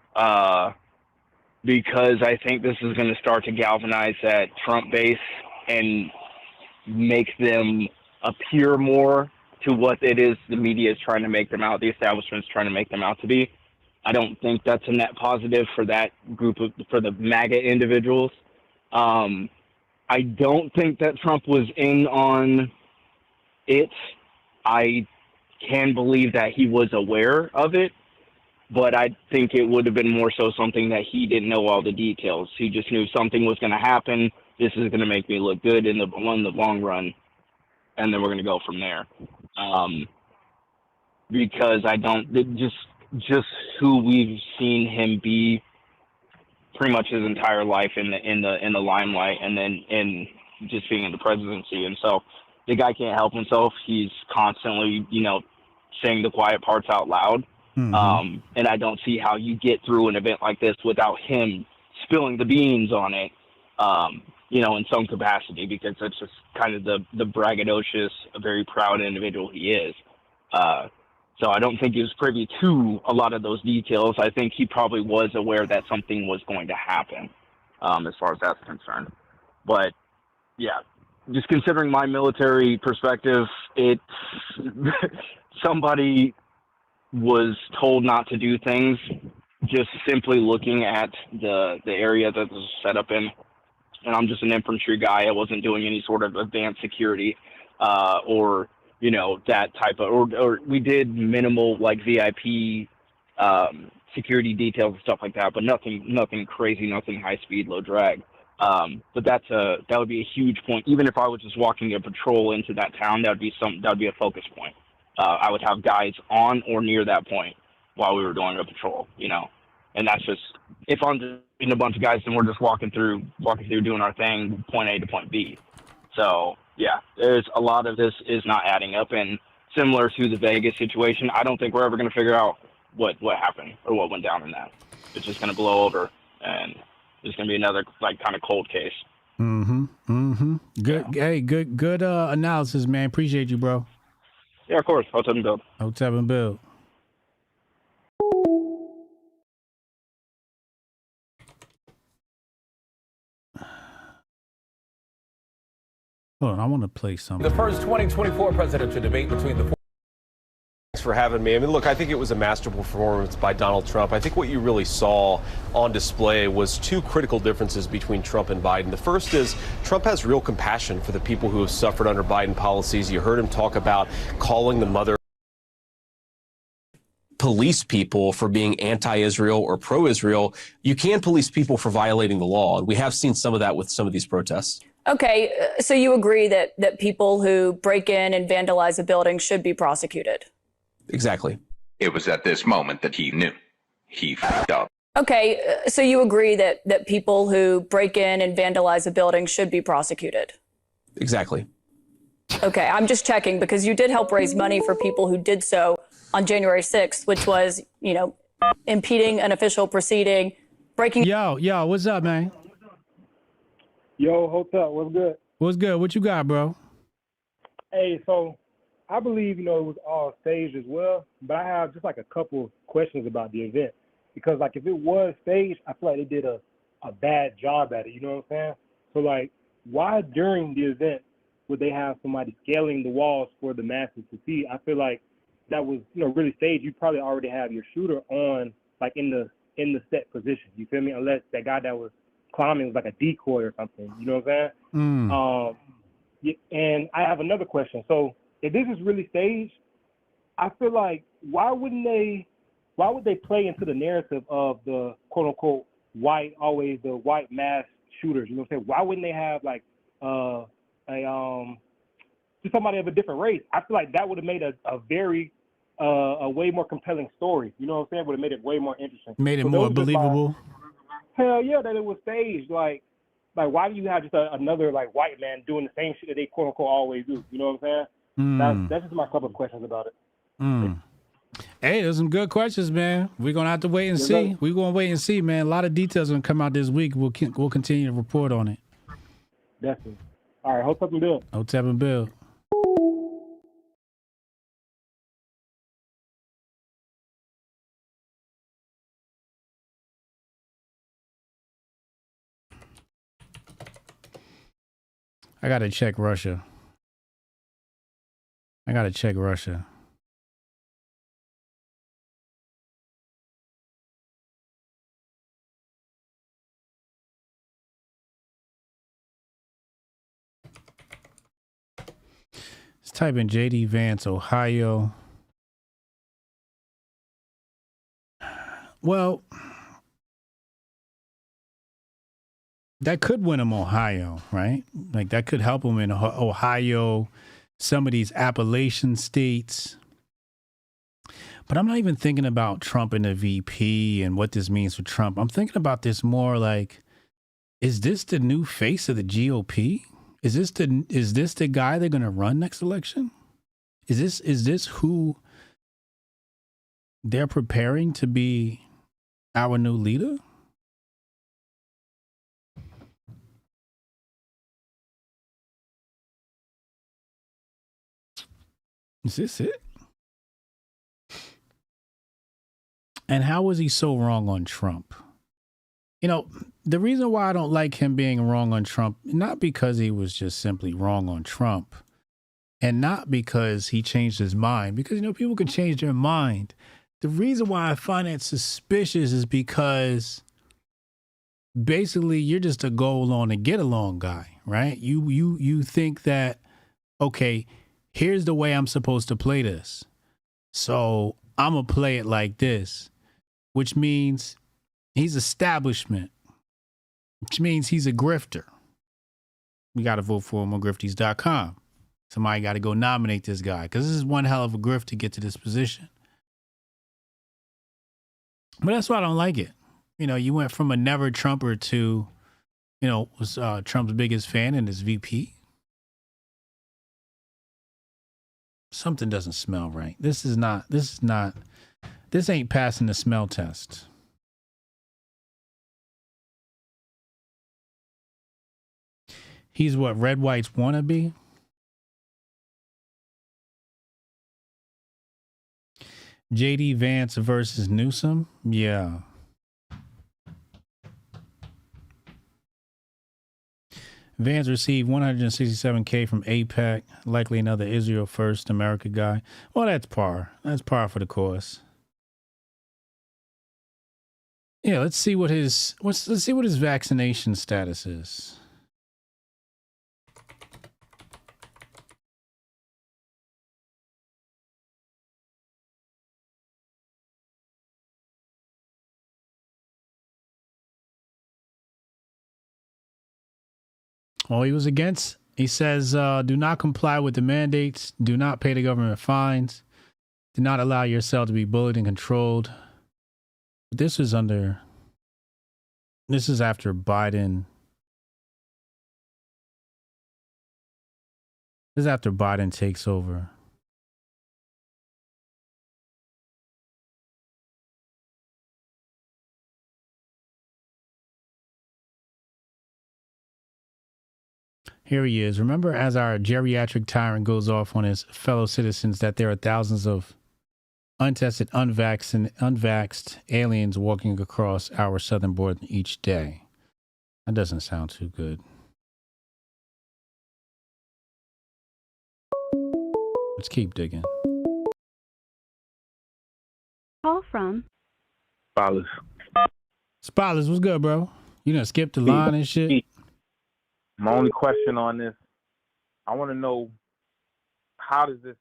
[SPEAKER 21] because I think this is going to start to galvanize that Trump base and make them appear more to what it is the media is trying to make them out, the establishment is trying to make them out to be. I don't think that's a net positive for that group for the MAGA individuals. I don't think that Trump was in on it. I can believe that he was aware of it, but I think it would have been more so something that he didn't know all the details. He just knew something was going to happen. This is going to make me look good in the long run, and then we're going to go from there. Because I don't just who we've seen him be pretty much his entire life in the limelight, and then in just being in the presidency. And so the guy can't help himself. He's constantly, saying the quiet parts out loud.
[SPEAKER 14] Mm-hmm.
[SPEAKER 21] And I don't see how you get through an event like this without him spilling the beans on it, in some capacity, because that's just kind of the braggadocious, very proud individual he is. So I don't think he was privy to a lot of those details. I think he probably was aware that something was going to happen, as far as that's concerned. But yeah, just considering my military perspective, it's somebody was told not to do things, just simply looking at the area that was set up in. And I'm just an infantry guy. I wasn't doing any sort of advanced security, or that type of, or we did minimal like VIP security details and stuff like that, but nothing crazy, nothing high speed, low drag. But that would be a huge point. Even if I was just walking a patrol into that town, that would be a focus point. I would have guys on or near that point while we were doing a patrol, and that's just, if I'm just in a bunch of guys and we're just walking through doing our thing, point A to point B. So yeah, there's a lot of this is not adding up, and similar to the Vegas situation, I don't think we're ever going to figure out what happened or what went down in that. It's just going to blow over, and there's going to be another kind of cold case.
[SPEAKER 14] Good. Yeah. Hey, good analysis, man. Appreciate you, bro.
[SPEAKER 21] Yeah, of course. Hotep and build.
[SPEAKER 14] Hotep and build. Hold on, I want to play something.
[SPEAKER 17] The first 2024 presidential debate between the four.
[SPEAKER 16] Thanks for having me. I mean, look, I think it was a masterful performance by Donald Trump. I think what you really saw on display was two critical differences between Trump and Biden. The first is Trump has real compassion for the people who have suffered under Biden policies. You heard him talk about calling the mother police people for being anti-Israel or pro-Israel. You can police people for violating the law. And we have seen some of that with some of these protests.
[SPEAKER 20] Okay, so you agree that people who break in and vandalize a building should be prosecuted?
[SPEAKER 16] Exactly.
[SPEAKER 22] It was at this moment that he knew. He fucked up.
[SPEAKER 20] Okay, so you agree that people who break in and vandalize a building should be prosecuted?
[SPEAKER 16] Exactly.
[SPEAKER 20] Okay, I'm just checking because you did help raise money for people who did so on January 6th, which was, impeding an official proceeding, breaking.
[SPEAKER 14] Yo, what's up, man?
[SPEAKER 2] Yo, Hotep, what's good?
[SPEAKER 14] What's good? What you got, bro?
[SPEAKER 2] Hey, so I believe, it was all staged as well, but I have just like a couple of questions about the event. Because if it was staged, I feel like they did a bad job at it, you know what I'm saying? So why during the event would they have somebody scaling the walls for the masses to see? I feel like that was, really staged. You probably already have your shooter on in the set position. You feel me? Unless that guy that was climbing was like a decoy or something. You know what I'm saying? And I have another question. So if this is really staged, I feel like why would they play into the narrative of the quote unquote always the white mass shooters? You know what I'm saying? Why wouldn't they have just somebody of a different race? I feel like that would have made a way more compelling story. You know what I'm saying? Would have made it way more interesting.
[SPEAKER 14] Made it more believable.
[SPEAKER 2] Hell yeah, that it was staged. Like why do you have just another white man doing the same shit that they quote unquote always do? You know what I'm saying? That's just my couple of questions about it.
[SPEAKER 14] Hey, there's some good questions, man. We're gonna have to wait and see. We're gonna wait and see, man. A lot of details gonna come out this week. We'll continue to report on it.
[SPEAKER 2] Definitely. All right, Hotep and build.
[SPEAKER 14] Hotep and build. I gotta check Russia. Let's type in JD Vance, Ohio. Well, that could win him Ohio, right? Like that could help him in Ohio, some of these Appalachian states. But I'm not even thinking about Trump and the VP and what this means for Trump. I'm thinking about this more like, is this the new face of the GOP? Is this the guy they're going to run next election? Is this who they're preparing to be our new leader? Is this it? And how was he so wrong on Trump? You know, the reason why I don't like him being wrong on Trump, not because he was just simply wrong on Trump, and not because he changed his mind, because, you know, people can change their mind. The reason why I find it suspicious is because basically you're just a go along and get along guy, right? You think that, okay, here's the way I'm supposed to play this. So I'm going to play it like this, which means he's establishment, which means he's a grifter. We got to vote for him on grifties.com. Somebody got to go nominate this guy because this is one hell of a grift to get to this position. But that's why I don't like it. You know, you went from a never Trumper to, you know, was Trump's biggest fan and his VP. Something doesn't smell right. This ain't passing the smell test. He's what red whites wanna be. JD Vance versus Newsom. Yeah. Vance received $167K from AIPAC, likely another Israel First America guy. Well, that's par. That's par for the course. Yeah, let's see what his vaccination status is. Well, he says, do not comply with the mandates, do not pay the government fines, do not allow yourself to be bullied and controlled. This is after Biden. This is after Biden takes over. Here he is. Remember, as our geriatric tyrant goes off on his fellow citizens, that there are thousands of untested, unvaxxed aliens walking across our southern border each day. That doesn't sound too good. Let's keep digging.
[SPEAKER 1] Call from
[SPEAKER 14] Spotless, what's good, bro? You done skipped the line and shit?
[SPEAKER 3] My only question on this, I want to know, how does this,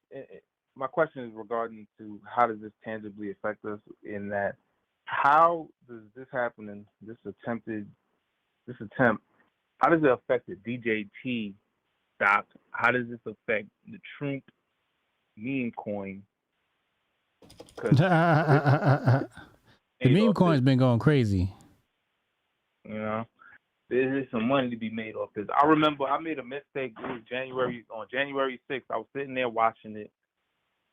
[SPEAKER 3] my question is regarding to how does this tangibly affect us in that, how does this happen in this attempt, how does it affect the DJT stock? How does this affect the Trump meme coin?
[SPEAKER 14] The meme coin's been going crazy.
[SPEAKER 3] You know? There's some money to be made off this. I remember I made a mistake. It was on January 6th. I was sitting there watching it,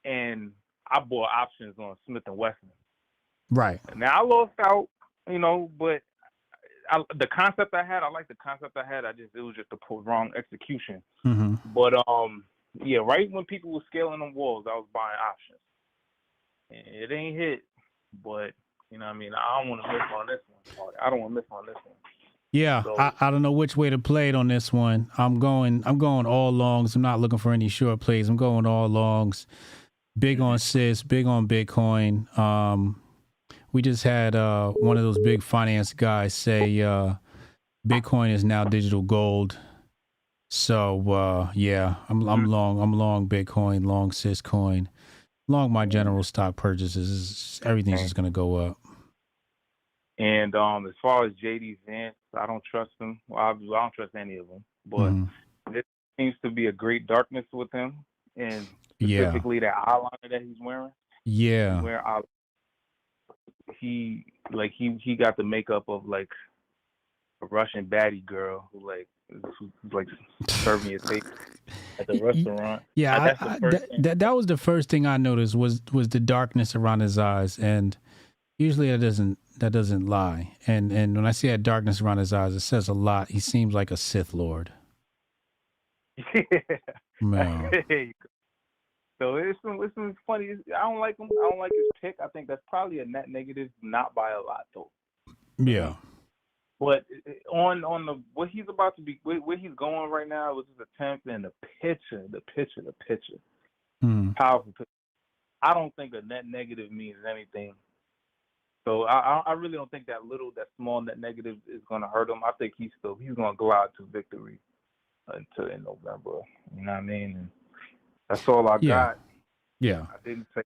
[SPEAKER 3] and I bought options on Smith & Wesson.
[SPEAKER 14] Right.
[SPEAKER 3] Now, I lost out, you know, but the concept I like the concept I had. It was just the wrong execution.
[SPEAKER 14] Mm-hmm.
[SPEAKER 3] But, yeah, right when people were scaling them walls, I was buying options. And it ain't hit, but, you know what I mean? I don't want to miss on this one. I don't want to miss on this one.
[SPEAKER 14] Yeah,
[SPEAKER 3] So,
[SPEAKER 14] I don't know which way to play it on this one. I'm going all longs. I'm not looking for any short plays. I'm going all longs. Big on sis, big on Bitcoin. We just had one of those big finance guys say Bitcoin is now digital gold. So yeah, I'm long Bitcoin, long Syscoin, long my general stock purchases. Everything's just gonna go up.
[SPEAKER 3] and as far as JD Vance, I don't trust him. Well, I don't trust any of them. But there seems to be a great darkness with him, and specifically that eyeliner that he's wearing.
[SPEAKER 14] Yeah.
[SPEAKER 3] He's wearing eyeliner. He got the makeup of like a Russian baddie girl who's serving your steak at the restaurant.
[SPEAKER 14] Yeah,
[SPEAKER 3] That's
[SPEAKER 14] that was the first thing I noticed was the darkness around his eyes, and usually that doesn't lie. And when I see that darkness around his eyes, it says a lot. He seems like a Sith Lord.
[SPEAKER 3] Yeah.
[SPEAKER 14] Man.
[SPEAKER 3] So it's funny. I don't like him. I don't like his pick. I think that's probably a net negative, not by a lot though.
[SPEAKER 14] Yeah.
[SPEAKER 3] But on the what he's about to be, where he's going right now was his attempt, and the picture, powerful picture. I don't think a net negative means anything. So I really don't think that small net negative is going to hurt him. I think he's going to glide to victory until in November. You know what I mean? And that's all I got.
[SPEAKER 14] Yeah.
[SPEAKER 3] I didn't say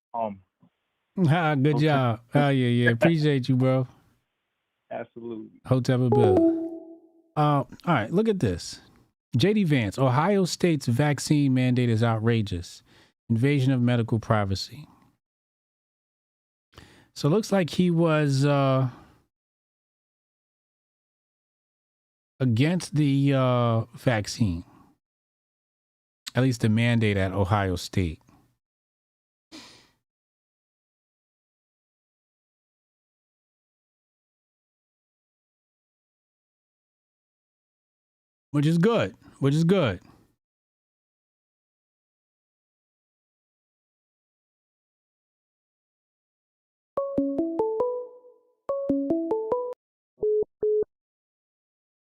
[SPEAKER 14] Good job. Oh yeah. Appreciate you, bro.
[SPEAKER 3] Absolutely.
[SPEAKER 14] Hotep Bill. All right, look at this. JD Vance, Ohio State's vaccine mandate is outrageous. Invasion of medical privacy. So it looks like he was against the vaccine. At least the mandate at Ohio State. Which is good.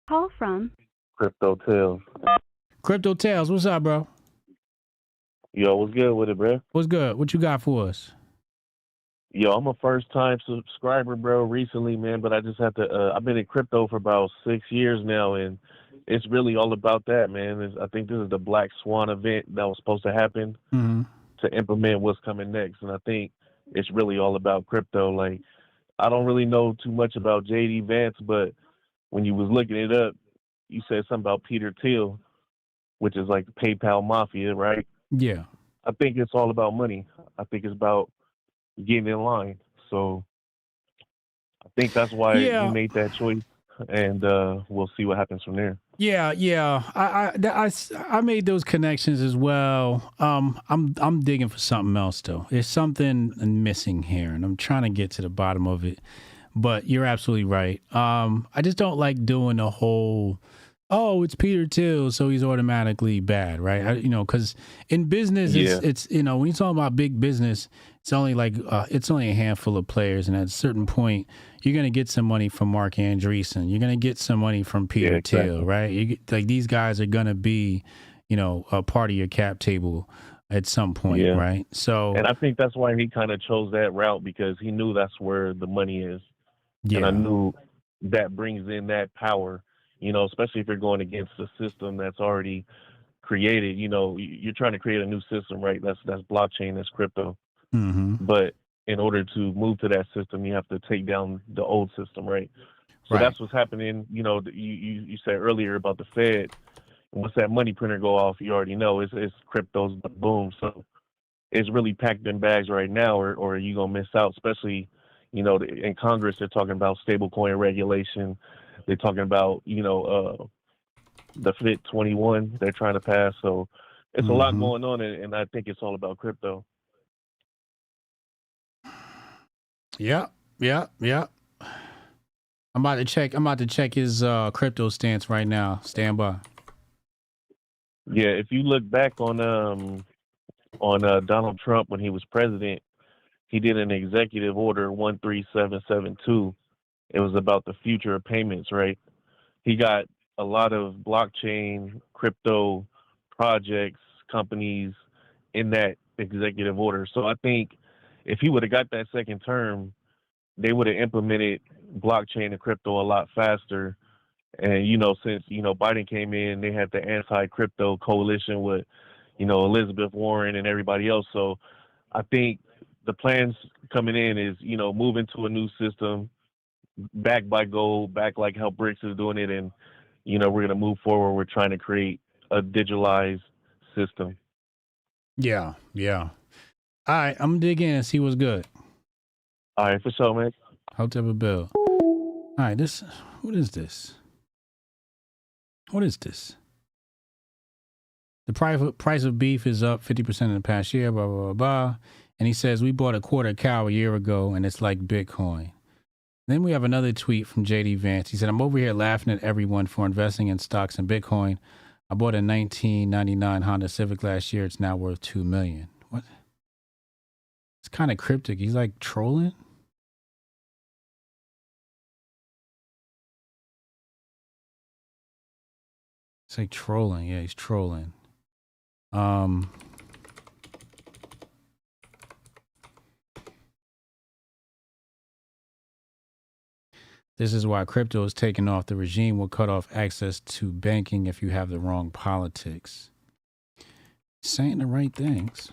[SPEAKER 1] Call from
[SPEAKER 4] Crypto Tales.
[SPEAKER 14] Crypto Tales, what's up, bro?
[SPEAKER 4] Yo, what's good with it, bro?
[SPEAKER 14] What's good? What you got for us?
[SPEAKER 4] Yo, I'm a first-time subscriber, bro, recently, man, but I just have to, I've been in crypto for about 6 years now, and it's really all about that, man. I think this is the Black Swan event that was supposed to happen to implement what's coming next, and I think it's really all about crypto. Like, I don't really know too much about JD Vance, but when you was looking it up, you said something about Peter Thiel, which is like the PayPal mafia, right?
[SPEAKER 14] Yeah.
[SPEAKER 4] I think it's all about money. I think it's about getting in line. So I think that's why he made that choice, and we'll see what happens from there.
[SPEAKER 14] Yeah. I made those connections as well. I'm digging for something else though. There's something missing here, and I'm trying to get to the bottom of it. But you're absolutely right. I just don't like doing the whole, it's Peter Thiel, so he's automatically bad, right? Because in business, it's when you're talking about big business, it's only a handful of players, and at a certain point, you're gonna get some money from Mark Andreessen, you're gonna get some money from Peter Thiel, right? These guys are gonna be, a part of your cap table at some point, right? So,
[SPEAKER 4] and I think that's why he kind of chose that route, because he knew that's where the money is.
[SPEAKER 14] Yeah.
[SPEAKER 4] And I knew that brings in that power, especially if you're going against a system that's already created. You're trying to create a new system, right? That's blockchain, that's crypto. But in order to move to that system, you have to take down the old system, right? So that's what's happening. You said earlier about the Fed. And once that money printer go off, you already know it's crypto's boom. So it's really packed in bags right now, or you're going to miss out, especially in Congress, they're talking about stablecoin regulation. They're talking about, the FIT 21 they're trying to pass. So it's a lot going on, and I think it's all about crypto.
[SPEAKER 14] Yeah. I'm about to check his crypto stance right now. Stand by.
[SPEAKER 4] Yeah, if you look back on Donald Trump when he was president, he did an executive order 13772. It was about the future of payments, right? he got a lot of blockchain, crypto projects, companies in that executive order. So I think if he would have got that second term, they would have implemented blockchain and crypto a lot faster. And, since, Biden came in, they had the anti-crypto coalition with, Elizabeth Warren and everybody else. So I think the plans coming in is, moving to a new system, backed by gold, backed like how BRICS is doing it. And, we're going to move forward. We're trying to create a digitalized system.
[SPEAKER 14] Yeah. All right, I'm going to dig in and see what's good.
[SPEAKER 4] All right, for sure, man.
[SPEAKER 14] Hotep a bill. All right, what is this? The price of beef is up 50% in the past year, blah, blah, blah, blah. And he says, we bought a quarter cow a year ago, and it's like Bitcoin. Then we have another tweet from JD Vance. He said, I'm over here laughing at everyone for investing in stocks and Bitcoin. I bought a 1999 Honda Civic last year. It's now worth $2 million. What? It's kind of cryptic. He's like trolling. It's like trolling. Yeah, he's trolling. This is why crypto is taken off. The regime will cut off access to banking if you have the wrong politics. Saying the right things.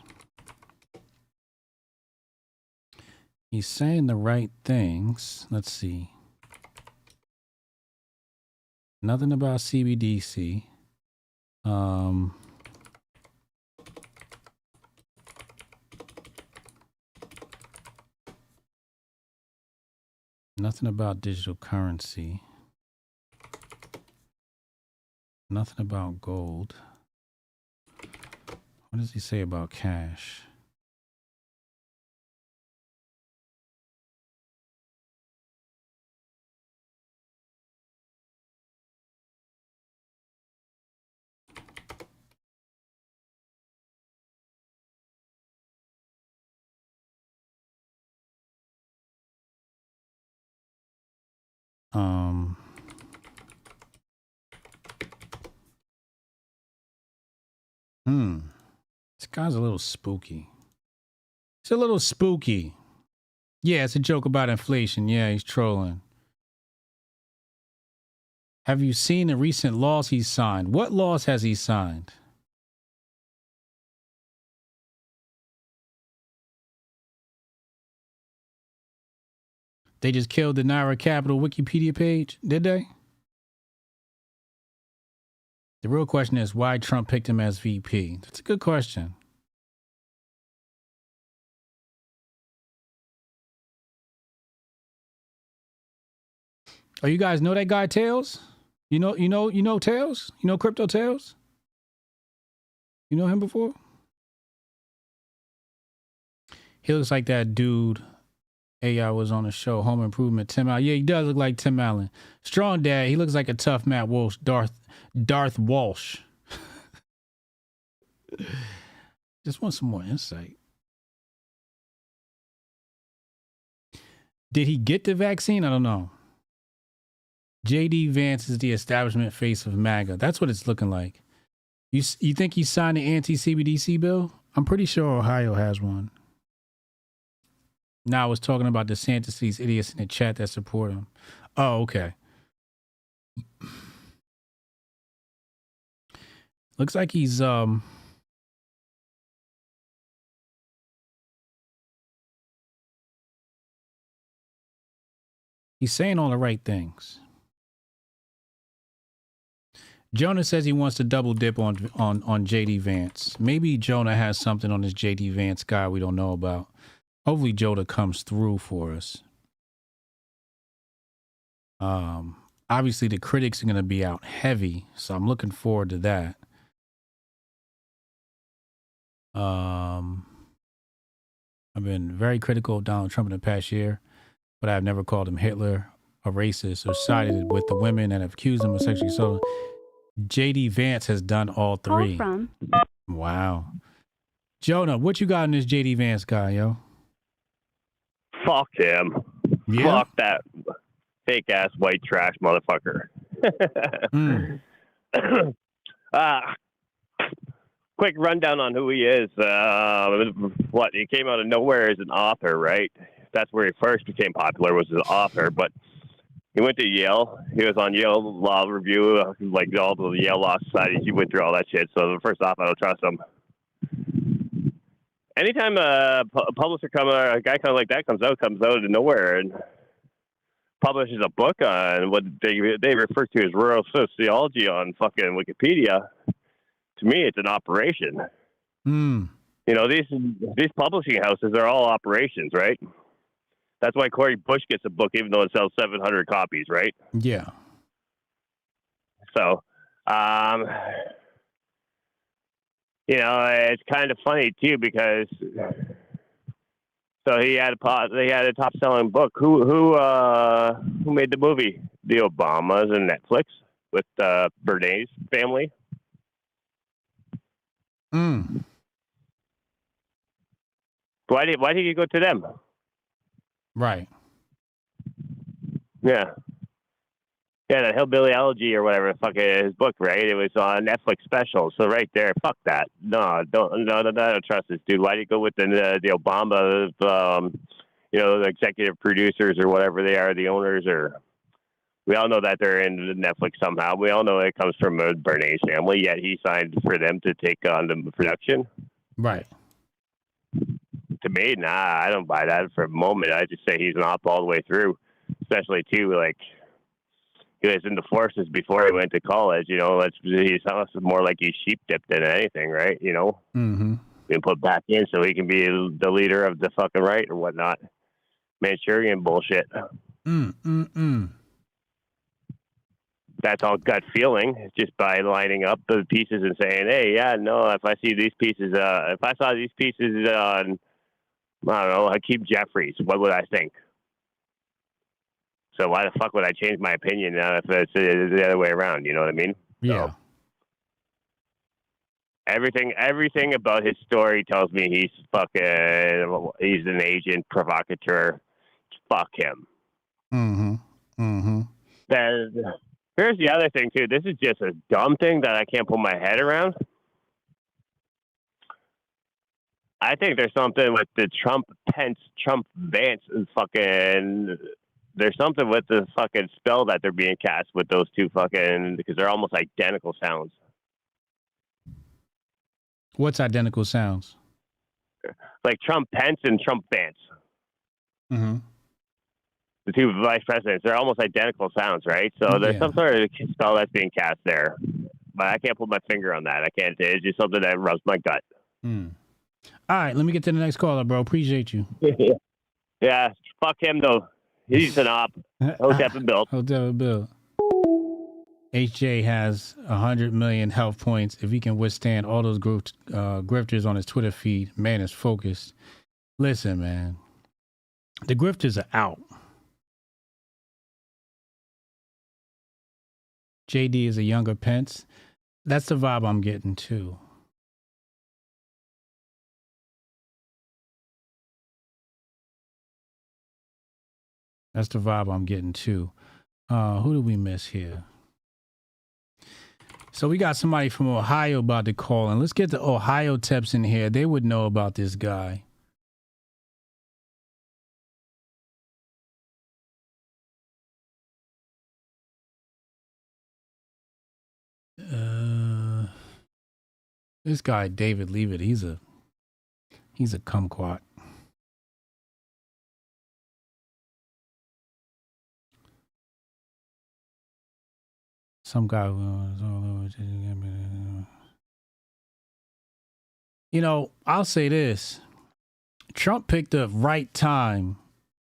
[SPEAKER 14] He's saying the right things. Let's see. Nothing about CBDC. Nothing about digital currency. Nothing about gold. What does he say about cash? This guy's a little spooky. It's a little spooky. Yeah, it's a joke about inflation. Yeah, he's trolling. Have you seen the recent laws he's signed? What laws has he signed? They just killed the Naira Capital Wikipedia page, did they? The real question is why Trump picked him as VP. That's a good question. Oh, you guys know that guy Tails? You know Tails? You know Crypto Tails? You know him before? He looks like that dude. AI was on the show, Home Improvement, Tim Allen. Yeah, he does look like Tim Allen. Strong Dad, he looks like a tough Matt Walsh, Darth Walsh. Just want some more insight. Did he get the vaccine? I don't know. JD Vance is the establishment face of MAGA. That's what it's looking like. You think he signed the anti-CBDC bill? I'm pretty sure Ohio has one. Now I was talking about DeSantis, these idiots in the chat that support him. Oh, okay. Looks like he's saying all the right things. Jonah says he wants to double dip on JD Vance. Maybe Jonah has something on this JD Vance guy we don't know about. Hopefully Jonah comes through for us. Obviously the critics are going to be out heavy, so I'm looking forward to that. I've been very critical of Donald Trump in the past year, but I've never called him Hitler, a racist, or sided with the women that have accused him of sexual assault. JD Vance has done all three. Wow. Jonah, what you got in this JD Vance guy, yo?
[SPEAKER 7] Fuck him.
[SPEAKER 14] Yeah?
[SPEAKER 7] Fuck that fake ass white trash motherfucker. Quick rundown on who he is. He came out of nowhere as an author, right? That's where he first became popular, was as an author. But he went to Yale. He was on Yale Law Review, like all the Yale Law Societies. He went through all that shit. So first off, I don't trust him. Anytime a publisher a guy kind of like that comes out of nowhere and publishes a book on what they refer to as rural sociology on fucking Wikipedia, to me, it's an operation. You know, these publishing houses are all operations, right? That's why Cory Bush gets a book, even though it sells 700 copies, right?
[SPEAKER 14] Yeah.
[SPEAKER 7] So, you know, it's kind of funny too because he had a top selling book. Who made the movie? The Obamas and Netflix with Bernays family. Why did you go to them?
[SPEAKER 14] Right.
[SPEAKER 7] Yeah. Yeah, the Hillbilly Elegy or whatever the fuck his book, right? It was on Netflix special. So right there, fuck that. No, I don't trust this dude. Why did you go with the Obama, you know, the executive producers or whatever they are, the owners, or we all know that they're in Netflix somehow. We all know it comes from a Bernays family, yet he signed for them to take on the production.
[SPEAKER 14] Right.
[SPEAKER 7] To me, nah, I don't buy that for a moment. I just say he's an op all the way through, especially too, like, he was in the forces before he went to college, you know. He's more like he's sheep dipped than anything, right? You know, being put back in so he can be the leader of the fucking right or whatnot. Manchurian bullshit. That's all gut feeling, just by lining up the pieces and saying, "Hey, yeah, no, if I see these pieces, if I saw these pieces on, I don't know, Hakeem Jeffries, what would I think?" So why the fuck would I change my opinion if it's the other way around? You know what I mean?
[SPEAKER 14] Yeah.
[SPEAKER 7] So, everything about his story tells me he's an agent, provocateur. Fuck him. Here's the other thing too. This is just a dumb thing that I can't put my head around. I think there's something with the Trump-Vance fucking. There's something with the fucking spell that they're being cast with those two fucking, because they're almost identical sounds.
[SPEAKER 14] What's identical sounds?
[SPEAKER 7] Like Trump-Pence and Trump-Vance. The two vice presidents, they're almost identical sounds, right? So there's some sort of spell that's being cast there. But I can't put my finger on that. I can't. It's just something that rubs my gut.
[SPEAKER 14] All right, let me get to the next caller, bro. Appreciate you.
[SPEAKER 7] Yeah, fuck him, though. He's an op. Hotep and Bill.
[SPEAKER 14] Hotep and Bill. HJ has 100 million health points. If he can withstand all those grifters on his Twitter feed, man is focused. Listen, man. The grifters are out. JD is a younger Pence. That's the vibe I'm getting, too. That's the vibe I'm getting too. Who did we miss here? So we got somebody from Ohio about to call, and let's get the Ohio Teps in here. They would know about this guy. This guy David Leavitt, he's a kumquat. Some guy was all over. You know, I'll say this. Trump picked the right time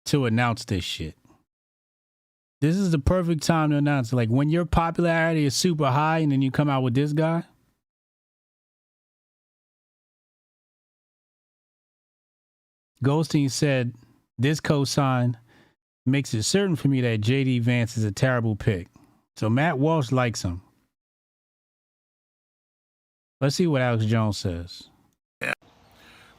[SPEAKER 14] to announce this shit. This is the perfect time to announce it. Like, when your popularity is super high and then you come out with this guy. Goldstein said, this cosign makes it certain for me that J.D. Vance is a terrible pick. So Matt Walsh likes him. Let's see what Alex Jones says.
[SPEAKER 10] Yeah.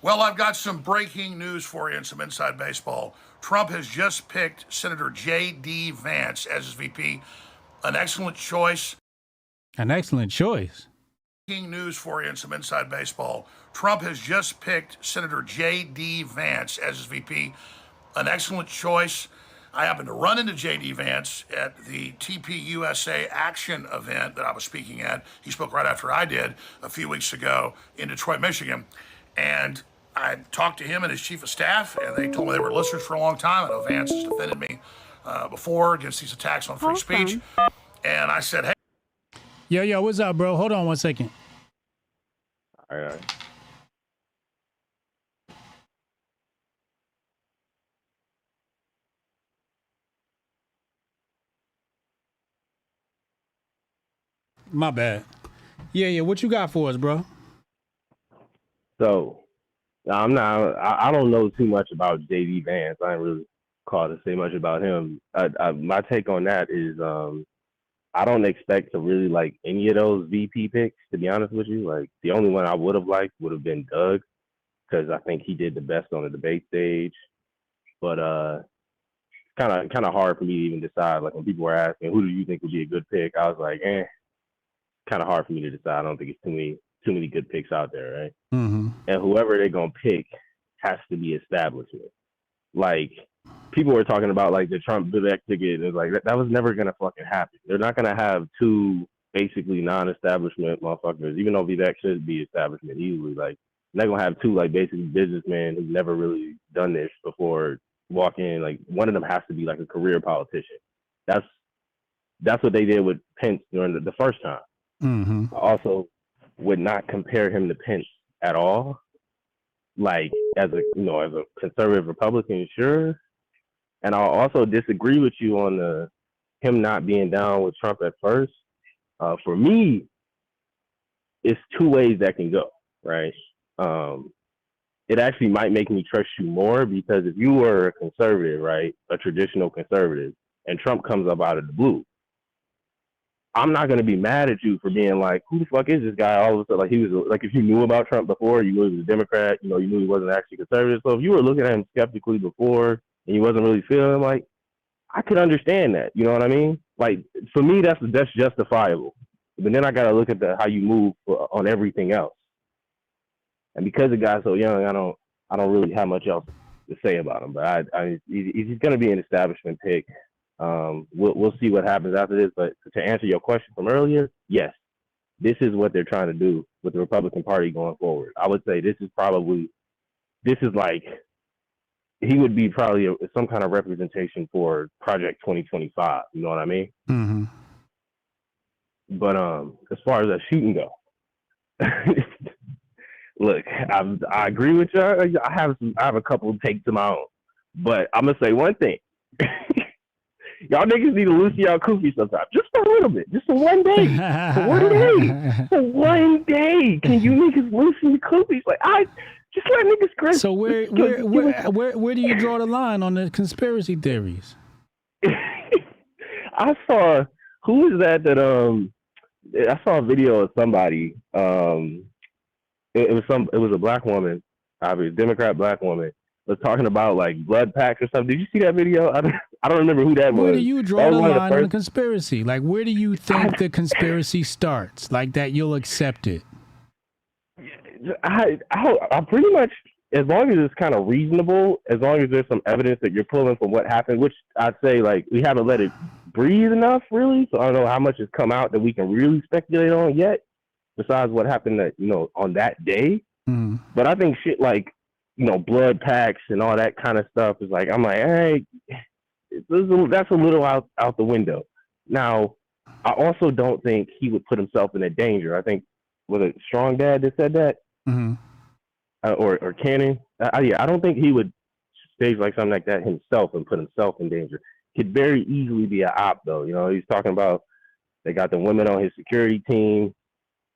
[SPEAKER 10] Well, I've got some breaking news for you and some inside baseball. Trump has just picked Senator J.D. Vance as his VP. An excellent choice.
[SPEAKER 14] An excellent choice.
[SPEAKER 10] Breaking news for you in some inside baseball. Trump has just picked Senator J.D. Vance as his VP. An excellent choice. I happened to run into J.D. Vance at the TPUSA Action event that I was speaking at. He spoke right after I did a few weeks ago in Detroit, Michigan. And I talked to him and his chief of staff, and they told me they were listeners for a long time. I know Vance has defended me before against these attacks on free speech. And I said, hey.
[SPEAKER 14] Yo, what's up, bro? Hold on 1 second.
[SPEAKER 3] All right.
[SPEAKER 14] My bad. Yeah, what you got for us, bro?
[SPEAKER 15] So, I don't know too much about J.D. Vance. I ain't really called to say much about him. My take on that is, I don't expect to really like any of those VP picks, to be honest with you. Like, the only one I would have liked would have been Doug, because I think he did the best on the debate stage. But kind of hard for me to even decide. Like, when people were asking, who do you think would be a good pick? I was like, kind of hard for me to decide. I don't think it's too many good picks out there, right?
[SPEAKER 14] Mm-hmm.
[SPEAKER 15] And whoever they're gonna pick has to be establishment. Like, people were talking about like the Trump Vivek ticket, and it's like that was never gonna fucking happen. They're not gonna have two basically non-establishment motherfuckers, even though Vivek should be establishment easily. Like, they're not gonna have two like basically businessmen who've never really done this before walk in. Like, one of them has to be like a career politician. That's what they did with Pence during the first time.
[SPEAKER 14] Mm-hmm.
[SPEAKER 15] I also would not compare him to Pence at all. Like, as a conservative Republican, sure. And I'll also disagree with you on him not being down with Trump at first. For me, it's two ways that can go, right? It actually might make me trust you more, because if you were a conservative, right, a traditional conservative, and Trump comes up out of the blue, I'm not going to be mad at you for being like, who the fuck is this guy? All of a sudden, like, he was like, if you knew about Trump before, you knew he was a Democrat, you knew he wasn't actually conservative. So if you were looking at him skeptically before and you wasn't really feeling him, like, I could understand that. You know what I mean? Like, for me, that's justifiable. But then I got to look at how you move on everything else. And because the guy's so young, I don't really have much else to say about him. But he's going to be an establishment pick. We'll see what happens after this, but to answer your question from earlier, yes, this is what they're trying to do with the Republican Party going forward. I would say this is like, he would be probably some kind of representation for Project 2025. You know what I mean?
[SPEAKER 14] Mm-hmm.
[SPEAKER 15] But as far as that shooting go, look, I agree with you. I have a couple of takes of my own, but I'm gonna say one thing. Y'all niggas need to loosen y'all koofies sometimes. Just for a little bit. Just for 1 day. For 1 day. For 1 day. Can you niggas loosen your koofies? Like, just let niggas Chris.
[SPEAKER 14] So where do you draw the line on the conspiracy theories?
[SPEAKER 15] I saw, who is that I saw a video of somebody. It was a black woman, obviously a Democrat black woman, was talking about like blood packs or something. Did you see that video? I don't remember who that was.
[SPEAKER 14] Where do you draw the line on the conspiracy? Like, where do you think the conspiracy starts? Like, that you'll accept it?
[SPEAKER 15] I pretty much, as long as it's kind of reasonable, as long as there's some evidence that you're pulling from what happened, which I'd say, like, we haven't let it breathe enough, really. So I don't know how much has come out that we can really speculate on yet, besides what happened on that day.
[SPEAKER 14] Mm.
[SPEAKER 15] But I think shit like, blood packs and all that kind of stuff is like, I'm like, hey, that's a little out the window. Now, I also don't think he would put himself in a danger. I think, was it Strong Dad that said that?
[SPEAKER 14] Mm-hmm.
[SPEAKER 15] Or Cannon? I don't think he would stage like something like that himself and put himself in danger. Could very easily be an op, though. He's talking about they got the women on his security team.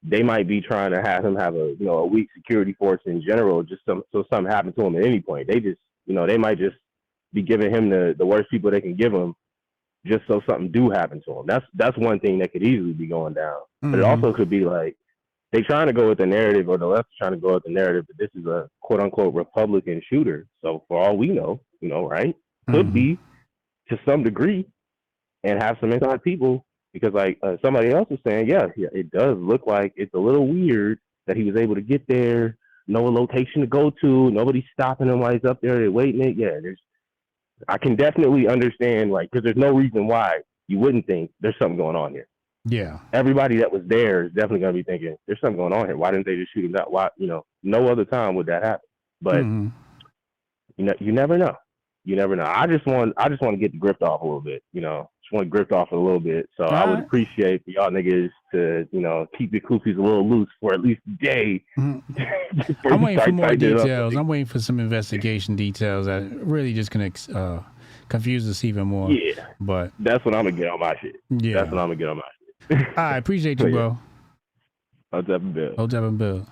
[SPEAKER 15] They might be trying to have him have a weak security force in general, just so something happened to him at any point. They just, they might just be giving him the worst people they can give him, just so something do happen to him. That's one thing that could easily be going down.
[SPEAKER 14] Mm-hmm.
[SPEAKER 15] But it also could be like they trying to go with the narrative, or the left is trying to go with the narrative that this is a quote unquote Republican shooter. So for all we know, right, could be to some degree, and have some inside people Because like somebody else was saying, yeah, it does look like it's a little weird that he was able to get there, no location to go to, nobody's stopping him while he's up there, they're waiting it. Yeah, I can definitely understand, like, because there's no reason why you wouldn't think there's something going on here.
[SPEAKER 14] Yeah.
[SPEAKER 15] Everybody that was there is definitely going to be thinking there's something going on here. Why didn't they just shoot him down? Why, no other time would that happen. But you never know. You never know. I just want to get the grift off a little bit. Just want to grift off a little bit. So I would appreciate for y'all niggas to keep your coopies a little loose for at least a day.
[SPEAKER 14] I'm waiting for more details. I'm waiting for some investigation details that really just can confuse us even more.
[SPEAKER 15] Yeah,
[SPEAKER 14] but
[SPEAKER 15] that's what I'm gonna get on my shit.
[SPEAKER 14] Yeah,
[SPEAKER 15] that's what I'm gonna get on my shit.
[SPEAKER 14] I appreciate you, bro.
[SPEAKER 15] Hotep and Bill.
[SPEAKER 14] Hotep and Bill.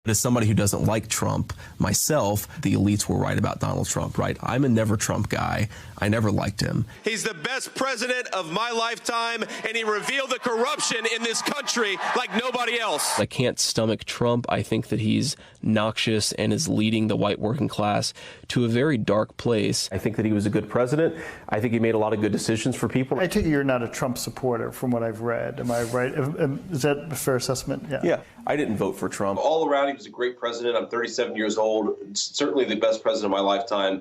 [SPEAKER 16] As somebody who doesn't like Trump, myself, the elites were right about Donald Trump, right? I'm a never Trump guy. I never liked him.
[SPEAKER 6] He's the best president of my lifetime, and he revealed the corruption in this country like nobody else.
[SPEAKER 16] I can't stomach Trump. I think that he's noxious and is leading the white working class to a very dark place. I think that he was a good president. I think he made a lot of good decisions for people.
[SPEAKER 11] I take it you're not a Trump supporter from what I've read. Am I right? Is that a fair assessment?
[SPEAKER 16] Yeah. I didn't vote for Trump.
[SPEAKER 6] All around, he was a great president. I'm 37 years old. Certainly the best president of my lifetime.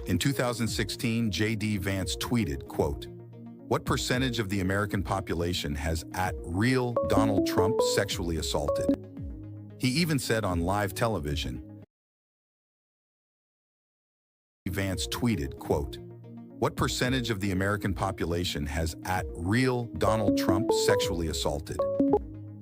[SPEAKER 23] In 2016, J.D. Vance tweeted, quote, "What percentage of the American population has at real Donald Trump sexually assaulted?" He even said on live television, Vance tweeted, quote, "What percentage of the American population has at real Donald Trump sexually assaulted?"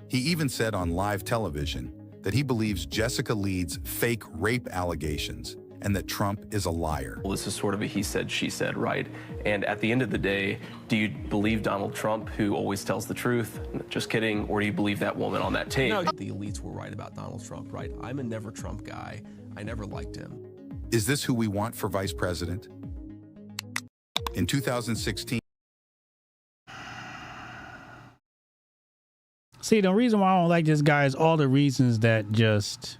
[SPEAKER 23] He even said on live television that he believes Jessica Leeds' fake rape allegations and that Trump is a liar.
[SPEAKER 16] Well, this is sort of a he said, she said, right? And at the end of the day, do you believe Donald Trump, who always tells the truth? Just kidding. Or do you believe that woman on that tape? No. The elites were right about Donald Trump, right? I'm a never Trump guy. I never liked him.
[SPEAKER 23] Is this who we want for vice president? In 2016.
[SPEAKER 14] See, the reason why I don't like this guy is all the reasons that just,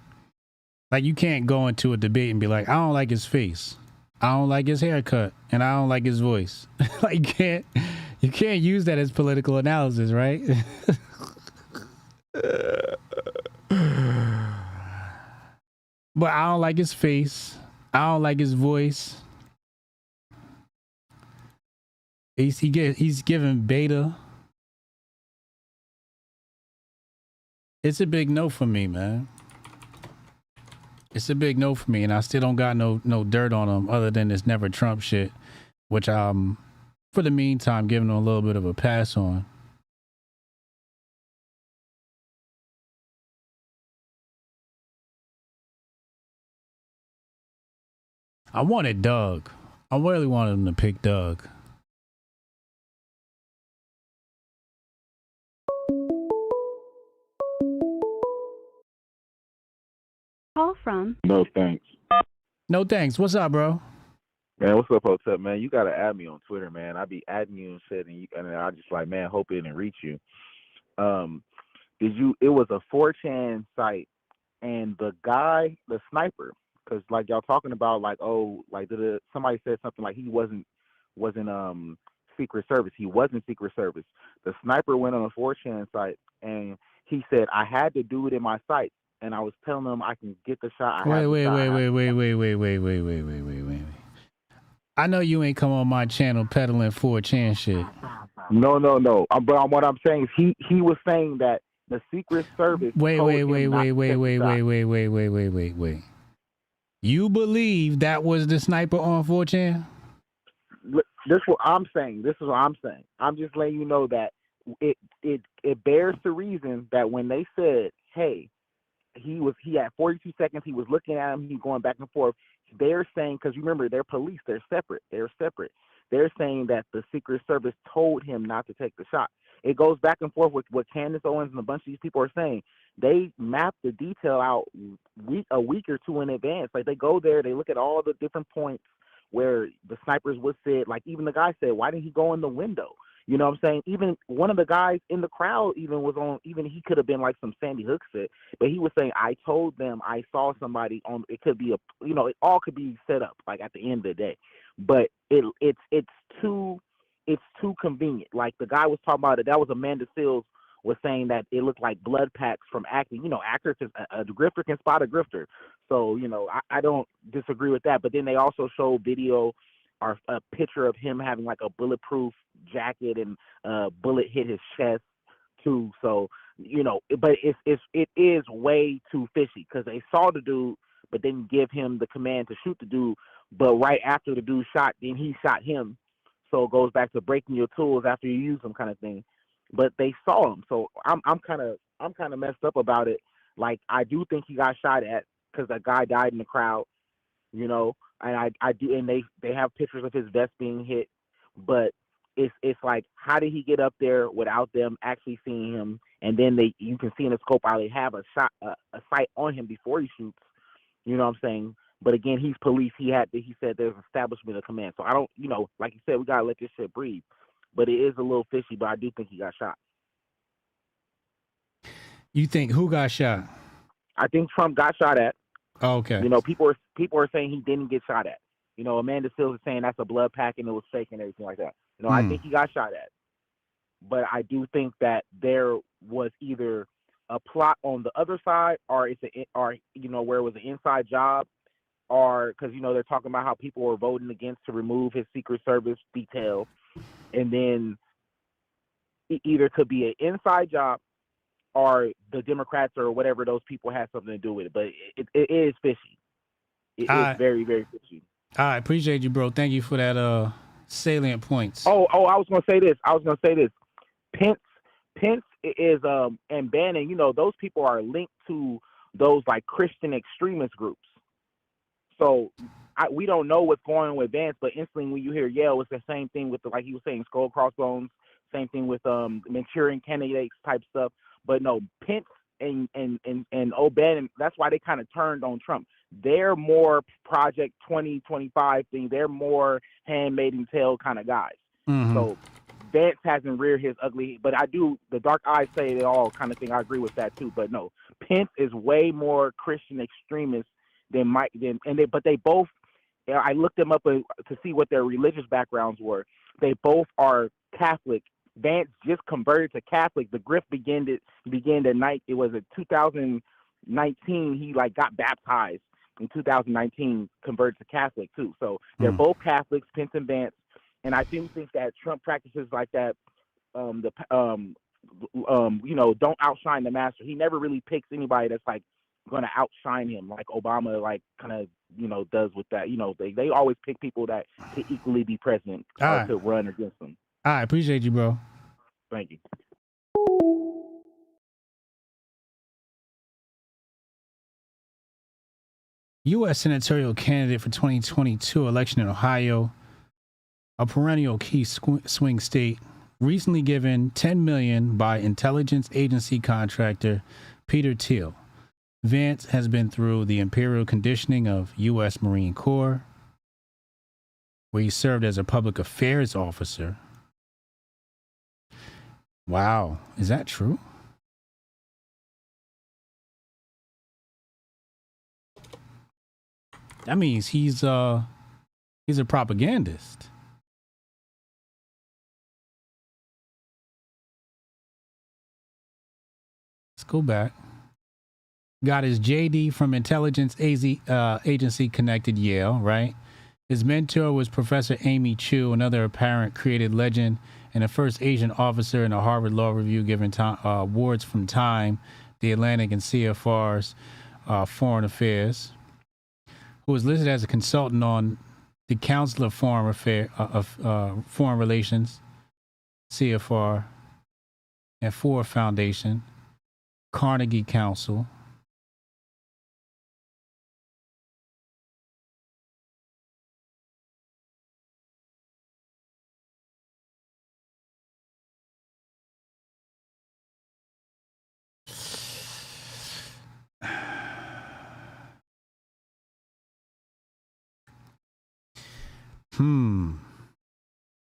[SPEAKER 14] like, you can't go into a debate and be like, I don't like his face, I don't like his haircut, and I don't like his voice. Like, you can't use that as political analysis, right? But I don't like his face. I don't like his voice. He's giving beta. It's a big no for me, man. It's a big no for me, and I still don't got no dirt on him other than this never Trump shit, which I'm, for the meantime, giving him a little bit of a pass on. I wanted Doug. I really wanted him to pick Doug.
[SPEAKER 1] Call from.
[SPEAKER 3] No thanks.
[SPEAKER 14] No thanks. What's up, bro?
[SPEAKER 3] Man, what's up, Hotep, man? You gotta add me on Twitter, man. I be adding you and shit, and I just like, man, hope it didn't reach you. It was a 4chan site, and the guy, the sniper, because like y'all talking about like, oh, like somebody said something like he wasn't Secret Service. He wasn't Secret Service. The sniper went on a 4chan site and he said, I had to do it in my sight, and I was telling him I can get the shot.
[SPEAKER 14] Wait. I know you ain't come on my channel peddling 4chan shit.
[SPEAKER 3] No. But what I'm saying is he was saying that the Secret Service.
[SPEAKER 14] Wait. You believe that was the sniper on 4chan?
[SPEAKER 3] This is what I'm saying. I'm just letting you know that it bears the reason that when they said, hey, he had 42 seconds, he was looking at him, he's going back and forth. They're saying, because remember, they're police, they're separate. They're saying that the Secret Service told him not to take the shot. It goes back and forth with what Candace Owens and a bunch of these people are saying. They map the detail out a week or two in advance. Like, they go there, they look at all the different points where the snipers would sit. Like, even the guy said, why didn't he go in the window?
[SPEAKER 5] You know what I'm saying? Even one of the guys in the crowd even was on, even he could have been like some Sandy Hook shit, but he was saying, I told them I saw somebody on, it could be a, you know, it all could be set up like at the end of the day, but it's too convenient. Like the guy was talking about it, that was Amanda Seales was saying that it looked like blood packs from acting. You know, actors, a grifter can spot a grifter. So, you know, I don't disagree with that. But then they also showed video or a picture of him having like a bulletproof jacket and a bullet hit his chest too. So, you know, but it is way too fishy because they saw the dude, but didn't give him the command to shoot the dude. But right after the dude shot, then he shot him. So it goes back to breaking your tools after you use them kind of thing. But they saw him, so I'm kind of messed up about it. Like I do think he got shot at because that guy died in the crowd, you know. And I do, and they have pictures of his vest being hit, but it's like, how did he get up there without them actually seeing him? And then you can see in the scope how they have a sight on him before he shoots. You know what I'm saying? But again, he's police. He said there's establishment of command. So I don't, you know, like you said, we gotta let this shit breathe. But it is a little fishy. But I do think he got shot.
[SPEAKER 14] You think who got shot?
[SPEAKER 5] I think Trump got shot at.
[SPEAKER 14] Oh, okay.
[SPEAKER 5] You know, people are saying he didn't get shot at. You know, Amanda Seales is saying that's a blood pack and it was fake and everything like that. You know, I think he got shot at. But I do think that there was either a plot on the other side, or you know, where it was an inside job, or because, you know, they're talking about how people were voting against to remove his Secret Service detail, and then it either could be an inside job or the Democrats or whatever those people had something to do with it. But it is fishy. It is very, very fishy.
[SPEAKER 14] I appreciate you, bro. Thank you for that salient points.
[SPEAKER 5] Oh, I was gonna say this. Pence is and Bannon, you know, those people are linked to those like Christian extremist groups. So we don't know what's going on with Vance, but instantly when you hear Yale, it's the same thing with like he was saying, skull crossbones, same thing with Manchurian candidates type stuff. But no, Pence and O'Bannon, that's why they kind of turned on Trump. They're more Project 2025 thing. They're more handmaid's tale kind of guys.
[SPEAKER 14] Mm-hmm.
[SPEAKER 5] So Vance hasn't reared his ugly, but I do, the dark eyes say it all kind of thing. I agree with that too. But no, Pence is way more Christian extremist than Mike. But they both, I looked them up to see what their religious backgrounds were. They both are Catholic. Vance just converted to Catholic. The Grift began at night. It was in 2019. He like got baptized in 2019, converted to Catholic too. So they're both Catholics, Pence and Vance. And I do think that Trump practices like that. You know, don't outshine the master. He never really picks anybody that's like going to outshine him, like Obama, like kind of, you know, does with that. You know, they always pick people that to equally be president or to run against them.
[SPEAKER 14] I appreciate you, bro.
[SPEAKER 5] Thank you.
[SPEAKER 14] U.S. senatorial candidate for 2022 election in Ohio, a perennial key swing state, recently given $10 million by intelligence agency contractor Peter Thiel. Vance has been through the imperial conditioning of U.S. Marine Corps, where he served as a public affairs officer. Wow, is that true? That means he's a propagandist. Let's go back. Got his JD from intelligence agency connected Yale, right? His mentor was Professor Amy Chu, another apparent created legend and the first Asian officer in a Harvard Law Review given awards from Time, The Atlantic, and CFR's Foreign Affairs, who was listed as a consultant on the Council of Foreign Relations, CFR, and Ford Foundation, Carnegie Council.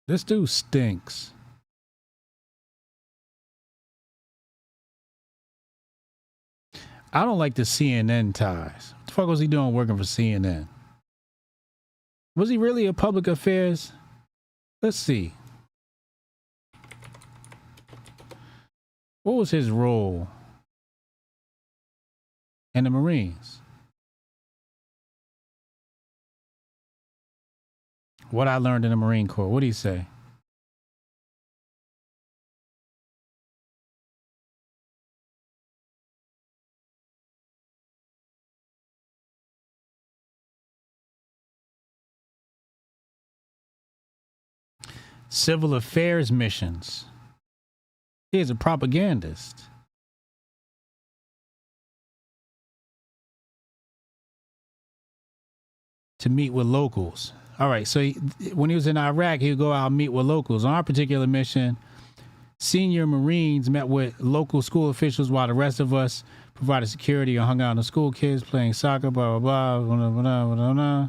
[SPEAKER 14] This dude stinks. I don't like the CNN ties. What the fuck was he doing working for CNN? Was he really a public affairs? Let's see. What was his role in the Marines? What I learned in the Marine Corps. What did he say? Civil affairs missions. He's a propagandist. To meet with locals. All right, so when he was in Iraq, he would go out and meet with locals. On our particular mission, senior Marines met with local school officials while the rest of us provided security or hung out in the school kids playing soccer, blah, blah, blah, blah, blah, blah, blah, blah.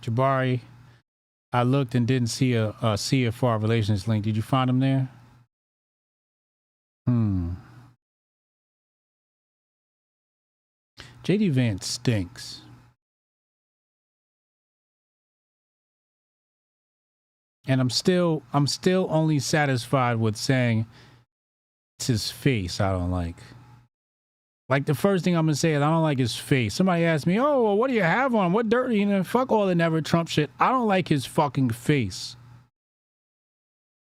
[SPEAKER 14] Jabari, I looked and didn't see a CFR relations link. Did you find him there? JD Vance stinks. And I'm still only satisfied with saying it's his face I don't like. Like the first thing I'm gonna say is I don't like his face. Somebody asked me, "Oh, well, what do you have on? What dirt?" You know, fuck all the never Trump shit. I don't like his fucking face.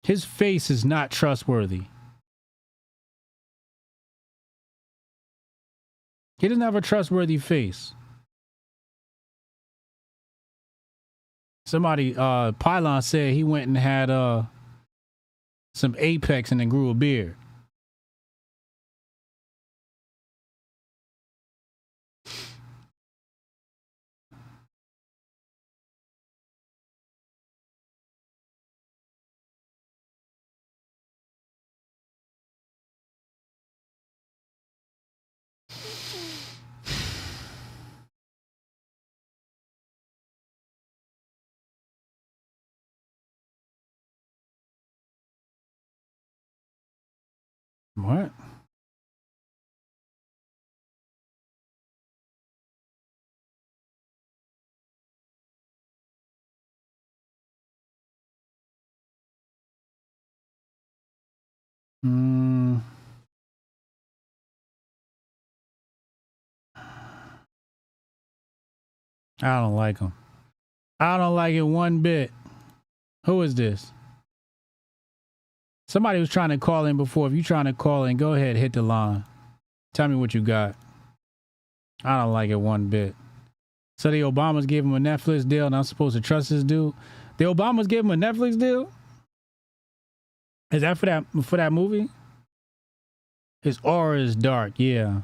[SPEAKER 14] His face is not trustworthy. He doesn't have a trustworthy face. Somebody, Pylon said he went and had some Apex and then grew a beard. What? I don't like him. I don't like it one bit. Who is this? Somebody was trying to call in before. If you're trying to call in, go ahead, hit the line. Tell me what you got. I don't like it one bit. So the Obamas gave him a Netflix deal, and I'm supposed to trust this dude? The Obamas gave him a Netflix deal? Is that for that movie? His aura is dark, yeah.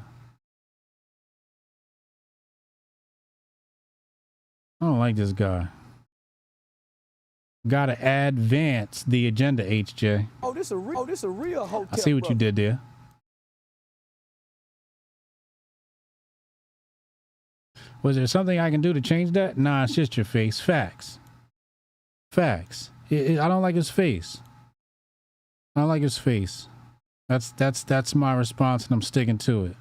[SPEAKER 14] I don't like this guy. Gotta advance the agenda, HJ.
[SPEAKER 13] Oh, this a real Hotep.
[SPEAKER 14] I see what you did there. Was there something I can do to change that? Nah, it's just your face. Facts. Facts. I don't like his face. I don't like his face. That's my response, and I'm sticking to it.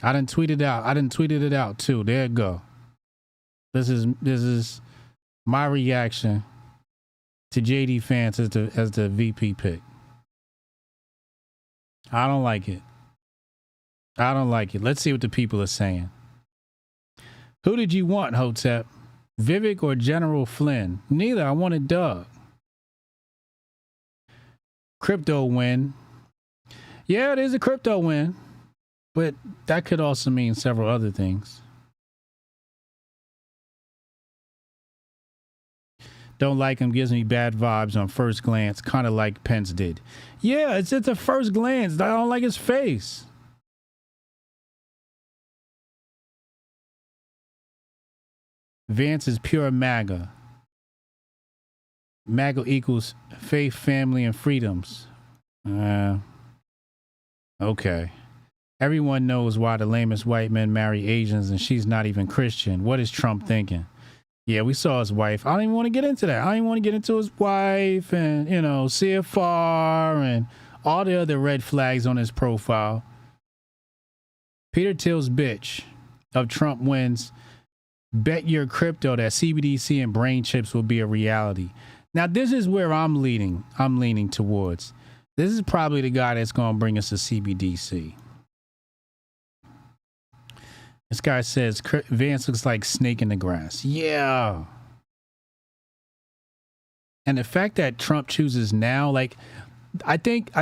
[SPEAKER 14] I didn't tweet it out. I didn't tweeted it out too. There you go. This is my reaction to JD Vance as the VP pick. I don't like it. I don't like it. Let's see what the people are saying. Who did you want, Hotep? Vivek or General Flynn? Neither. I wanted Doug. Crypto win. Yeah, it is a crypto win. But that could also mean several other things. Don't like him, gives me bad vibes on first glance, kind of like Pence did. Yeah, it's at the first glance. I don't like his face. Vance is pure MAGA. MAGA equals faith, family, and freedoms. Okay. Everyone knows why the lamest white men marry Asians and she's not even Christian. What is Trump thinking? Yeah, we saw his wife. I don't even want to get into that. I don't even want to get into his wife and, you know, CFR and all the other red flags on his profile. Peter Thiel's bitch of Trump wins. Bet your crypto that CBDC and brain chips will be a reality. Now, this is where I'm leaning towards. This is probably the guy that's going to bring us a CBDC. This guy says Vance looks like snake in the grass. Yeah. And the fact that Trump chooses now, like, I think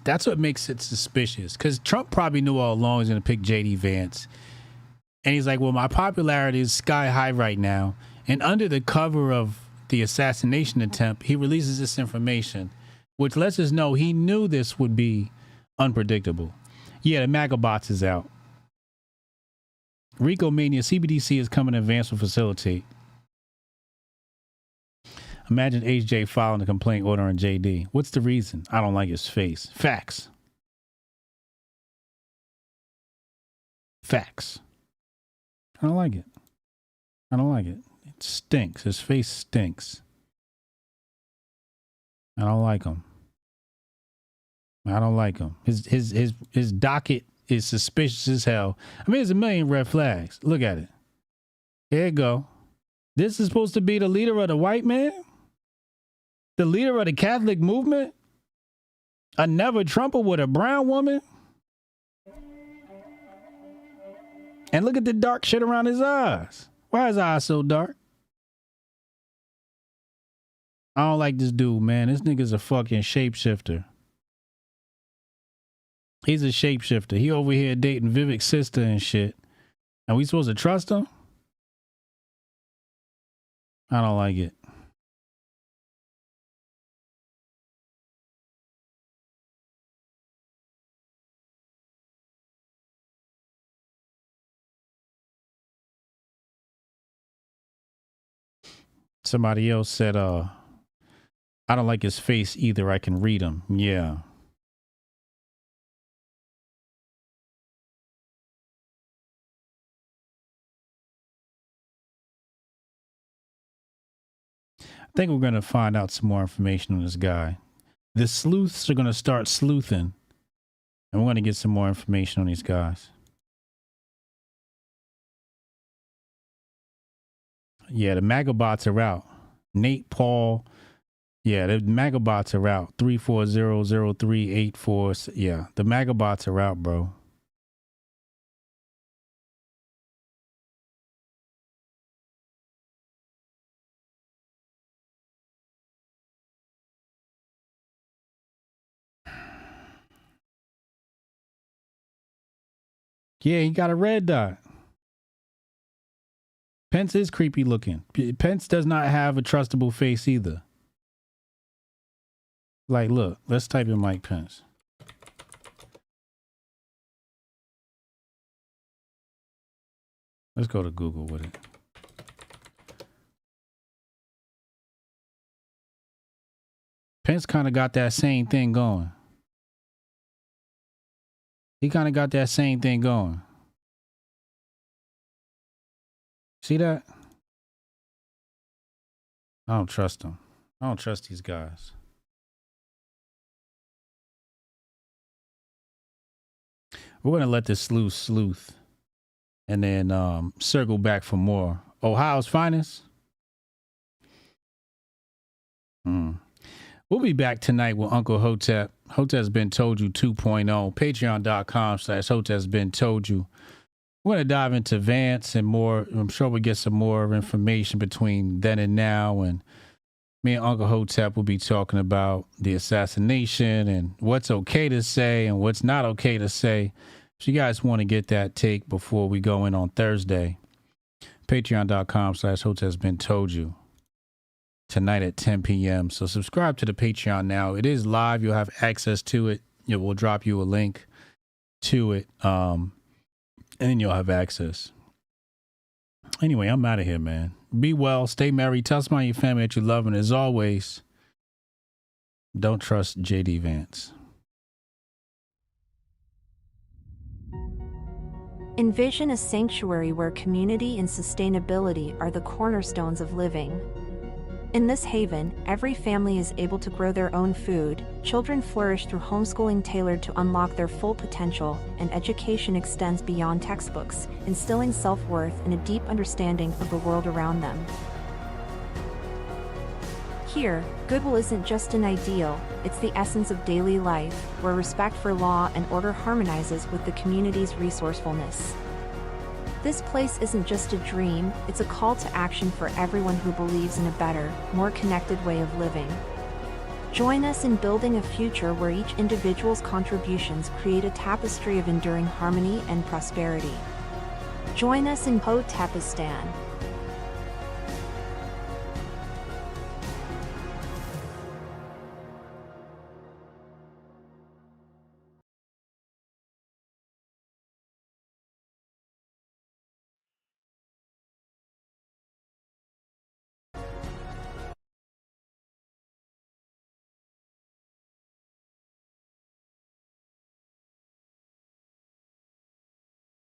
[SPEAKER 14] that's what makes it suspicious. Because Trump probably knew all along he was going to pick J.D. Vance. And he's like, well, my popularity is sky high right now. And under the cover of the assassination attempt, he releases this information, which lets us know he knew this would be unpredictable. Yeah, the MAGA bots is out. Rico Mania, CBDC is coming in Vance will facilitate. Imagine HJ filing a complaint order on JD. What's the reason? I don't like his face. Facts. Facts. I don't like it. I don't like it. It stinks. His face stinks. I don't like him. I don't like him. His docket is suspicious as hell. I mean, there's a million red flags. Look at it. Here you go. This is supposed to be the leader of the white man? The leader of the Catholic movement? A never Trumper with a brown woman? And look at the dark shit around his eyes. Why is his eyes so dark? I don't like this dude, man. This nigga's a fucking shapeshifter. He's a shapeshifter. He over here dating Vivek's sister and shit. And we supposed to trust him? I don't like it. Somebody else said, I don't like his face either. I can read him. Yeah. I think we're going to find out some more information on this guy. The sleuths are going to start sleuthing, and we're going to get some more information on these guys. Yeah, the MAGA bots are out. Nate Paul. Yeah, the MAGA bots are out. 3400384. Yeah, the MAGA bots are out, bro. Yeah, he got a red dot. Pence is creepy looking. Pence does not have a trustable face either. Like, look, let's type in Mike Pence. Let's go to Google with it. Pence kind of got that same thing going. He kind of got that same thing going. See that? I don't trust him. I don't trust these guys. We're going to let this sleuth and then circle back for more. Ohio's finest. We'll be back tonight with Uncle Hotep. Hotep's Been Told You 2.0. Patreon.com/Hotep's Been Told You. We're going to dive into Vance and more. I'm sure we'll get some more information between then and now. And me and Uncle Hotep will be talking about the assassination and what's okay to say and what's not okay to say. If you guys want to get that take before we go in on Thursday, Patreon.com/Hotep's Been Told You. Tonight at 10 p.m. So subscribe to the Patreon now. It is live. You'll have access to it. We'll drop you a link to it. And then you'll have access. Anyway, I'm out of here, man. Be well. Stay married. Tell somebody in your family that you love. And as always, don't trust J.D. Vance.
[SPEAKER 9] Envision a sanctuary where community and sustainability are the cornerstones of living. In this haven, every family is able to grow their own food, children flourish through homeschooling tailored to unlock their full potential, and education extends beyond textbooks, instilling self-worth and a deep understanding of the world around them. Here, goodwill isn't just an ideal, it's the essence of daily life, where respect for law and order harmonizes with the community's resourcefulness. This place isn't just a dream, it's a call to action for everyone who believes in a better, more connected way of living. Join us in building a future where each individual's contributions create a tapestry of enduring harmony and prosperity. Join us in Hotepistan,